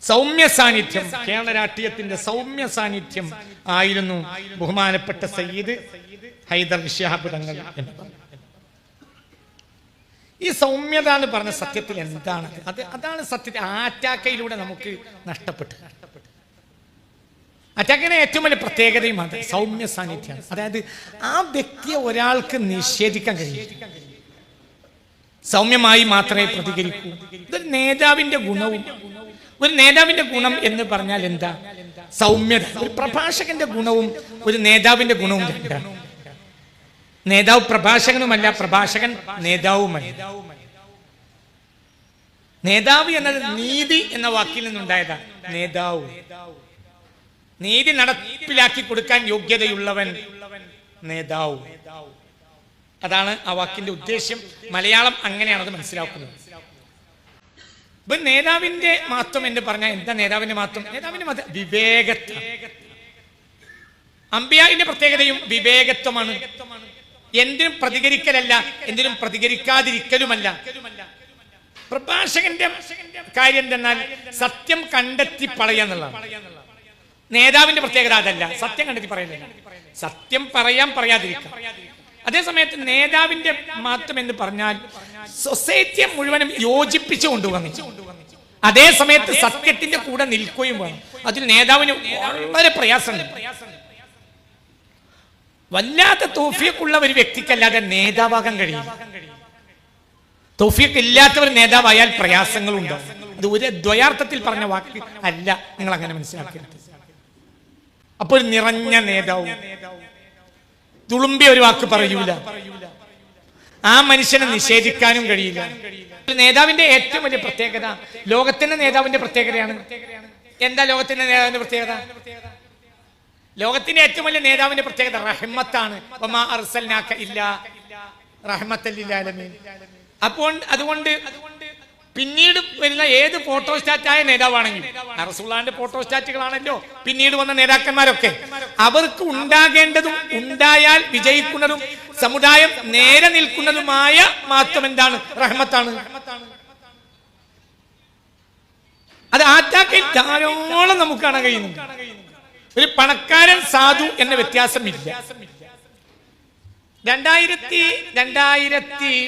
സൗമ്യ സാന്നിധ്യം, കേരള രാഷ്ട്രീയത്തിന്റെ സൗമ്യ സാന്നിധ്യം ആയിരുന്നു ബഹുമാനപ്പെട്ട സയ്യിദ് ഹൈദർ ശിഹാബ് തങ്ങൾ എന്ന് പറഞ്ഞു. ഈ സൗമ്യത എന്ന് പറഞ്ഞ സത്യത്തിൽ എന്താണ്? അതാണ് സത്യത്തിൽ ആറ്റാക്കയിലൂടെ നമുക്ക് നഷ്ടപ്പെട്ടു. അറ്റാക്കിന്റെ ഏറ്റവും വലിയ പ്രത്യേകതയും അത് സൗമ്യ സാന്നിധ്യമാണ്. അതായത് ആ വ്യക്തിയെ ഒരാൾക്ക് നിഷേധിക്കാൻ കഴിയും. സൗമ്യമായി മാത്രമേ പ്രതികരിക്കൂ. ഇതൊരു നേതാവിന്റെ ഗുണവും. ഒരു നേതാവിന്റെ ഗുണം എന്ന് പറഞ്ഞാൽ എന്താ? സൗമ്യത. ഒരു പ്രഭാഷകന്റെ ഗുണവും ഒരു നേതാവിന്റെ ഗുണവും രണ്ടാണ്. നേതാവ് പ്രഭാഷകനുമല്ല, പ്രഭാഷകൻ നേതാവുമല്ല. നേതാവ് എന്നത് നീതി എന്ന വാക്കിൽ നിന്നുണ്ടായതാണ്. നേതാവ് നീതി നടപ്പിലാക്കി കൊടുക്കാൻ യോഗ്യതയുള്ളവൻ നേതാവ്. അതാണ് ആ വാക്കിന്റെ ഉദ്ദേശ്യം. മലയാളം അങ്ങനെയാണത് മനസ്സിലാക്കുന്നത്. ഇപ്പൊ നേതാവിന്റെ മഹത്വം എന്ന് പറഞ്ഞാൽ എന്താ? നേതാവിന്റെ മഹത്വം, നേതാവിന്റെ മഹത്വം വിവേകത്വം. അമ്പിയാവിന്റെ പ്രത്യേകതയും വിവേകത്വമാണ്. എന്തിനും പ്രതികരിക്കലല്ല, എന്തിനും പ്രതികരിക്കാതിരിക്കലുമല്ല. പ്രഭാഷകന്റെ കാര്യം എന്തെന്നാൽ സത്യം കണ്ടെത്തി പറയാന്നുള്ളതാണ്. നേതാവിന്റെ പ്രത്യേകത അതല്ല, സത്യം കണ്ടെത്തി പറയുന്നില്ല. സത്യം പറയാതിരിക്കാം. അതേസമയത്ത് നേതാവിന്റെ മഹത്വം എന്ന് പറഞ്ഞാൽ സൊസൈറ്റിയെ മുഴുവനും യോജിപ്പിച്ചു കൊണ്ടുവന്നു. അതേ സമയത്ത് സത്യത്തിന്റെ കൂടെ നിൽക്കുകയും വേണം. അതിൽ നേതാവിന് വളരെ പ്രയാസമുണ്ട്. വല്ലാത്ത തൗഫീഖുള്ള ഒരു വ്യക്തിക്കല്ലാതെ നേതാവാകാൻ കഴിയില്ല. തൗഫീഖ് ഇല്ലാത്ത ഒരു നേതാവായാൽ പ്രയാസങ്ങളുണ്ടാവും. അത് ഒരു ദ്വയാർത്ഥത്തിൽ പറഞ്ഞ വാക്ക് അല്ല, നിങ്ങൾ അങ്ങനെ മനസ്സിലാക്കരുത്. അപ്പോൾ ഒരു നിറഞ്ഞ നേതാവ് തുളുമ്പിയ ഒരു വാക്ക് പറയൂല. ആ മനുഷ്യനെ നിഷേധിക്കാനും കഴിയില്ല. നേതാവിന്റെ ഏറ്റവും വലിയ പ്രത്യേകത ലോകത്തിന്റെ നേതാവിന്റെ പ്രത്യേകതയാണ്. എന്താ ലോകത്തിന്റെ നേതാവിന്റെ പ്രത്യേകത? ലോകത്തിന്റെ ഏറ്റവും വലിയ നേതാവിന്റെ പ്രത്യേകത റഹ്മത്താണ്. വമാ അർസൽനാക ഇല്ലാ റഹ്മത്തൽ ലിൽ ആലമീൻ. അപ്പോൾ അതുകൊണ്ട് പിന്നീട് വരുന്ന ഏത് ഫോട്ടോസ്റ്റാറ്റായ നേതാവാണെങ്കിലും, റസൂലുള്ളാഹിന്റെ ഫോട്ടോസ്റ്റാറ്റുകളാണല്ലോ പിന്നീട് വന്ന നേതാക്കന്മാരൊക്കെ, അവർക്ക് ഉണ്ടാകേണ്ടതും ഉണ്ടായാൽ വിജയിക്കുന്നതും സമുദായം നേരെ നിൽക്കുന്നതുമായ മഹത്വം എന്താണ്? റഹ്മത്താണ്. അത് ആറ്റാക്കയിൽ ധാരാളം നമുക്ക് കാണാൻ കഴിയുന്നുണ്ട്. ഒരു പണക്കാരൻ സാധു എന്ന വ്യത്യാസമില്ല. 2010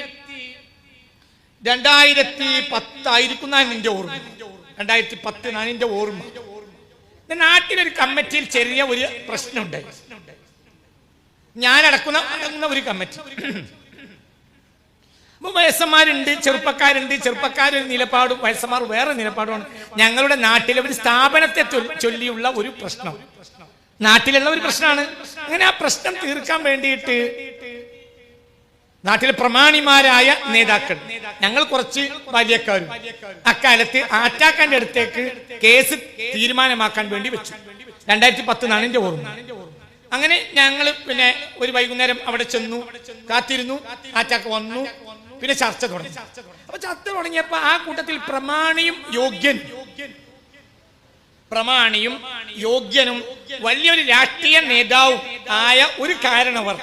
ആയിരിക്കും എന്റെ ഓർമ്മ. 2010 എന്റെ ഓർമ്മ. നാട്ടിലൊരു കമ്മിറ്റിയിൽ ചെറിയ ഒരു പ്രശ്നമുണ്ടായി. ഞാൻ അടക്കുന്ന ഒരു കമ്മിറ്റി. വയസ്സന്മാരുണ്ട്, ചെറുപ്പക്കാരുണ്ട്. ചെറുപ്പക്കാരൊരു നിലപാടും വയസ്സന്മാർ വേറെ നിലപാടുമാണ്. ഞങ്ങളുടെ നാട്ടിലെ ഒരു സ്ഥാപനത്തെ ചൊല്ലിയുള്ള ഒരു പ്രശ്നം, നാട്ടിലുള്ള ഒരു പ്രശ്നമാണ്. അങ്ങനെ ആ പ്രശ്നം തീർക്കാൻ വേണ്ടിയിട്ട് നാട്ടിലെ പ്രമാണിമാരായ നേതാക്കൾ, ഞങ്ങൾ കുറച്ച് ബാല്യക്കാരും അക്കാലത്ത് ആറ്റാക്കാന്റെ അടുത്തേക്ക് കേസ് തീരുമാനമാക്കാൻ വേണ്ടി വെച്ചു. 2010 എന്റെ ഓർമ്മ. അങ്ങനെ ഞങ്ങൾ പിന്നെ ഒരു വൈകുന്നേരം അവിടെ ചെന്നു, കാത്തിരുന്നു. ആറ്റാക്ക് വന്നു. പിന്നെ ചർച്ച തുടങ്ങി. അപ്പൊ ചർച്ച തുടങ്ങിയപ്പോ ആ കൂട്ടത്തിൽ പ്രമാണിയും യോഗ്യനും വലിയൊരു രാഷ്ട്രീയ നേതാവും ആയ ഒരു കാരണവർ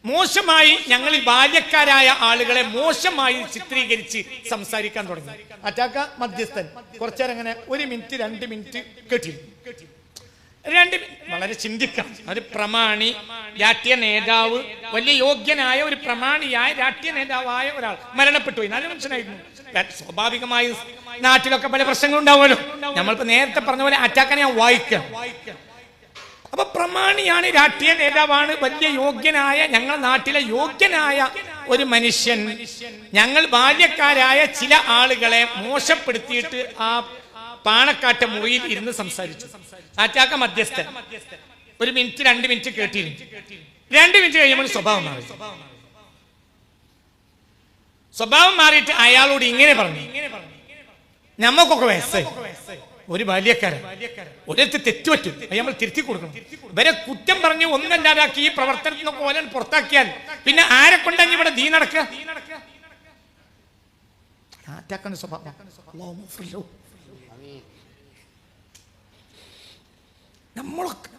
മോശമായി, ഞങ്ങളിൽ ബാല്യക്കാരായ ആളുകളെ മോശമായി ചിത്രീകരിച്ച് സംസാരിക്കാൻ തുടങ്ങി. അറ്റാക്ക മധ്യസ്ഥൻ കുറച്ചേരം അങ്ങനെ 1 മിനിറ്റ് 2 മിനിറ്റ് കേട്ടിരുന്നു. വളരെ ചിന്തിക്കാം. ഒരു പ്രമാണി, രാഷ്ട്രീയ നേതാവ്, വലിയ യോഗ്യനായ ഒരു പ്രമാണിയായ രാഷ്ട്രീയ നേതാവായ ഒരാൾ മരണപ്പെട്ടു പോയി. നല്ല മനുഷ്യനായിരുന്നു. സ്വാഭാവികമായി നാട്ടിലൊക്കെ പല പ്രശ്നങ്ങളും ഉണ്ടാവുമല്ലോ. നമ്മളിപ്പോ നേരത്തെ പറഞ്ഞ പോലെ അറ്റാക്കനെ ഞാൻ വായിക്കാം. അപ്പൊ പ്രമാണിയാണ്, രാഷ്ട്രീയ നേതാവാണ്, വലിയ യോഗ്യനായ, ഞങ്ങളുടെ നാട്ടിലെ യോഗ്യനായ ഒരു മനുഷ്യൻ ഞങ്ങൾ ബാല്യക്കാരായ ചില ആളുകളെ മോശപ്പെടുത്തിയിട്ട് ആ പാണക്കാട്ടെ മുറിയിൽ ഇരുന്ന് സംസാരിച്ചു. ആറ്റാക്ക മധ്യസ്ഥൻ 1 മിനിറ്റ് 2 മിനിറ്റ് കേട്ടിരുന്നു. 2 മിനിറ്റ് കഴിയുമ്പോൾ സ്വഭാവം മാറിയിട്ട് അയാളോട് ഇങ്ങനെ പറഞ്ഞു, നമ്മക്കൊക്കെ വയസ്സായി, ഒരു ബാല്യക്കാരൻ ഒരിടത്ത് തെറ്റുപറ്റും, നമ്മൾ തിരുത്തി കൊടുക്കണം. ഇവരെ കുറ്റം പറഞ്ഞ് ഒന്നല്ലാതാക്കി ഈ പ്രവർത്തനത്തിൽ നിന്നൊക്കെ ഓരോ പുറത്താക്കിയാൽ പിന്നെ ആരെ കൊണ്ടാണ് ഇവിടെ ദീൻ നടക്കുക?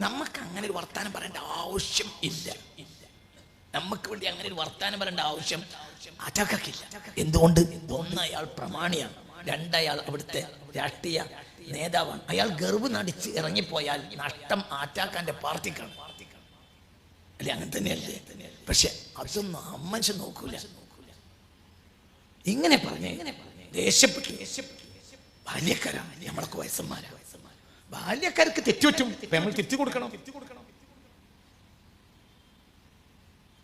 നമുക്ക് അങ്ങനെ ഒരു വർത്താനം പറയേണ്ട ആവശ്യം ഇല്ല. നമുക്ക് വേണ്ടി അങ്ങനെ ഒരു വർത്താനം പറയേണ്ട ആവശ്യം അറ്റാക്കില്ല. എന്തുകൊണ്ട്? ഒന്ന്, അയാൾ പ്രമാണിയാണ്. രണ്ടയാൾ അവിടുത്തെ രാഷ്ട്രീയ നേതാവാണ്. അയാൾ ഗർവ് നടിച്ച് ഇറങ്ങിപ്പോയാൽ നഷ്ടം ആറ്റാക്കാന്റെ പാർട്ടിക്കാണ്. അല്ലെ, അങ്ങനെ തന്നെയല്ലേ? പക്ഷെ അതൊന്നും അമ്മൻഷൻ നോക്കൂല. ഇങ്ങനെ പറഞ്ഞ ദേഷ്യപ്പെട്ടു. ബാല്യക്കാരാണ് നമ്മളൊക്കെ വയസ്സന്മാരാ. ബാല്യക്കാർക്ക് തെറ്റുപറ്റും, നമ്മൾ തെറ്റു കൊടുക്കണം.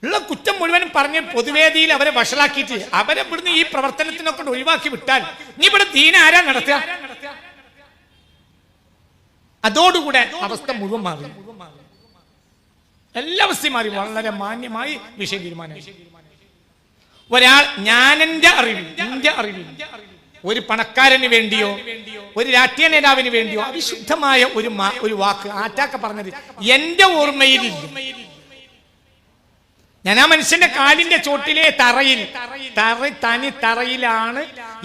ഉള്ള കുറ്റം മുഴുവനും പറഞ്ഞ് പൊതുവേദിയിൽ അവരെ വഷളാക്കിയിട്ട് അവരെ ഇവിടുന്ന് ഈ പ്രവർത്തനത്തിനൊക്കെ ഒഴിവാക്കി വിട്ടാൽ നീ ഇവിടെ ദീന ആരാ നടത്തുക? അതോടുകൂടെ അവസ്ഥ മുഴുവൻ മാറി, എല്ലാ അവസ്ഥയും മാറി. വളരെ മാന്യമായി വിഷയം തീരുമാനം. ഒരാൾ എൻ്റെ അറിവിൽ ഒരു പണക്കാരന് വേണ്ടിയോ ഒരു രാഷ്ട്രീയ നേതാവിന് വേണ്ടിയോ അവിശുദ്ധമായ ഒരു വാക്ക് ആറ്റാക്ക പറഞ്ഞത് എന്റെ ഓർമ്മയിലില്ല. ഞാൻ ആ മനുഷ്യന്റെ കാലിന്റെ ചോട്ടിലെ തനി തറയിലാണ്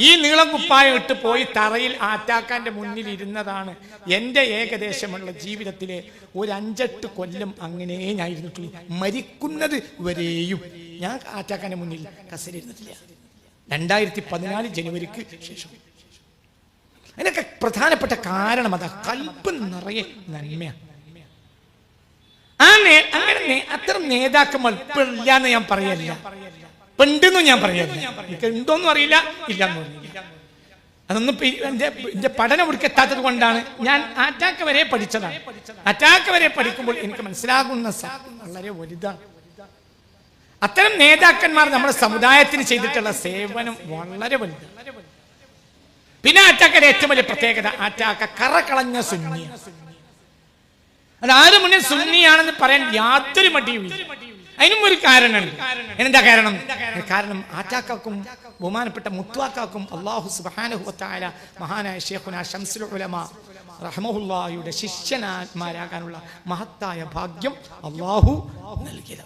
ഈ നീളം കുപ്പായം ഇട്ട് പോയി തറയിൽ ആറ്റാക്കാന്റെ മുന്നിൽ ഇരുന്നതാണ് എന്റെ ഏകദേശമുള്ള ജീവിതത്തിലെ ഒരു 5-8 കൊല്ലം. അങ്ങനെ ഞാൻ ഇരുന്നിട്ടുള്ളൂ. മരിക്കുന്നത് വരെയും ഞാൻ ആറ്റാക്കാന്റെ മുന്നിൽ കസേരയിരുന്നിട്ടില്ല. 2014 ജനുവരിക്ക് ശേഷം. അതിനൊക്കെ പ്രധാനപ്പെട്ട കാരണം അതാ, കൽബ് നിറയെ നന്മയാണ്. അങ്ങനെ അത്തരം നേതാക്കന്മാർ ഇപ്പൊ ഇല്ല എന്ന് ഞാൻ പറയല്ല, ഉണ്ടെന്നും ഞാൻ പറയല്ല. എനിക്ക് ഉണ്ടോന്നും അറിയില്ല, ഇല്ലെന്നും അറിയില്ല. അതൊന്നും എന്റെ പഠനം ഒടുക്കെത്താത്തത് കൊണ്ടാണ്. ഞാൻ ആറ്റാക്ക വരെ പഠിച്ചതാണ്. ആറ്റാക്ക വരെ പഠിക്കുമ്പോൾ എനിക്ക് മനസ്സിലാകുന്ന വളരെ വലുതാണ്. അത്തരം നേതാക്കന്മാർ നമ്മുടെ സമുദായത്തിന് ചെയ്തിട്ടുള്ള സേവനം വളരെ വലുതാണ്. പിന്നെ ആറ്റാക്കയുടെ ഏറ്റവും വലിയ പ്രത്യേകത, ആറ്റാക്ക കറകളഞ്ഞ സുന്നിയാണ്. അതാരും മുന്നിൽ സുന്നിയാണെന്ന് പറയാൻ യാതൊരു മടിയുമില്ല. അതിനും ഒരു കാരണമുണ്ട്. എന്താ കാരണം? കാരണം ആറ്റാക്കും ബഹുമാനപ്പെട്ട മുത്വാക്കും അല്ലാഹു സുബ്ഹാനഹു വ തആല മഹാനായ ശൈഖുനാ ശംസുൽ ഉലമാ റഹ്മഹുല്ലാഹിയുടെ ശിഷ്യന്മാരാകാനുള്ള മഹത്തായ ഭാഗ്യം അല്ലാഹു നൽകിയത്.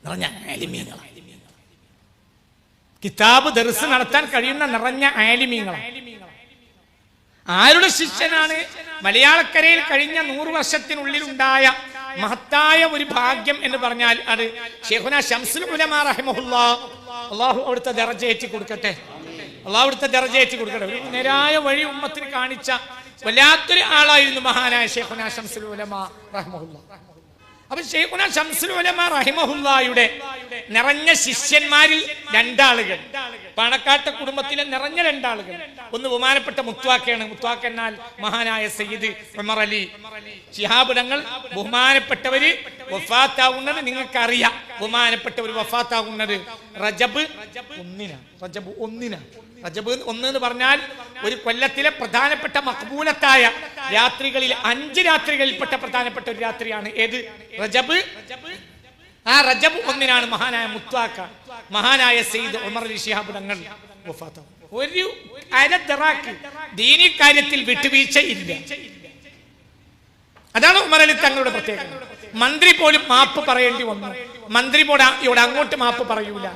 നിറഞ്ഞ ആലിമീങ്ങളാണ്. കിതാബ് ദർസ് നടത്താൻ കഴിയുന്ന നിറഞ്ഞ ആലിമീങ്ങളാണ്. ആരുടെ ശിഷ്യനാണ്? മലയാളക്കരയിൽ കഴിഞ്ഞ 100 വർഷത്തിനുള്ളിൽ ഉണ്ടായ മഹത്തായ ഒരു ഭാഗ്യം എന്ന് പറഞ്ഞാൽ അത് ശൈഖുനാ ശംസുൽ ഉലമാ റഹിമഹുല്ലാഹ്. അല്ലാഹു അവിടുത്തെ ദറജ ഏറ്റി കൊടുക്കട്ടെ. ഒരു നേരായ വഴി ഉമ്മത്തിന് കാണിച്ച വല്ലാത്തൊരു ആളായിരുന്നു മഹാനായ ശൈഖുനാ ശംസുൽ ഉലമാ റഹിമഹുല്ലാഹ്. അപ്പൊ ശൈഖുനാ ശംസുൽ ഉലമാ റഹിമഹുല്ലാഹയുടെ നിറഞ്ഞ ശിഷ്യന്മാരിൽ 2 ആളുകൾ, പാണക്കാട്ട കുടുംബത്തിലെ നിറഞ്ഞ 2 ആളുകൾ. ഒന്ന് ബഹുമാനപ്പെട്ട മുത്വാക്കയാണ്. മുത്വാക്ക എന്നാൽ മഹാനായ സയ്യിദ് ഉമർ അലി ശിഹാബ് തങ്ങൾ. ബഹുമാനപ്പെട്ടവര് വഫാത്താവുന്നത് നിങ്ങൾക്കറിയാം. ബഹുമാനപ്പെട്ടവർ വഫാത്താവുന്നത് റജബ് 1 റജബ് 1 എന്ന് പറഞ്ഞാൽ ഒരു കൊല്ലത്തിലെ പ്രധാനപ്പെട്ട മഖ്ബൂലത്തായ രാത്രികളിൽ 5 രാത്രികളിൽപ്പെട്ട പ്രധാനപ്പെട്ട ഒരു രാത്രിയാണ് ഏത്? റജബ്. ആ റജബ് 1 മഹാനായ മുത്വാക്ക, മഹാനായ സയ്യിദ് ഉമർ അലി ശിഹാബ് തങ്ങൾ വഫാത്താവും. ഒരു അരദറാക്ക് ദീനി കാര്യത്തിൽ വിട്ടുവീഴ്ച ഇല്ല. അതാണ് ഉമർ അലി തങ്ങളുടെ പ്രത്യേകത. മന്ത്രി പോലും മാപ്പ് പറയേണ്ടി വന്നു. മന്ത്രി ഇവിടെ അങ്ങോട്ട് മാപ്പ് പറയൂല.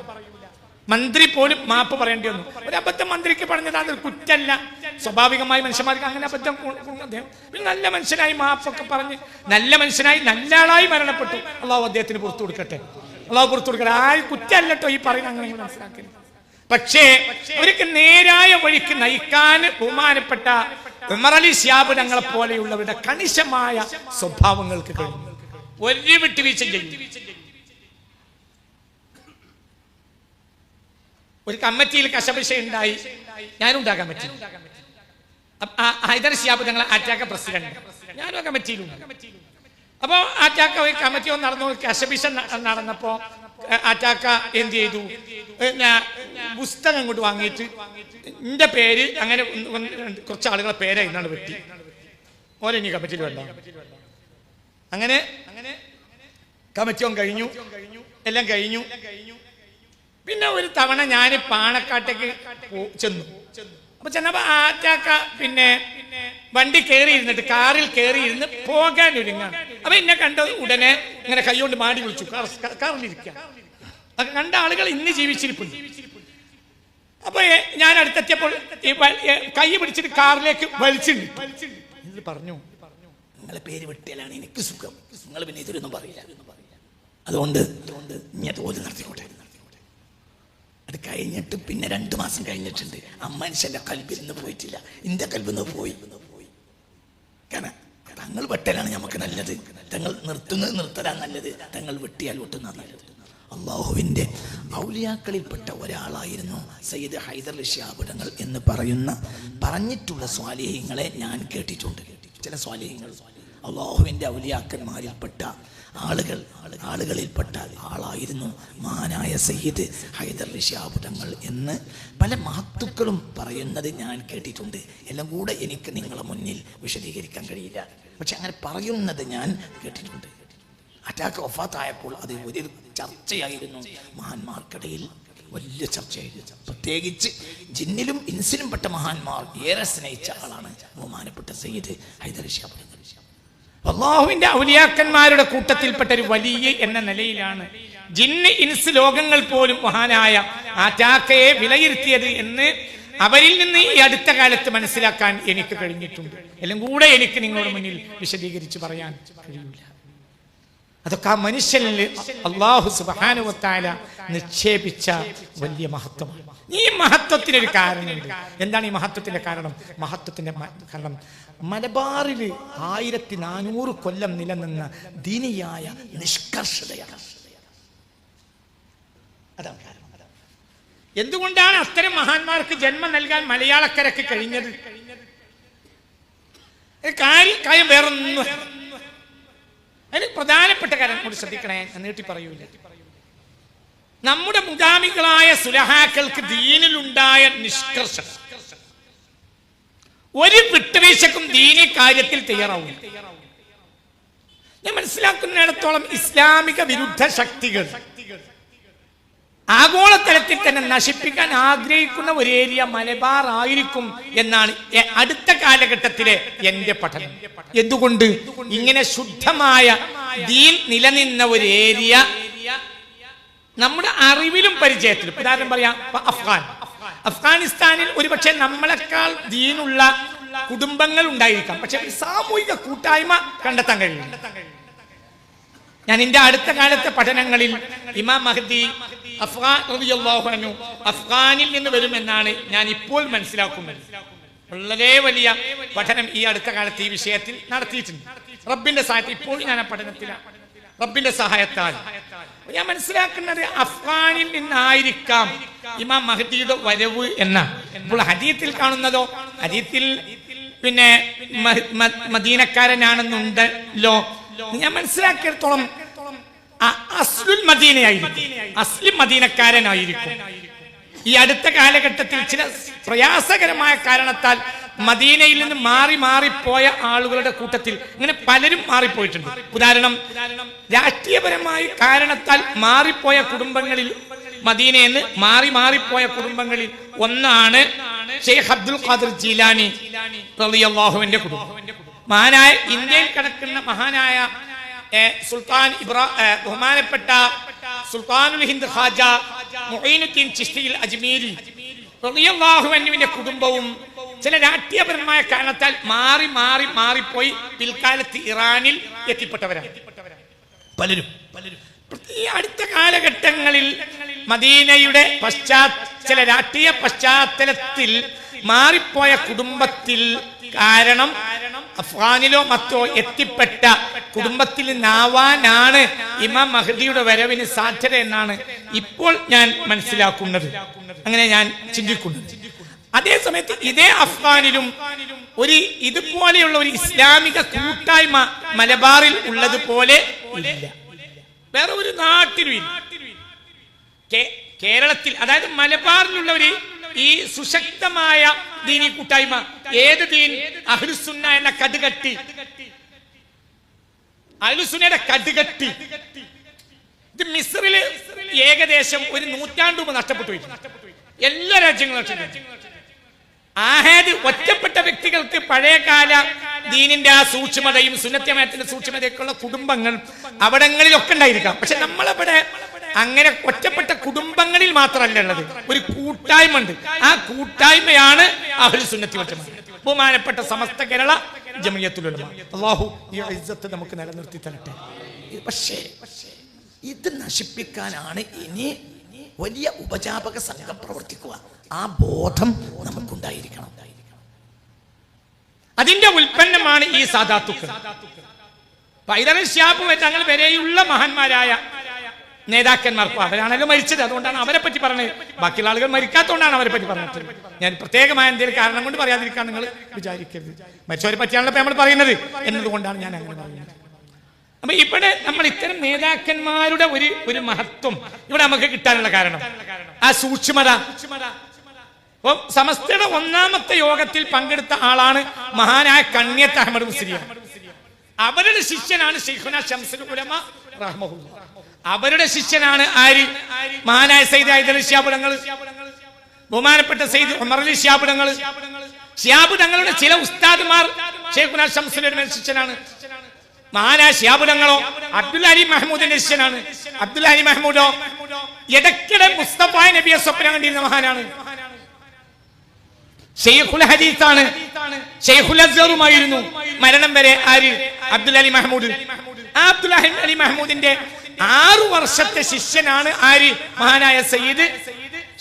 മന്ത്രി പോലും മാപ്പ് പറയേണ്ടി വന്നു. ഒരു അബദ്ധം മന്ത്രിക്ക് പറഞ്ഞത് അതൊരു കുറ്റല്ല. സ്വാഭാവികമായി മനുഷ്യന്മാർക്ക് അങ്ങനെ അബദ്ധം. അദ്ദേഹം നല്ല മനുഷ്യനായി മാപ്പൊക്കെ പറഞ്ഞ് നല്ല മനുഷ്യനായി നല്ല ആളായി മരണപ്പെട്ടു. അള്ളാഹു അദ്ദേഹത്തിന് പുറത്തു കൊടുക്കട്ടെ. ആ കുറ്റല്ലോ ഈ പറയുന്ന, അങ്ങനെ മനസ്സിലാക്കരുത്. പക്ഷേ അവർക്ക് നേരായ വഴിക്ക് നയിക്കാൻ ബഹുമാനപ്പെട്ട ഉമർ അലി ശിഹാബ് തങ്ങളെ പോലെയുള്ളവരുടെ കണിശമായ സ്വഭാവങ്ങൾക്ക് കഴിഞ്ഞു. ഒരു വിട്ടുവീഴ്ച ചെയ്യും. ഒരു കമ്മിറ്റിയിൽ കശപിശ ഉണ്ടായി. ഞാനുണ്ടാ കമ്മിറ്റി. ഹൈദർ ശിഹാബ് തങ്ങൾ ആറ്റാക്ക പ്രസിഡന്റ്, ഞാനും ആ കമ്മിറ്റിയിലുണ്ട്. അപ്പൊ ആറ്റാക്ക ഒരു കമ്മിറ്റി നടന്നു. കശപിശ നടന്നപ്പോ ആറ്റാക്ക എന്ത് ചെയ്തു? പുസ്തകം ഇങ്ങോട്ട് വാങ്ങിയിട്ട് എന്റെ പേര്, അങ്ങനെ കുറച്ച് ആളുകളെ പേര് ഇന്നാണ് വെട്ടി. ഓരോ ഇനി കമ്മിറ്റിയിൽ വേണ്ട. അങ്ങനെ കമ്മിറ്റിയും കഴിഞ്ഞു, എല്ലാം കഴിഞ്ഞു. പിന്നെ ഒരു തവണ ഞാൻ പാണക്കാട്ടേക്ക് ചെന്നു. അപ്പൊ ചെന്നപ്പോ ആറ്റാക്ക പിന്നെ വണ്ടി കയറി ഇരുന്നിട്ട്, കാറിൽ കയറി ഇരുന്ന് പോകാൻ ഒരുങ്ങാണ്. അപ്പൊ എന്നെ കണ്ട ഉടനെ ഇങ്ങനെ കൈകൊണ്ട് മാടി വിളിച്ചു. കാറിലിരിക്കുക. അത് കണ്ട ആളുകൾ ഇന്ന് ജീവിച്ചിരിപ്പുണ്ട്. അപ്പൊ ഞാൻ അടുത്തെത്തിയപ്പോൾ കൈ പിടിച്ചിട്ട് കാറിലേക്ക് വലിച്ചിട്ട് പറഞ്ഞു, നിങ്ങളെ പേര് വെട്ടിയാലാണ് എനിക്ക് സുഖം, നിങ്ങൾ പിന്നെ ഇതൊന്നും പറയില്ല. അതുകൊണ്ട് ഇനി അത് ഓല് നടത്തിക്കോട്ടെ. അത് കഴിഞ്ഞിട്ട് പിന്നെ 2 മാസം കഴിഞ്ഞിട്ടുണ്ട്. ആ മനുഷ്യന്റെ കൽബിൽ നിന്ന് പോയിട്ടില്ല, എൻ്റെ കൽബിൽ നിന്ന് പോയി. കാരണം തങ്ങൾ വെട്ടലാണ് നമുക്ക് നല്ലത്, തങ്ങൾ നിർത്തലാണ് നല്ലത്, തങ്ങൾ വെട്ടിയാൽ വെട്ടുന്നതാണ് നല്ലത്. അള്ളാഹുവിൻ്റെ ഔലിയാക്കളിൽപ്പെട്ട ഒരാളായിരുന്നു സയ്യിദ് ഹൈദർ ശിഹാബ് തങ്ങൾ എന്ന് പറഞ്ഞിട്ടുള്ള സ്വാലിഹീങ്ങളെ ഞാൻ കേട്ടിട്ടുണ്ട്. ചില സ്വാലിഹീങ്ങൾ അള്ളാഹുവിൻ്റെ ഔലിയാക്കന്മാരിൽപ്പെട്ട ആളുകളിൽപ്പെട്ട ആളായിരുന്നു മഹാനായ സയ്യിദ് ഹൈദർ ശിഹാബ് തങ്ങൾ എന്ന് പല മഹത്തുക്കളും പറയുന്നത് ഞാൻ കേട്ടിട്ടുണ്ട്. എല്ലാം കൂടെ എനിക്ക് നിങ്ങളെ മുന്നിൽ വിശദീകരിക്കാൻ കഴിയില്ല, പക്ഷെ അങ്ങനെ പറയുന്നത് ഞാൻ കേട്ടിട്ടുണ്ട്. അറ്റാക്ക് വഫാത്തായപ്പോൾ അത് ഒരു ചർച്ചയായിരുന്നു, മഹാന്മാർക്കിടയിൽ വലിയ ചർച്ചയായിരുന്നു. പ്രത്യേകിച്ച് ജിന്നിലും ഇൻസിലും പെട്ട മഹാന്മാർ ഏറെ സ്നേഹിച്ച ആളാണ് ബഹുമാനപ്പെട്ട സയ്യിദ് ഹൈദർ ശിഹാബ് തങ്ങൾ. അള്ളാഹുവിന്റെ ഔലിയാക്കന്മാരുടെ കൂട്ടത്തിൽപ്പെട്ട ഒരു വലിയ എന്ന നിലയിലാണ് ജിന്ന് ഇൻസ് ലോകങ്ങൾ പോലും മഹാനായ അറ്റാക്കയെ വിലയിരുത്തിയത് എന്ന് അവരിൽ നിന്ന് ഈ അടുത്ത കാലത്ത് മനസ്സിലാക്കാൻ എനിക്ക് കഴിഞ്ഞിട്ടുണ്ട്. എല്ലാം കൂടെ എനിക്ക് നിങ്ങളുടെ മുന്നിൽ വിശദീകരിച്ച് പറയാൻ കഴിയില്ല. അതൊക്കെ ആ മനുഷ്യനിൽ അല്ലാഹു സുബ്ഹാനഹു വ തആല നിക്ഷേപിച്ച വലിയ മഹത്വമാണ്. ഈ മഹത്വത്തിനൊരു കാരണമുണ്ട്. എന്താണ് ഈ മഹത്വത്തിന്റെ കാരണം? മഹത്വത്തിന്റെ കാരണം മലബാറിൽ 1400 കൊല്ലം നിലനിന്ന ദീനിയായ നിഷ്കർഷതയാണ്. അതാണ് കാരണം. എന്തുകൊണ്ടാണ് അത്തരം മഹാന്മാർക്ക് ജന്മം നൽകാൻ മലയാളക്കരക്ക് കഴിഞ്ഞത്? കാര്യം വേറൊന്നും. അതിന് പ്രധാനപ്പെട്ട കാര്യം കൂടി ശ്രദ്ധിക്കണേ, നീട്ടി പറയൂല. നമ്മുടെ മുഗാമികളായ സുലഹാക്കൾക്ക് ദീനിലുണ്ടായ നിഷ്കർഷം ഒരു വിട്ടുവീഴ്ചക്കും ദീനി കാര്യത്തിൽ തയ്യാറാവില്ല. ഞാൻ മനസ്സിലാക്കുന്നിടത്തോളം ഇസ്ലാമിക വിരുദ്ധ ശക്തികൾ ആഗോളതലത്തിൽ തന്നെ നശിപ്പിക്കാൻ ആഗ്രഹിക്കുന്ന ഒരു ഏരിയ മലബാർ ആയിരിക്കും എന്നാണ് അടുത്ത കാലഘട്ടത്തിലെ എന്റെ പഠനം. എന്തുകൊണ്ട്? ഇങ്ങനെ ശുദ്ധമായ ദീൻ നിലനിന്ന ഒരു ഏരിയ നമ്മുടെ അറിവിലും പരിചയത്തിലും, ഉദാഹരണം പറയാം, അഫ്ഗാനിസ്ഥാനിൽ ഒരുപക്ഷെ നമ്മളെക്കാൾ ദീനുള്ള കുടുംബങ്ങൾ ഉണ്ടായിരിക്കാം, പക്ഷെ ഒരു സാമൂഹിക കൂട്ടായ്മ കണ്ടെത്താൻ കഴിയും. ഞാൻ എന്റെ അടുത്ത കാലത്തെ പഠനങ്ങളിൽ ഇമാം മഹ്ദി അഫ്ഗാനിൽ നിന്ന് വരുമെന്നാണ് ഞാൻ ഇപ്പോൾ മനസ്സിലാക്കുന്നത്. വളരെ വലിയ പഠനം ഈ അടുത്ത കാലത്ത് ഈ വിഷയത്തിൽ നടത്തിയിട്ടുണ്ട്. റബ്ബിന്റെ സഹായത്തിൽ ഇപ്പോൾ ഞാൻ ആ പഠനത്തിലാണ്. റബ്ബിന്റെ സഹായത്താൽ ഞാൻ മനസ്സിലാക്കുന്നത് അഫ്ഗാനിൽ നിന്നായിരിക്കാം ഇമാം മഹ്ദിയുടെ വരവ് എന്ന. ഇപ്പോൾ ഹദീത്തിൽ കാണുന്നതോ, ഹദീത്തിൽ പിന്നെ മദീനക്കാരനാണെന്നുണ്ടല്ലോ. ഞാൻ മനസ്സിലാക്കിയിടത്തോളം അസ്ലുൽ മദീനയായിരിക്കും, അസ്ലിം മദീനക്കാരനായിരിക്കും. ഈ അടുത്ത കാലഘട്ടത്തിൽ ചില പ്രയാസകരമായ കാരണത്താൽ മദീനയിൽ നിന്ന് മാറിപ്പോയ ആളുകളുടെ കൂട്ടത്തിൽ ഇങ്ങനെ പലരും മാറിപ്പോയിട്ടുണ്ട്. ഉദാഹരണം, രാഷ്ട്രീയപരമായ കാരണത്താൽ മാറിപ്പോയ കുടുംബങ്ങളിൽ, മദീനയിൽ നിന്ന് മാറിപ്പോയ കുടുംബങ്ങളിൽ ഒന്നാണ് ഷെയ്ഖ് അബ്ദുൽ ഖാദിർ ജീലാനി റളിയല്ലാഹുവിന്റെ കുടുംബം. മഹാനായ ഇന്ത്യയിൽ കിടക്കുന്ന മഹാനായ സുൽത്താൻ ബഹുമാനപ്പെട്ട സുൽത്താനുൽ ഹിന്ദ് ഖാജ മുഈനുദ്ദീൻ ചിശ്തി അജ്മീരി റളിയല്ലാഹു അൻഹുവിന്റെ കുടുംബവും ചില രാഷ്ട്രീയപരമായ കാരണത്താൽ മാറിപ്പോയി പിൽക്കാലത്ത് ഇറാനിൽ എത്തിപ്പെട്ടവരാണ് പലരും. ഈ അടുത്ത കാലഘട്ടങ്ങളിൽ മദീനയുടെ ചില രാഷ്ട്രീയ പശ്ചാത്തലത്തിൽ മാറിപ്പോയ കുടുംബത്തിൽ കാരണം അഫ്ഗാനിലോ മറ്റോ എത്തിപ്പെട്ട കുടുംബത്തിൽ നിന്നാവാനാണ് ഇമാം മഹ്ദിയുടെ വരവിന് സാധ്യത എന്നാണ് ഇപ്പോൾ ഞാൻ മനസ്സിലാക്കുന്നത്, അങ്ങനെ ഞാൻ ചിന്തിക്കുന്നത്. അതേസമയത്ത് ഇതേ അഫ്ഗാനിലും ഒരു ഇതുപോലെയുള്ള ഒരു ഇസ്ലാമിക കൂട്ടായ്മ മലബാറിൽ ഉള്ളതുപോലെ ഇല്ല, വേറെ ഒരു നാട്ടിലും ഇല്ല. കേരളത്തിൽ, അതായത് മലബാറിലുള്ള ഒരു ഈ സുശക്തമായ ദീനി കൂട്ടായ്മ ഏത് ദീൻ? അഹ്ലുസുന്ന എന്ന കടുകട്ടി, അഹ്ലുസുന്നയുടെ കടുകട്ടി. ഇത് മിസ്രിൽ ഏകദേശം ഒരു 100 മുമ്പ് നഷ്ടപ്പെട്ടു പോയി. എല്ലാ രാജ്യങ്ങളും നഷ്ടപ്പെട്ടു. ആഹാദ് ഒറ്റപ്പെട്ട വ്യക്തികൾക്ക് പഴയകാല ദീനിന്റെ ആ സൂക്ഷ്മതയും സുന്നത്യമായത്തിന്റെ സൂക്ഷ്മതയൊക്കെയുള്ള കുടുംബങ്ങൾ അവിടങ്ങളിലൊക്കെ ഉണ്ടായിരിക്കാം. പക്ഷെ നമ്മളവിടെ അങ്ങനെ ഒറ്റപ്പെട്ട കുടുംബങ്ങളിൽ മാത്രമല്ല ഉള്ളത്, ഒരു കൂട്ടായ്മ ഉണ്ട്. ആ കൂട്ടായ്മയാണ് അഹ്ലുസ് സുന്നത്തി വൽ ജമാഅത്ത്, ബഹുമാനപ്പെട്ട സമസ്ത കേരള ജമിയത്തുൽ ഉലമ. അല്ലാഹു ഈ ഇസ്സത്ത് നമുക്ക് നിലനിർത്തി തരട്ടെ. പക്ഷേ ഇത് നശിപ്പിക്കാനാണ് ഇനി വലിയ ഉപജാപക സംഘം പ്രവർത്തിക്കുക. ആ ബോധം നമുക്കുണ്ടായിരിക്കണം. അതിന്റെ ഉൽപ്പന്നമാണ് ഈ സാദാത്തുക്കൾ. ഹൈദരലി ശിഹാബ് തങ്ങൾ വരെയുള്ള മഹാന്മാരായ നേതാക്കന്മാർക്ക് അവരാണല്ലോ മരിച്ചത്. അതുകൊണ്ടാണ് അവരെ പറ്റി പറഞ്ഞത്. ബാക്കിയുള്ള ആളുകൾ മരിക്കാത്തതുകൊണ്ടാണ് അവരെ പറ്റി പറഞ്ഞത്. ഞാൻ പ്രത്യേകമായ എന്തെങ്കിലും കാരണം കൊണ്ട് പറയാതിരിക്കാൻ നിങ്ങൾ വിചാരിക്കരുത്. മരിച്ചവരെ പറ്റിയാണല്ലോ നമ്മൾ പറയുന്നത് എന്നതുകൊണ്ടാണ് ഞാൻ അങ്ങനെ പറയുന്നത്. അപ്പൊ ഇവിടെ നമ്മൾ ഇത്തരം നേതാക്കന്മാരുടെ ഒരു മഹത്വം ഇവിടെ നമുക്ക് കിട്ടാനുള്ള കാരണം ആ സൂക്ഷ്മത. അപ്പം സമസ്തയുടെ ഒന്നാമത്തെ യോഗത്തിൽ പങ്കെടുത്ത ആളാണ് മഹാനായ കണ്ണിയത്ത് അഹമ്മദ് മുസ്ലിയാർ. അവരുടെ ശിഷ്യനാണ് ശൈഖുനാ ശംസുൽ ഉലമ റഹ്മഹുല്ലാഹ്. അവരുടെ ശിഷ്യനാണ് ആര്? മഹാനായ സയ്യിദ് ഹൈദരലി ശിഹാബ് തങ്ങൾ, ബഹുമാനപ്പെട്ട സയ്യിദ് ഉമർ അലി ശിഹാബ് തങ്ങൾ. ശിഹാബ് തങ്ങളുടെ ചില ഉസ്താദുമാർ ശൈഖുനാ ശംസുൽ ഉലമയുടെ ശിഷ്യനാണ്. മഹാനായ ശിഹാബ് തങ്ങളോ അബ്ദുൽ അലി മഹ്മൂദിന്റെ ശിഷ്യനാണ്. അബ്ദുൽ അലി മഹ്മൂദോ ഇടയ്ക്കിടെ മുസ്തഫ നബിയെ സ്വപ്നം കണ്ടിരുന്ന മഹാനാണ്. ശൈഖുൽ ഹദീസാണ്, ശൈഖുൽ അസ്ഹറുമായിരുന്നു മരണം വരെ. ആര്? അബ്ദുൽ അലി മഹ്മൂദ്. ആ അബ്ദുൽ അലി മഹ്മൂദിന്റെ 6 വർഷത്തെ ശിഷ്യനാണ് ആര്? മഹാനായ സയ്യിദ്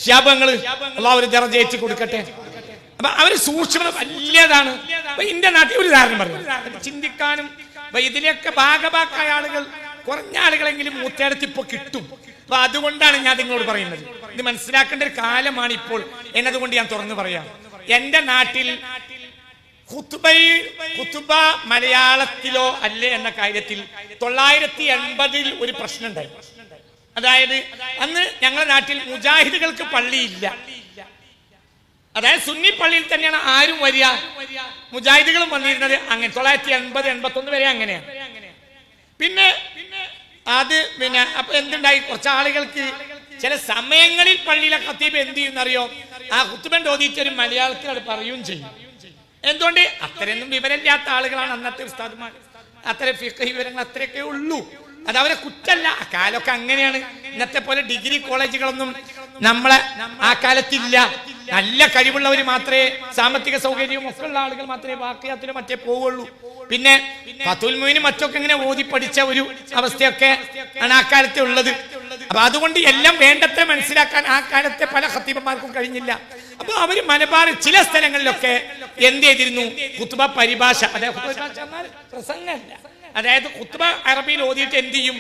ശിഹാബ് തങ്ങൾ. അല്ലാഹു ഒരു ദർജ ഏറ്റി കൊടുക്കട്ടെ. അപ്പൊ അവര് സൂക്ഷ്മത വലിയതാണ്. ഇന്ത്യ നാട്ടിൽ ഒരു ഉദാഹരണം പറഞ്ഞു ചിന്തിക്കാനും ഇതിലൊക്കെ ഭാഗഭാക്കായ ആളുകൾ കുറഞ്ഞ ആളുകളെങ്കിലും മൂത്തേടത്ത് ഇപ്പൊ കിട്ടും. അപ്പൊ അതുകൊണ്ടാണ് ഞാൻ നിങ്ങളോട് പറയുന്നത്. ഇത് മനസ്സിലാക്കേണ്ട ഒരു കാലമാണ് ഇപ്പോൾ എന്നതുകൊണ്ട് ഞാൻ തുറന്നു പറയാം. എന്റെ നാട്ടിൽ ഖുതുബ മലയാളത്തിലോ അല്ലേ എന്ന കാര്യത്തിൽ 980 ഒരു പ്രശ്നം ഉണ്ടായി. അതായത് അന്ന് ഞങ്ങളുടെ നാട്ടിൽ മുജാഹിദുകൾക്ക് പള്ളിയില്ല. അതായത് സുന്നി പള്ളിയിൽ തന്നെയാണ് ആരും വരിക, മുജാഹിദുകളും വന്നിരുന്നത്. അങ്ങനെ 980, 81 വരെ അങ്ങനെയാണ്. പിന്നെ അപ്പൊ എന്തുണ്ടായി? കുറച്ച് ആളുകൾക്ക് ചില സമയങ്ങളിൽ പള്ളിയിലെ ഖത്തീബ് എന്ത് ചെയ്യുന്നറിയോ? ആ ഖുതുബ ഓതിയിട്ട് ഒരു മലയാളത്തിൽ അത് പറയുകയും ചെയ്യും. എന്തുകൊണ്ട്? അത്രയൊന്നും വിവരമില്ലാത്ത ആളുകളാണ് അന്നത്തെ ഉസ്താദുമാർ. അത്ര ഫിഖ് വിവരങ്ങൾ അത്രയൊക്കെ ഉള്ളൂ. അത് അവരെ കുറ്റല്ല. ആ കാലമൊക്കെ അങ്ങനെയാണ്. ഇന്നത്തെ പോലെ ഡിഗ്രി കോളേജുകളൊന്നും നമ്മളെ ആ കാലത്തില്ല. നല്ല കഴിവുള്ളവർ മാത്രമേ, സാമ്പത്തിക സൗകര്യവും ഒക്കെ ഉള്ള ആളുകൾ മാത്രമേ വാക്കിയാത്തിലും മറ്റേ പോവുള്ളൂ. പിന്നെ ഫതുൽ മുഈനും മറ്റൊക്കെ ഇങ്ങനെ ഓതി പഠിച്ച ഒരു അവസ്ഥയൊക്കെ ആണ് ആ കാലത്തെ ഉള്ളത്. അപ്പൊ അതുകൊണ്ട് എല്ലാം വേണ്ടത്ര മനസ്സിലാക്കാൻ ആ കാലത്തെ പല ഖത്തീബന്മാർക്കും കഴിഞ്ഞില്ല. അപ്പൊ അവര് മലബാറിൽ ചില സ്ഥലങ്ങളിലൊക്കെ എന്ത് ചെയ്തിരുന്നു? ഖുതുബ പരിഭാഷ, അതായത് പ്രസംഗമല്ല, അതായത് ഖുതുബ അറബിയിൽ ഓതിയിട്ട് എന്ത് ചെയ്യും?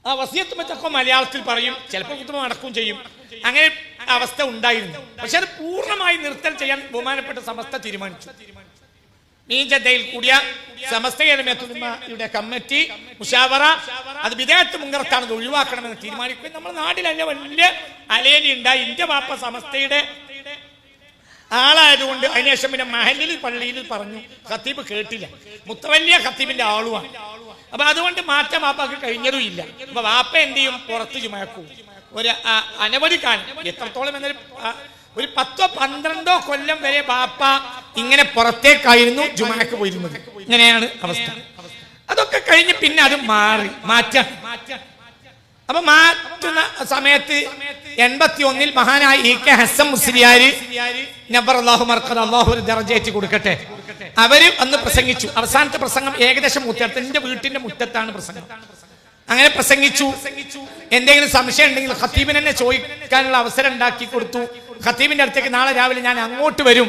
ആ വസിയത്ത് മറ്റൊക്കെ മലയാളത്തിൽ പറയും. ചിലപ്പോൾ ഖുതുബ നടക്കുകയും ചെയ്യും. അങ്ങനെ അവസ്ഥ ഉണ്ടായിരുന്നു. പക്ഷെ അത് പൂർണ്ണമായി നിർത്തൽ ചെയ്യാൻ ബഹുമാനപ്പെട്ട സമസ്ത തീരുമാനിച്ചു. മീൻചന്തയിൽ കൂടിയ സമസ്തയുടെ കമ്മിറ്റി മുശാവറ അത് വിദേഹത്ത് മുങ്കറത്താണ് ഒഴിവാക്കണമെന്ന് തീരുമാനിക്കുകയും നമ്മുടെ നാട്ടിലല്ല വലിയ അലേലി ഉണ്ടായി. ഇന്ത്യ വാപ്പ സമസ്തയുടെ ആളായതുകൊണ്ട് അതിനുശേഷം പിന്നെ മഹല്ലിൽ പള്ളിയിൽ പറഞ്ഞു. ഖത്തീബ് കേട്ടില്ല. മുത്തവല്ലിയ ഖത്തീബിന്റെ ആളുമാണ്. അപ്പൊ അതുകൊണ്ട് മാറ്റം വാപ്പാക്ക് കഴിഞ്ഞതും ഇല്ല. അപ്പൊ വാപ്പ എന്ത് ചെയ്യും? പുറത്ത് ചുമക്കും. ഒരു അനവധി കാലം, എത്രത്തോളം എന്നൊരു 10-12 കൊല്ലം വരെ ബാപ്പ ഇങ്ങനെ പുറത്തേക്കായിരുന്നു ജുമാക്ക് പോയിരുന്നത്. ഇങ്ങനെയാണ് അവസ്ഥ. അതൊക്കെ കഴിഞ്ഞ് പിന്നെ അത് മാറ്റാം. അപ്പൊ മാറ്റുന്ന സമയത്ത് 81 മഹാനായ ഇ.കെ. ഹസൻ മുസ്ലിയാർ നബ്ബറല്ലാഹു മർഖദ, അല്ലാഹു ഒരു ദർജ ഏറ്റി കൊടുക്കട്ടെ, അവര് അന്ന് പ്രസംഗിച്ചു. അവസാനത്തെ പ്രസംഗം ഏകദേശം എന്റെ വീട്ടിന്റെ മുറ്റത്താണ് പ്രസംഗം. അങ്ങനെ പ്രസംഗിച്ചു. എന്തെങ്കിലും സംശയം ഉണ്ടെങ്കിൽ ഖത്തീബിന് തന്നെ ചോദിക്കാനുള്ള അവസരം ഉണ്ടാക്കി കൊടുത്തു. ഖത്തീബിന്റെ അടുത്തേക്ക് നാളെ രാവിലെ ഞാൻ അങ്ങോട്ട് വരും,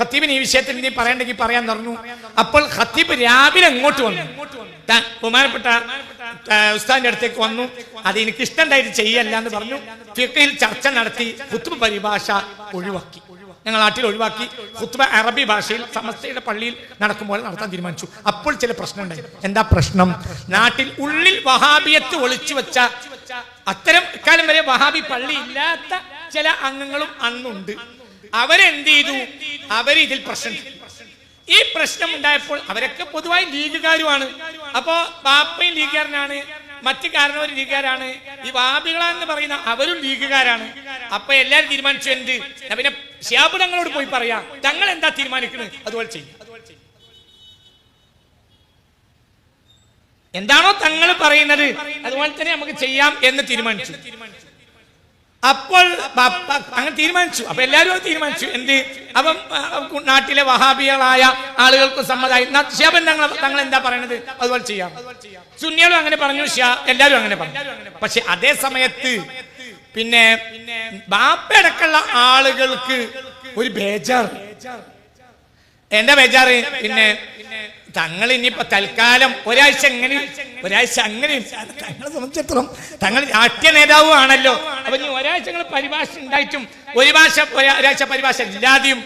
ഖത്തീബിന് ഈ വിഷയത്തിൽ നീ പറയണ്ടെങ്കിൽ പറയാൻ പറഞ്ഞു. അപ്പോൾ ഖത്തീബ് രാവിലെ അങ്ങോട്ട് വന്നു. ബഹുമാനപ്പെട്ട ഉസ്താദിന്റെ അടുത്തേക്ക് വന്നു. അത് എനിക്ക് ഇഷ്ടമുണ്ടായിട്ട് ചെയ്യല്ല എന്ന് പറഞ്ഞു. ഫിഖ്ഹിൽ ചർച്ച നടത്തി. ഖുതുബ പരിഭാഷ ഒഴിവാക്കി. ഞങ്ങൾ നാട്ടിൽ ഒഴിവാക്കി. ഖുതുബ അറബി ഭാഷയിൽ സമസ്തയുടെ പള്ളിയിൽ നടക്കുമ്പോൾ നടത്താൻ തീരുമാനിച്ചു. അപ്പോൾ ചില പ്രശ്നം ഉണ്ടായി. എന്താ പ്രശ്നം? നാട്ടിൽ ഉള്ളിൽ വഹാബിയത്ത് ഒളിച്ചു വെച്ച, അത്തരം കാലം വരെ വഹാബി പള്ളി ഇല്ലാത്ത ചില അംഗങ്ങളും അന്നുണ്ട്. അവരെന്ത് ചെയ്തു? ഇതിൽ പ്രശ്നം. ഈ പ്രശ്നം ഉണ്ടായപ്പോൾ അവരൊക്കെ പൊതുവായി ലീഗുകാരുമാണ്. അപ്പോ ബാപ്പയും ലീഗുകാരനാണ്, മറ്റു കാരണവരും ലീഗുകാരാണ്. ഈ വാബികളെന്ന് പറയുന്ന അവരും ലീഗുകാരാണ്. അപ്പൊ എല്ലാരും തീരുമാനിച്ചു എന്ത്? പിന്നെ ശിഹാബ് തങ്ങളോട് പോയി പറയാം, തങ്ങൾ എന്താ തീരുമാനിക്കുന്നത് അതുപോലെ ചെയ്യും. എന്താണോ തങ്ങൾ പറയുന്നത് അതുപോലെ തന്നെ നമുക്ക് ചെയ്യാം എന്ന് തീരുമാനിച്ചു. അപ്പോൾ അങ്ങനെ തീരുമാനിച്ചു. അപ്പൊ എല്ലാവരും അത് തീരുമാനിച്ചു. എന്ത്? അപ്പം നാട്ടിലെ വഹാബികളായ ആളുകൾക്ക് സമ്മതമായി. ശിഹാബ് തങ്ങൾ എന്താ പറയുന്നത് അതുപോലെ ചെയ്യാം. സുന്നികളും അങ്ങനെ പറഞ്ഞു, എല്ലാവരും അങ്ങനെ പറഞ്ഞു. പക്ഷെ അതേ സമയത്ത് പിന്നെ ബാപ്പയടക്കമുള്ള ആളുകൾക്ക് ഒരു ബേജാറ്. എന്താ ബേജാറ്? പിന്നെ തങ്ങൾ ഇനിയിപ്പോ തൽക്കാലം ഒരാഴ്ച അങ്ങനെ തങ്ങളെ സംബന്ധിച്ചിടത്തോളം തങ്ങൾ രാഷ്ട്രീയ നേതാവും ആണല്ലോ. അപ്പൊ ഇനി ഒരാഴ്ച പരിഭാഷ ഉണ്ടായിട്ടും ഒരാഴ്ച പരിഭാഷ ഇല്ലാതെയും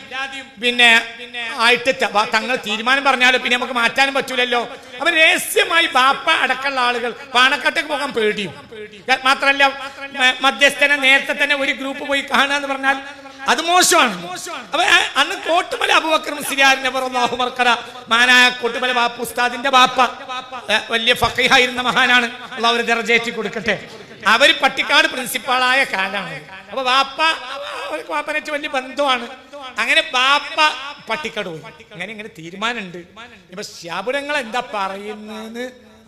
പിന്നെ ആയിട്ട് തങ്ങൾ തീരുമാനം പറഞ്ഞാലും പിന്നെ നമുക്ക് മാറ്റാനും പറ്റൂലല്ലോ. അപ്പൊ രഹസ്യമായി ബാപ്പ അടക്കമുള്ള ആളുകൾ പാണക്കാട്ടേക്ക് പോകാൻ പേടിയും. മാത്രമല്ല മധ്യസ്ഥനെ നേരത്തെ തന്നെ ഒരു ഗ്രൂപ്പ് പോയി കാണുക എന്ന് പറഞ്ഞാൽ അത് മോശമാണ്. അപ്പൊ അന്ന് കോട്ടുമല അബൂബക്കർ മുസ്ലിയാരിന്റെ മാനായ കോട്ടുമല ബാപ്പ ഉസ്താദിന്റെ ബാപ്പ വലിയ ഫഖീഹായിരുന്ന മഹാനാണ്. അള്ളാഹു ദർജയേറ്റി കൊടുക്കട്ടെ. അവര് പട്ടിക്കാട് പ്രിൻസിപ്പാളായ കാലാണ്. അപ്പൊ ബാപ്പനെ വലിയ ബന്ധമാണ്. അങ്ങനെ ബാപ്പ പട്ടിക്കാട് പോയി. അങ്ങനെ തീരുമാനമുണ്ട്. ഇപ്പൊ ശാബുരങ്ങൾ എന്താ പറയുന്നതെന്ന്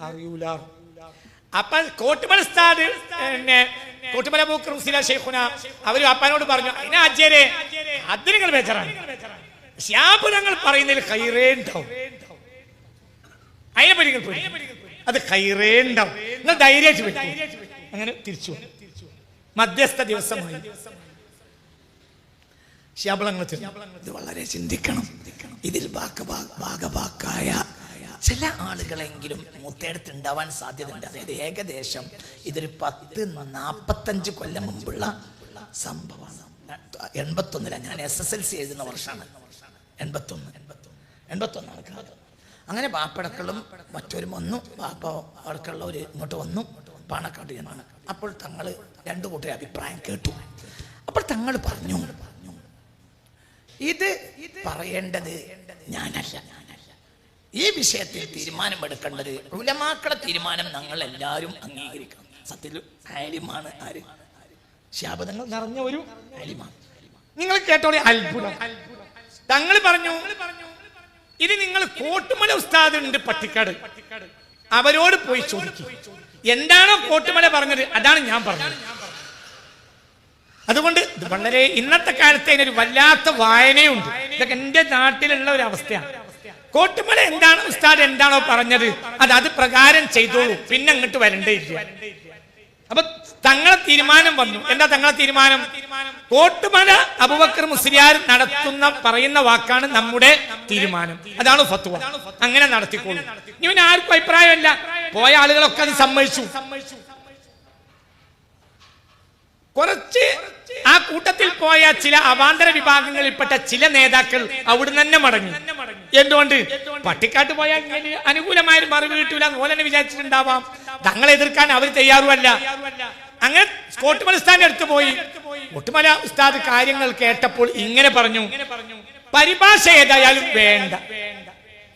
അറിയൂല. അപ്പൊ കോട്ടുമല ഉസ്താദ് കോട്ടുമല അബൂബക്കർ മുസ്ലിയാർ ശൈഖുന അവര് ബാപ്പാനോട് പറഞ്ഞു, അതിനെ ആചാര്യ അത് നിങ്ങൾ ബേജാറാണ്, ശാബുരങ്ങൾ പറയുന്നതിൽ ഖൈറേ ഉണ്ടാവും, അതിനെ പറ്റി അത് ഖൈറേ ഉണ്ടാവും, നിങ്ങൾ ധൈര്യമായിട്ട് പറ്റും. അങ്ങനെ തിരിച്ചു മധ്യസ്ഥ ദിവസമായി ശാബുളങ്ങൾ ഇത് വളരെ ചിന്തിക്കണം. ഇതിൽ ഭാഗഭാക്കായ ചില ആളുകളെങ്കിലും മുത്തേടത്ത് ഉണ്ടാവാൻ സാധ്യതയുണ്ട്. അതായത് ഏകദേശം ഇതൊരു 10-45 കൊല്ലം മുമ്പുള്ള സംഭവമാണ്. 81 ഞാൻ SSLC എഴുതുന്ന വർഷമാണ്. 81 കാലം. അങ്ങനെ ബാപ്പടക്കളും മറ്റൊരു വന്നു, ബാപ്പ അടക്കമുള്ളവർ ഇങ്ങോട്ട് വന്നു, പാണക്കാട് എന്നാണ്. അപ്പോൾ തങ്ങൾ രണ്ടു കൂട്ടരെ അഭിപ്രായം കേട്ടു. അപ്പോൾ തങ്ങൾ പറഞ്ഞു, ഇത് പറയേണ്ടത് ഞാനല്ല, ഈ വിഷയത്തിൽ തീരുമാനമെടുക്കേണ്ടത് ഉലമാക്കളെ തീരുമാനം ഞങ്ങൾ എല്ലാവരും അംഗീകരിക്കണം. സത്യത്തിൽ ആലിമാണ് ആര്? ശാബദങ്ങൾ നിറഞ്ഞ ഒരു ആലിമാണ്. നിങ്ങൾ കേട്ടോളി അത്ഭുതം. തങ്ങൾ പറഞ്ഞു, ഇത് നിങ്ങൾ കോട്ടുമല ഉസ്താദ് ഉണ്ട് പട്ടിക്കാട്, അവരോട് പോയി ചോദിക്കും. എന്താണോ കോട്ടുമല പറഞ്ഞത് അതാണ് ഞാൻ പറഞ്ഞത്. അതുകൊണ്ട് ഇത് വളരെ ഇന്നത്തെ കാലത്ത് അതിനൊരു വല്ലാത്ത വായനയുണ്ട്. ഇതൊക്കെ എന്റെ നാട്ടിലുള്ള ഒരു അവസ്ഥയാണ്. കോട്ടുമല എന്താണ് ഉസ്താദ് എന്താണോ പറഞ്ഞത് അത് പ്രകാരം ചെയ്തോളൂ, പിന്നെ അങ്ങോട്ട് വരണ്ടേ ഇല്ല. അപ്പൊ തങ്ങളെ തീരുമാനം വന്നു. എന്താ തങ്ങളെ തീരുമാനം? കോട്ടുമല അബൂബക്കർ മുസ്ലിയാർ പറയുന്ന വാക്കാണ് നമ്മുടെ തീരുമാനം, അതാണ് ഫത്വ, അങ്ങനെ നടത്തിക്കോളൂ. ഇവന് ആർക്കും അഭിപ്രായമല്ല, പോയ ആളുകളൊക്കെ അത് സമ്മതിച്ചു. കുറച്ച് ആ കൂട്ടത്തിൽ പോയ ചില അവാന്തര വിഭാഗങ്ങളിൽപ്പെട്ട ചില നേതാക്കൾ അവിടുന്ന് തന്നെ മടങ്ങി. എന്തുകൊണ്ട്? പട്ടിക്കാട്ട് പോയാൽ അനുകൂലമായ മറുപടി കിട്ടൂല പോലെ തന്നെ വിചാരിച്ചിട്ടുണ്ടാവാം. തങ്ങളെ എതിർക്കാൻ അവർ തയ്യാറുമല്ല. അങ്ങനെ കോട്ടുമല ഉസ്താദിന്റെ അടുത്ത് പോയി. കോട്ടുമല ഉസ്താദ് കാര്യങ്ങൾ കേട്ടപ്പോൾ ഇങ്ങനെ പറഞ്ഞു, പരിഭാഷ ഏതായാലും വേണ്ട,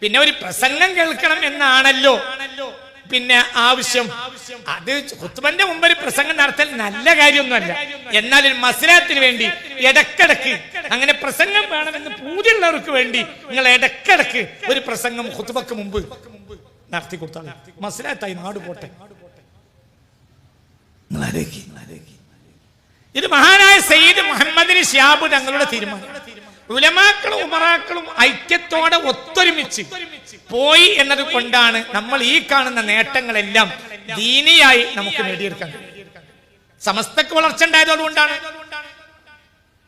പിന്നെ ഒരു പ്രസംഗം കേൾക്കണം എന്നാണല്ലോ പിന്നെ ആവശ്യം. അത് ഖുത്ബന്റെ മുമ്പ് ഒരു പ്രസംഗം നടത്തൽ നല്ല കാര്യമൊന്നുമല്ല. എന്നാൽ ഒരു മസ്ലഹത്തിന് വേണ്ടി ഇടക്കിടക്ക് അങ്ങനെ പ്രസംഗം വേണമെന്ന് പൂതിയുള്ളവർക്ക് വേണ്ടി നിങ്ങൾ ഇടക്കിടക്ക് ഒരു പ്രസംഗം ഖുത്ബക്ക് മുമ്പ് നടത്തി കൊടുത്താൽ മസ്ലഹത്തായി നാട് പോട്ടെ. ഇത് മഹാനായ സയ്യിദ് മുഹമ്മദ് ശിഹാബ് തങ്ങളുടെ തീരുമാനം. ഉലമാക്കളും ഉമറാക്കളും ഐക്യത്തോടെ ഒത്തൊരുമിച്ച് പോയി എന്നത് കൊണ്ടാണ് നമ്മൾ ഈ കാണുന്ന നേട്ടങ്ങളെല്ലാം ദീനിയായി നമുക്ക് നേടിയെടുക്കാൻ കഴിയും. സമസ്തക്ക് വളർച്ച ഉണ്ടായതുകൊണ്ടാണ്,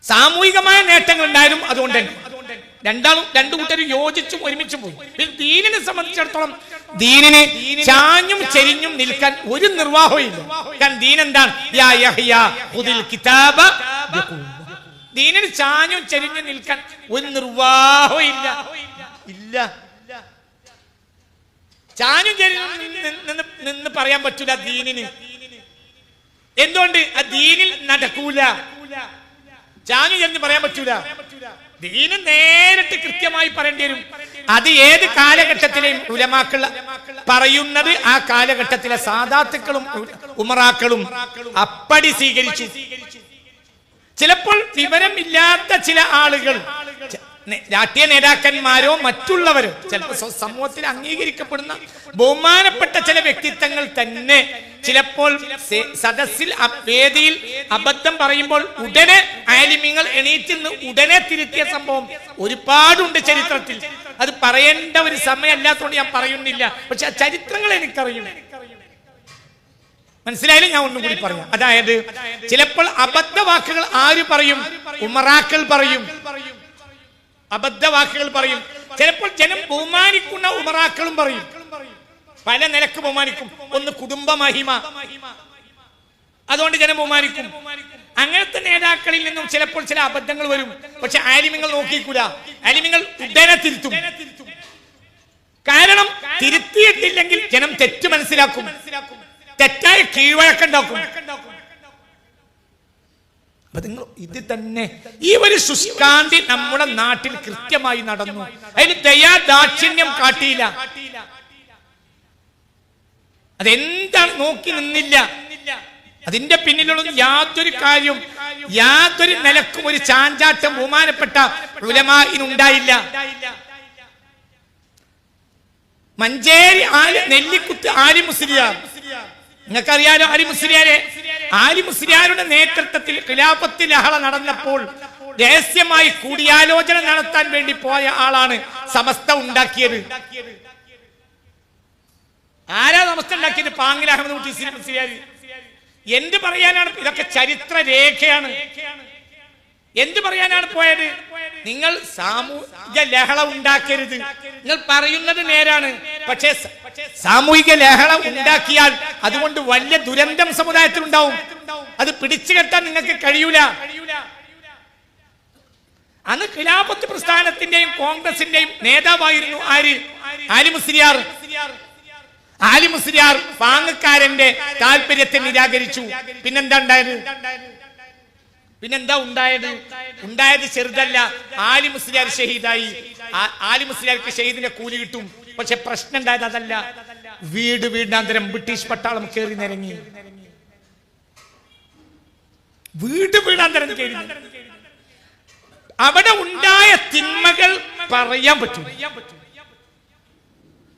സാമൂഹികമായ നേട്ടങ്ങൾ ഉണ്ടായതും അതുകൊണ്ട് തന്നെ. രണ്ടു കൂട്ടരും യോജിച്ചും ഒരുമിച്ചും പോയി. ദീനിനെ സംബന്ധിച്ചിടത്തോളം ദീനിന് ചാഞ്ഞും ചെരിഞ്ഞും നിൽക്കാൻ ഒരു നിർവാഹവും ഇല്ല. കാരണം ദീൻ എന്താണ്? യാ യഹ്യാ ഖുദിൽ കിതാബ ബിഖുവ്വ. ദീനിന് ചാഞ്ഞും ചെരിഞ്ഞും നിൽക്കാൻ ഒരു നിർവാഹവും ഇല്ല. ചാഞ്ഞും ചെരിഞ്ഞും നിന്ന് പറയാൻ പറ്റൂല ദീനിന്. എന്തുകൊണ്ട്? ആ ദീനിൽ നടക്കൂല. ചാഞ്ഞു ചെരിഞ്ഞ് പറയാൻ പറ്റൂല. ദീന് നേരിട്ട് കൃത്യമായി പറയേണ്ടി വരും. അത് ഏത് കാലഘട്ടത്തിലെയും ഉലമാക്കൾ പറയുന്നത് ആ കാലഘട്ടത്തിലെ സാദാത്തുക്കളും ഉമറാക്കളും അപ്പടി സ്വീകരിച്ചു. ചിലപ്പോൾ വിവരമില്ലാത്ത ചില ആളുകൾ, രാഷ്ട്രീയ നേതാക്കന്മാരോ മറ്റുള്ളവരോ, ചിലപ്പോൾ സമൂഹത്തിൽ അംഗീകരിക്കപ്പെടുന്ന ബഹുമാനപ്പെട്ട ചില വ്യക്തിത്വങ്ങൾ തന്നെ ചിലപ്പോൾ സദസ്സിൽ വേദിയിൽ അബദ്ധം പറയുമ്പോൾ ഉടനെ ആലിമീങ്ങൾ എണീറ്റ് ഉടനെ തിരുത്തിയ സംഭവം ഒരുപാടുണ്ട് ചരിത്രത്തിൽ. അത് പറയേണ്ട ഒരു സമയമല്ലാത്തതുകൊണ്ട് ഞാൻ പറയുന്നില്ല. പക്ഷെ ആ ചരിത്രങ്ങൾ എനിക്കറിയും. മനസ്സിലായാലും ഞാൻ ഒന്നും കൂടി പറയാം. അതായത് ചിലപ്പോൾ അബദ്ധ വാക്കുകൾ ആര് പറയും? ഉമറാക്കൾ പറയും, അബദ്ധ വാക്കുകൾ പറയും. ചിലപ്പോൾ ജനം ബഹുമാനിക്കുന്ന ഉമറാക്കളും പറയും. പല നിലക്ക് ബഹുമാനിക്കും. ഒന്ന് കുടുംബ മഹിമ, അതുകൊണ്ട് ജനം ബഹുമാനിക്കും. അങ്ങനത്തെ നേതാക്കളിൽ നിന്നും ചിലപ്പോൾ ചില അബദ്ധങ്ങൾ വരും. പക്ഷെ ആലിമ്യങ്ങൾ നോക്കിക്കൂല, ആലിമ്യങ്ങൾ ഉടനെ തിരുത്തും. കാരണം തിരുത്തിയിട്ടില്ലെങ്കിൽ ജനം തെറ്റ് മനസ്സിലാക്കും, തെറ്റായ കീഴ്വഴക്കുണ്ടാക്കും. അപ്പൊ നിങ്ങൾ ഇത് തന്നെ ഈ ഒരു ശുഷ്കാന്തി നമ്മുടെ നാട്ടിൽ കൃത്യമായി നടന്നു. അതിന് ദയാ ദാക്ഷിണ്യം കാട്ടിയില്ല. അതെന്താണ് നോക്കി നിന്നില്ല. അതിന്റെ പിന്നിലുള്ള യാതൊരു കാര്യം, യാതൊരു നിലക്കും ഒരു ചാഞ്ചാട്ടം ബഹുമാനപ്പെട്ട ഉലമാഇനുണ്ടായില്ല. മഞ്ചേരി നെല്ലിക്കുത്ത് ആലി മുസ്ലിയാർ, നിങ്ങൾക്കറിയാലോ ആലി മുസ്ലിയാരെ. ആലി മുസ്ലിയാരുടെ നേതൃത്വത്തിൽ ഖിലാഫത്ത് ലഹള നടന്നപ്പോൾ രഹസ്യമായി കൂടിയാലോചന നടത്താൻ വേണ്ടി പോയ ആളാണ് സമസ്ത ഉണ്ടാക്കിയത്. ആരാ സമസ്ത ഉണ്ടാക്കിയത്? പാങ്ങിൽ അഹമ്മദ് കുട്ടി മുസ്ലിയാർ. എന്ത് പറയാനാണ്? ഇതൊക്കെ ചരിത്ര രേഖയാണ്. എന്ത് പറയാനാണ് പോയത്? നിങ്ങൾ സാമൂഹിക ലഹള ഉണ്ടാക്കരുത്. നിങ്ങൾ പറയുന്നത് നേരാണ്, പക്ഷേ സാമൂഹിക ലഹള ഉണ്ടാക്കിയാൽ അതുകൊണ്ട് വലിയ ദുരന്തം സമുദായത്തിൽ ഉണ്ടാവും. അത് പിടിച്ചു കെട്ടാൻ നിങ്ങൾക്ക് കഴിയൂല. അന്ന് ഖിലാഫത്ത് പ്രസ്ഥാനത്തിന്റെയും കോൺഗ്രസിന്റെയും നേതാവായിരുന്നു ആര്? ആലി മുസ്ലിയാർ. ആലി മുസ്ലിയാർ പാങ്ങക്കാരന്റെ താല്പര്യത്തെ നിരാകരിച്ചു. പിന്നെന്താ ഉണ്ടായത്? ഉണ്ടായത് ചെറുതല്ല. ആലി മുസ്ലിയാർ ഷഹീദായി. ആലി മുസ്ലിയാർക്ക് ഷഹീദിന്റെ കൂലി കിട്ടും. പക്ഷെ പ്രശ്നം ഉണ്ടായത് അതല്ല. വീടാന്തരം ബ്രിട്ടീഷ് പട്ടാളം കയറി നിരങ്ങി. വീടാന്തരം കയറി. അവിടെ ഉണ്ടായ തിന്മകൾ പറയാൻ പറ്റും.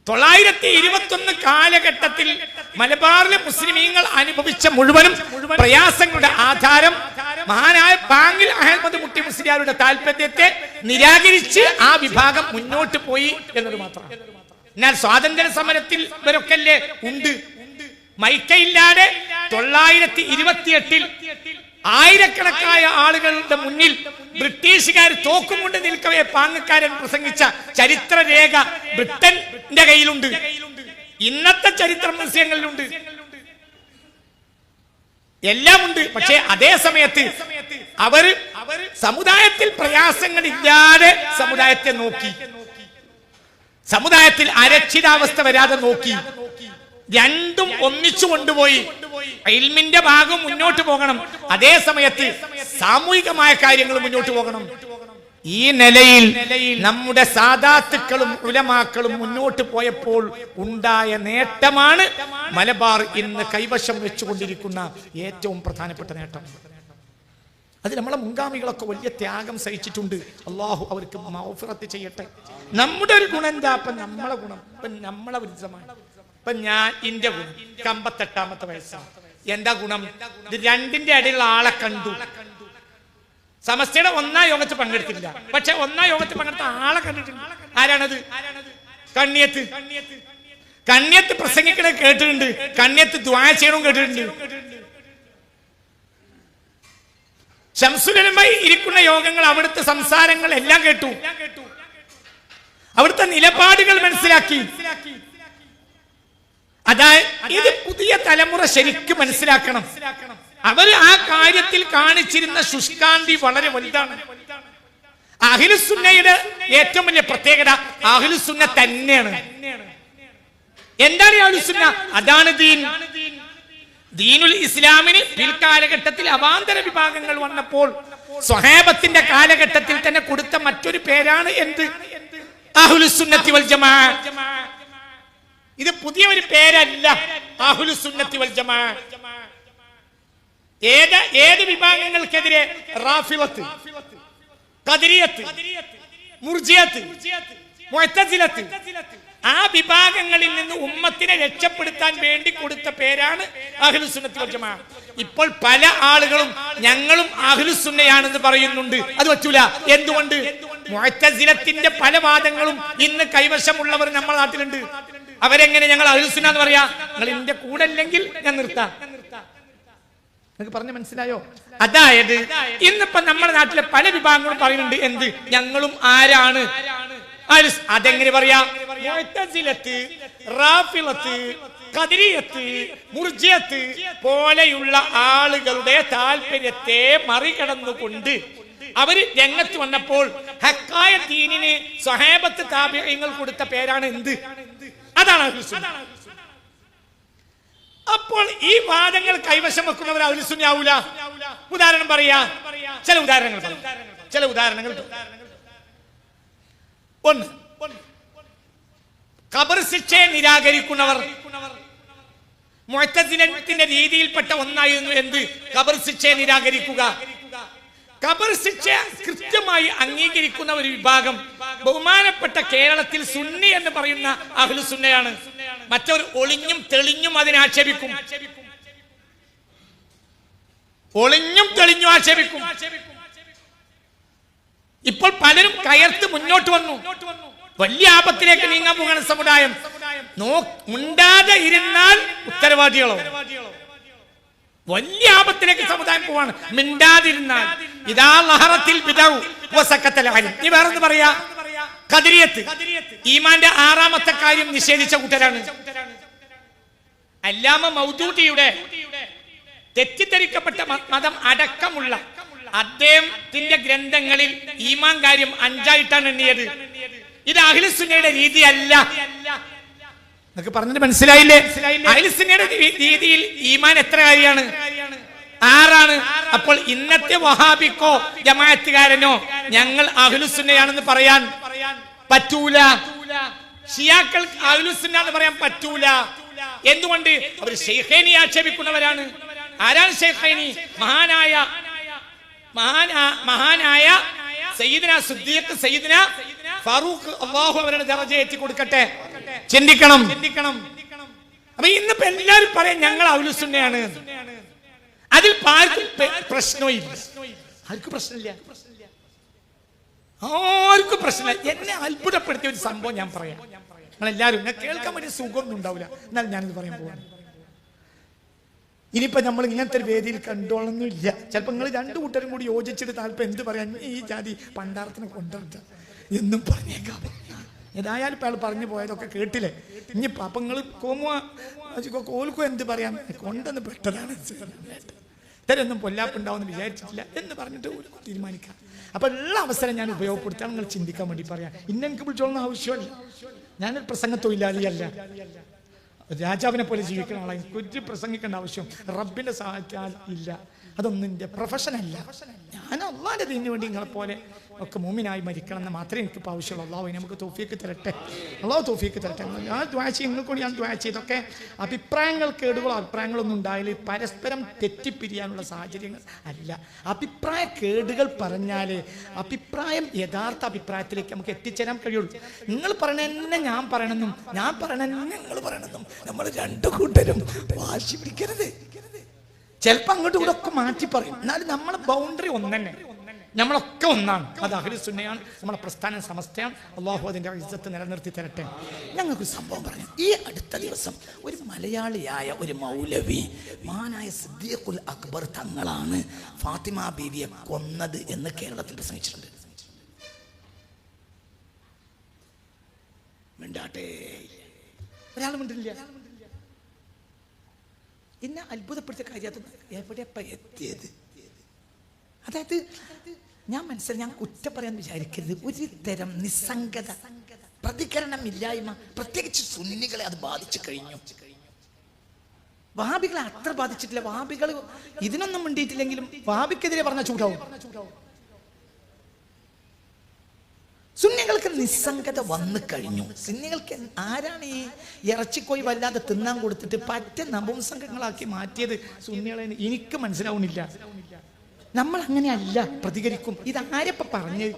921 കാലഘട്ടത്തിൽ മലബാറിലെ മുസ്ലിമീങ്ങൾ അനുഭവിച്ച മുഴുവനും പ്രയാസങ്ങളുടെ ആധാരം മഹാനായ പാങ്ങിൽ അഹമ്മദ് കുട്ടി മുസ്ലിയാരുടെ താല്പര്യത്തെ നിരാകരിച്ച് ആ വിഭാഗം മുന്നോട്ട് പോയി എന്നത് മാത്രം. എന്നാൽ സ്വാതന്ത്ര്യ സമരത്തിൽ ഇവരൊക്കെ ഉണ്ട്. മൈക്കയില്ലാതെ 928 ആയിരക്കണക്കായ ആളുകളുടെ മുന്നിൽ ബ്രിട്ടീഷുകാർ തോക്കും കൊണ്ട് നിൽക്കവേ പാങ്ങക്കാരൻ പ്രസംഗിച്ച ചരിത്ര രേഖ ബ്രിട്ടന്റെ കയ്യിലുണ്ട്. ഇന്നത്തെ ചരിത്ര മ്യൂസിയങ്ങളിലുണ്ട്, എല്ലാം ഉണ്ട്. പക്ഷേ അതേ സമയത്ത് അവർ സമുദായത്തിൽ പ്രയാസങ്ങൾ ഇല്ലാതെ സമുദായത്തെ നോക്കി, സമുദായത്തിൽ അരക്ഷിതാവസ്ഥ വരാതെ നോക്കി. രണ്ടും ഒന്നിച്ചു കൊണ്ടുപോയി. ഇൽമിന്റെ ഭാഗം മുന്നോട്ട് പോകണം, അതേ സമയത്ത് സാമൂഹികമായ കാര്യങ്ങൾ മുന്നോട്ട് പോകണം. ഈ നിലയിൽ നമ്മുടെ സാദാത്തുക്കളും ഉലമാക്കളും മുന്നോട്ട് പോയപ്പോൾ ഉണ്ടായ നേട്ടമാണ് മലബാർ ഇന്ന് കൈവശം വെച്ചുകൊണ്ടിരിക്കുന്ന ഏറ്റവും പ്രധാനപ്പെട്ട നേട്ടം. അത് നമ്മളെ മുൻഗാമികളൊക്കെ വലിയ ത്യാഗം സഹിച്ചിട്ടുണ്ട്. അള്ളാഹു അവർക്ക് മഗ്ഫിറത്ത് ചെയ്യട്ടെ. നമ്മുടെ ഒരു ഗുണം എന്താ? നമ്മളെ ഗുണം നമ്മളെ വിരുദ്ധമാണ്. ഞാൻ ഇന്റെ ഗുണം 58ാമത്തെ വയസ്സാണ്. എന്താ ഗുണം? ഇത് രണ്ടിന്റെ ഇടയിലുള്ള ആളെ കണ്ടു. സമസ്തയുടെ 1ാം യോഗത്തിൽ പങ്കെടുത്തില്ല, പക്ഷെ 1ാം യോഗത്തിൽ പങ്കെടുത്ത ആളെ കണ്ടിട്ടുണ്ട്. ആരാണത്? കണ്ണിയത്ത് പ്രസംഗിക്കണ കേട്ടിട്ടുണ്ട്, കണ്ണിയത്ത് ദുആ ചെയ്യണം കേട്ടിട്ടുണ്ട്. ശംസുലമായി ഇരിക്കുന്ന യോഗങ്ങൾ, അവിടുത്തെ സംസാരങ്ങൾ എല്ലാം കേട്ടു, അവിടുത്തെ നിലപാടുകൾ മനസ്സിലാക്കി. അതായത് ഇത് പുതിയ തലമുറ ശരിക്കും മനസ്സിലാക്കണം. അവർ ആ കാര്യത്തിൽ കാണിച്ചിരുന്ന ശുഷ്കാന്തി വളരെ വലുതാണ്. അഹ്ലുസുന്നയുടെ ഏറ്റവും വലിയ പ്രത്യേകത അഹ്ലുസുന്ന തന്നെയാണ്. എന്താണ് അഹ്ലുസുന്ന? അതാണ് ദീൻ. ദീനുൽ ഇസ്ലാമിന് പിൽക്കാലഘട്ടത്തിൽ അവാന്തര വിഭാഗങ്ങൾ വന്നപ്പോൾ സ്വഹാബത്തിന്റെ കാലഘട്ടത്തിൽ തന്നെ കൊടുത്ത മറ്റൊരു പേരാണ് എന്ത്? അഹ്ലുസുന്നത്തി വൽ ജമാഅ. ഇത് പുതിയ ഒരു പേരല്ല. അഹ്ലുസുന്നത്തി വൽ ജമാഅ. ഏത് വിഭാഗങ്ങൾക്കെതിരെ? റാഫിളത്ത്, ഖദരിയത്ത്, മുർജിയത്ത്, മുഅ്തസിലത്ത്, ആ വിഭാഗങ്ങളിൽ നിന്ന് ഉമ്മത്തിനെ രക്ഷപ്പെടുത്താൻ വേണ്ടി കൊടുത്ത പേരാണ് അഹ്ലുസുന്നത്തി വൽ ജമാഅ. ഇപ്പോൾ പല ആളുകളും ഞങ്ങളും അഹ്ലുസുന്നയാണെന്ന് പറയുന്നുണ്ട്. അത് പറ്റൂല. എന്തുകൊണ്ട്? മുഅ്തസിലത്തിന്റെ പല വാദങ്ങളും ഇന്ന് കൈവശമുള്ളവർ നമ്മുടെ നാട്ടിലുണ്ട്. അവരെങ്ങനെ ഞങ്ങൾ അഹ്ലുസുന്ന എന്ന് പറയാ? നിങ്ങൾ എന്റെ കൂടെ അല്ലെങ്കിൽ ഞാൻ നിർത്താം. നിങ്ങൾക്ക് പറഞ്ഞ മനസ്സിലായോ? അതായത് ഇന്നിപ്പോ നമ്മുടെ നാട്ടിലെ പല വിഭാഗങ്ങളും പറയുന്നുണ്ട് എന്ത്, ഞങ്ങളും ആരാണ്? അതെങ്ങനെ പറയാ? മുഅ്തസിലത്ത്, റാഫിളത്ത്, ഖദരിയത്ത്, മുർജിയത്ത് പോലെയുള്ള ആളുകളുടെ താല്പര്യത്തെ മറികടന്നുകൊണ്ട് അവര് രംഗത്ത് വന്നപ്പോൾ ഹക്കായ ദീനിന് സ്വഹാബത്ത് താബിഈങ്ങൾ കൊടുത്ത പേരാണ് എന്ത്? അതാണ് അഹ്ലുസുന്ന. അപ്പോൾ ഈ വാദങ്ങൾ കൈവശം വെക്കുന്നവർ അഹ്ലുസുന്ന ആവൂല. ഉദാഹരണം പറയാ, ചില ഉദാഹരണങ്ങൾ. ഒന്ന്, ഖബർ ശിക്ഷയെ നിരാകരിക്കുന്നവർ. മുഅ്തസിലത്തിന്റെ രീതിയിൽപ്പെട്ട ഒന്നായിരുന്നു എന്ത്? ഖബർ ശിക്ഷയെ നിരാകരിക്കുക. ഖബർ ശിക്ഷ കൃത്യമായി അംഗീകരിക്കുന്ന ഒരു വിഭാഗം ബഹുമാനപ്പെട്ട കേരളത്തിൽ സുന്നി എന്ന് പറയുന്ന അഹ്ലുസുന്നയാണ്. മറ്റൊരു ഒളിഞ്ഞും തെളിഞ്ഞും അതിനെ ആക്ഷേപിക്കും. ഇപ്പോൾ പലരും കയർത്ത് മുന്നോട്ട് വന്നു. വലിയ ആപത്തിലേക്ക് നീങ്ങാൻ പോകുന്ന സമുദായം മുണ്ടാതെ ഇരുന്നാൽ ഉത്തരവാദികളോ? വലിയ ആപത്തിലേക്ക് സമുദായം പോവാണ് മിണ്ടാതിരുന്നാൽ. ഇതാ ലഹറത്തിൽ ബിദഉ വസക്കത്തൽ അലിം. നീ വേറൊന്ന് പറയാ, ഖദരിയത്ത് ഈമാന്റെ 6ാമത്തെ കാര്യം നിഷേധിച്ച കൂട്ടരാണ്. അല്ലാമ മൗദൂദിയുടെ തെറ്റിദ്ധരിക്കപ്പെട്ട മതം അടക്കമുള്ള അദ്ദേഹത്തിന്റെ ഗ്രന്ഥങ്ങളിൽ ഈമാൻ കാര്യം 5ആയിട്ടാണ് എണ്ണിയത്. ഇത് അഹ്ലുസുന്നയുടെ രീതിയല്ല. നിങ്ങൾക്ക് പറഞ്ഞത് മനസ്സിലായില്ലേ? അഹ്ലുസുന്നയുടെ രീതിയിൽ ഈമാൻ എത്ര കാര്യമാണ്? 6ആണ്. അപ്പോൾ ഇന്നത്തെ വഹാബിക്കോ ജമാഅത്തുകാരനോ ഞങ്ങൾ അഹ്ലുസുന്നയാണെന്ന് പറയാൻ പറ്റൂല. ഷിയാക്കൾ അഹ്ലുസുന്ന എന്ന് പറയാൻ പറ്റൂല. എന്തുകൊണ്ട്? അവർ ശൈഖൈനി ആക്ഷേപിക്കുന്നവരാണ്. ആരാണ് ശൈഖൈനി? മഹാനായ സയ്യിദന സിദ്ദീഖ്, സയ്യിദന ഫാറൂഖ്, അല്ലാഹു അവരുടെ ദറജ ഏറ്റി കൊടുക്കട്ടെ. ചിന്തിക്കണം. അപ്പൊ ഇന്നിപ്പോ എല്ലാവരും പറയാം ഞങ്ങൾ അഹ്ലുസുന്നയാണ്. അതിൽ പ്രശ്നമില്ല. ആർക്കും പ്രശ്നമില്ല. എന്നെ അത്ഭുതപ്പെടുത്തിയ ഒരു സംഭവം ഞാൻ പറയാം. നിങ്ങളെല്ലാവരും ഞാൻ കേൾക്കാൻ വേണ്ടി സുഖമൊന്നും ഉണ്ടാവില്ല, എന്നാൽ ഞാനിത് പറയാൻ പോവാണ്. ഇനിയിപ്പോ നമ്മൾ ഇങ്ങനത്തെ ഒരു വേദിയിൽ കണ്ടോളൊന്നുമില്ല. ചിലപ്പോൾ നിങ്ങൾ 2 കൂട്ടരും കൂടി യോജിച്ചിട്ട് താല്പര്യം എന്ത് പറയാൻ, ഈ ജാതി പണ്ടാരത്തിനെ കൊണ്ടുവരട്ടെ എന്നും പറഞ്ഞേക്കാം. ഏതായാലും ഇപ്പൊ അയാൾ പറഞ്ഞു പോയതൊക്കെ കേട്ടില്ലേ? ഇനിയിപ്പോ അപ്പൊ നിങ്ങൾ കോൽക്കും എന്ത് പറയാൻ കൊണ്ടെന്ന് പെട്ടതാണ്. ഇത്തരൊന്നും പൊല്ലാപ്പുണ്ടാവുമെന്ന് വിചാരിച്ചിട്ടില്ല എന്ന് പറഞ്ഞിട്ട് തീരുമാനിക്കാം. അപ്പൊ ഉള്ള അവസരം ഞാൻ ഉപയോഗപ്പെടുത്താൻ നിങ്ങൾ ചിന്തിക്കാൻ വേണ്ടി പറയാം. ഇന്നെനിക്ക് വിളിച്ചോളുന്ന ആവശ്യമല്ല. ഞാനൊരു പ്രസംഗ തൊഴിലാളിയല്ല. രാജാവിനെ പോലെ ജീവിക്കുന്ന ആളെ എനിക്ക് പ്രസംഗിക്കേണ്ട ആവശ്യം റബ്ബിന്റെ സഹായത്താൽ ഇല്ല. അതൊന്നും എൻ്റെ പ്രൊഫഷനല്ല. ഞാൻ അള്ളാന്റെ ദീനിന് വേണ്ടി നിങ്ങളെ പോലെ ഒക്കെ മൂമിനായി മരിക്കണം എന്ന് മാത്രമേ എനിക്കിപ്പോൾ ആവശ്യമുള്ളൂ. അള്ളാഹു നമുക്ക് തൗഫീക്ക് തരട്ടെ. അള്ളാഹു തൗഫീക്ക് തരട്ടെ. ഞാൻ ദ്വാ ചെയ്യും, നിങ്ങൾക്കൂടി ഞാൻ ദ്വാ ചെയ്തൊക്കെ അഭിപ്രായങ്ങളൊന്നും ഉണ്ടായാൽ പരസ്പരം തെറ്റിപ്പിരിയാനുള്ള സാഹചര്യങ്ങൾ അല്ല. അഭിപ്രായ കേടുകൾ പറഞ്ഞാൽ അഭിപ്രായം യഥാർത്ഥ അഭിപ്രായത്തിലേക്ക് നമുക്ക് എത്തിച്ചേരാൻ കഴിയുള്ളൂ. നിങ്ങൾ പറയണെന്നെ ഞാൻ പറയണമെന്നും ഞാൻ പറയണെന്നെ നിങ്ങൾ പറയണമെന്നും നമ്മൾ 2 കൂട്ടരും വാശി പിടിക്കരുത്. ചിലപ്പോൾ അങ്ങോട്ടും കൂടെ ഒക്കെ മാറ്റി പറയും. എന്നാലും നമ്മളെ ബൗണ്ടറി ഒന്നെ, നമ്മളൊക്കെ ഒന്നാണ്. അത് അഹ്ലുസുന്നയാണ്. നമ്മുടെ പ്രസ്ഥാനം സമസ്തയാണ്. അള്ളാഹു അതിൻ്റെ ഇസ്സത്ത് നിലനിർത്തി തരട്ടെ. ഞങ്ങൾക്ക് സംഭവം പറഞ്ഞു. ഈ അടുത്ത ദിവസം ഒരു മലയാളിയായ ഒരു മൗലവി മഹാനായ സിദ്ദീഖുൽ അക്ബർ തങ്ങളാണ് ഫാത്തിമ ബീവിയെ കൊന്നത് എന്ന് കേരളത്തിൽ പ്രസംഗിച്ചിട്ടുണ്ട്. മിണ്ടാട്ടെ, ഒരാൾ മിണ്ടില്ല. എന്നെ അത്ഭുതപ്പെടുത്തിയ കാര്യം എവിടെയപ്പ എത്തിയത്? അതായത് ഞാൻ മനസ്സിലായി, ഞാൻ കുറ്റം പറയാൻ വിചാരിക്കരുത്. ഒരു തരം നിസ്സംഗത, പ്രതികരണമില്ലായ്മ, പ്രത്യേകിച്ച് സുന്നികളെ അത് ബാധിച്ചു കഴിഞ്ഞു. വഹാബികളെ അത്ര ബാധിച്ചിട്ടില്ല. വഹാബികൾ ഇതിനൊന്നും മിണ്ടിയിട്ടില്ലെങ്കിലും വഹാബിക്കെതിരെ പറഞ്ഞ ചൂടാവും. സുന്നികൾക്ക് നിസ്സംഗത വന്നു കഴിഞ്ഞു. സുന്നികൾക്ക് ആരാണ് ഈ ഇറച്ചിക്കോയി വല്ലാതെ തിന്നാൻ കൊടുത്തിട്ട് പറ്റ നപുംസംഘങ്ങളാക്കി മാറ്റിയത് സുന്നികളെ എനിക്ക് മനസ്സിലാവുന്നില്ല. നമ്മൾ അങ്ങനെയല്ല പ്രതികരിക്കും. ഇത് ആരെപ്പ പറഞ്ഞത്?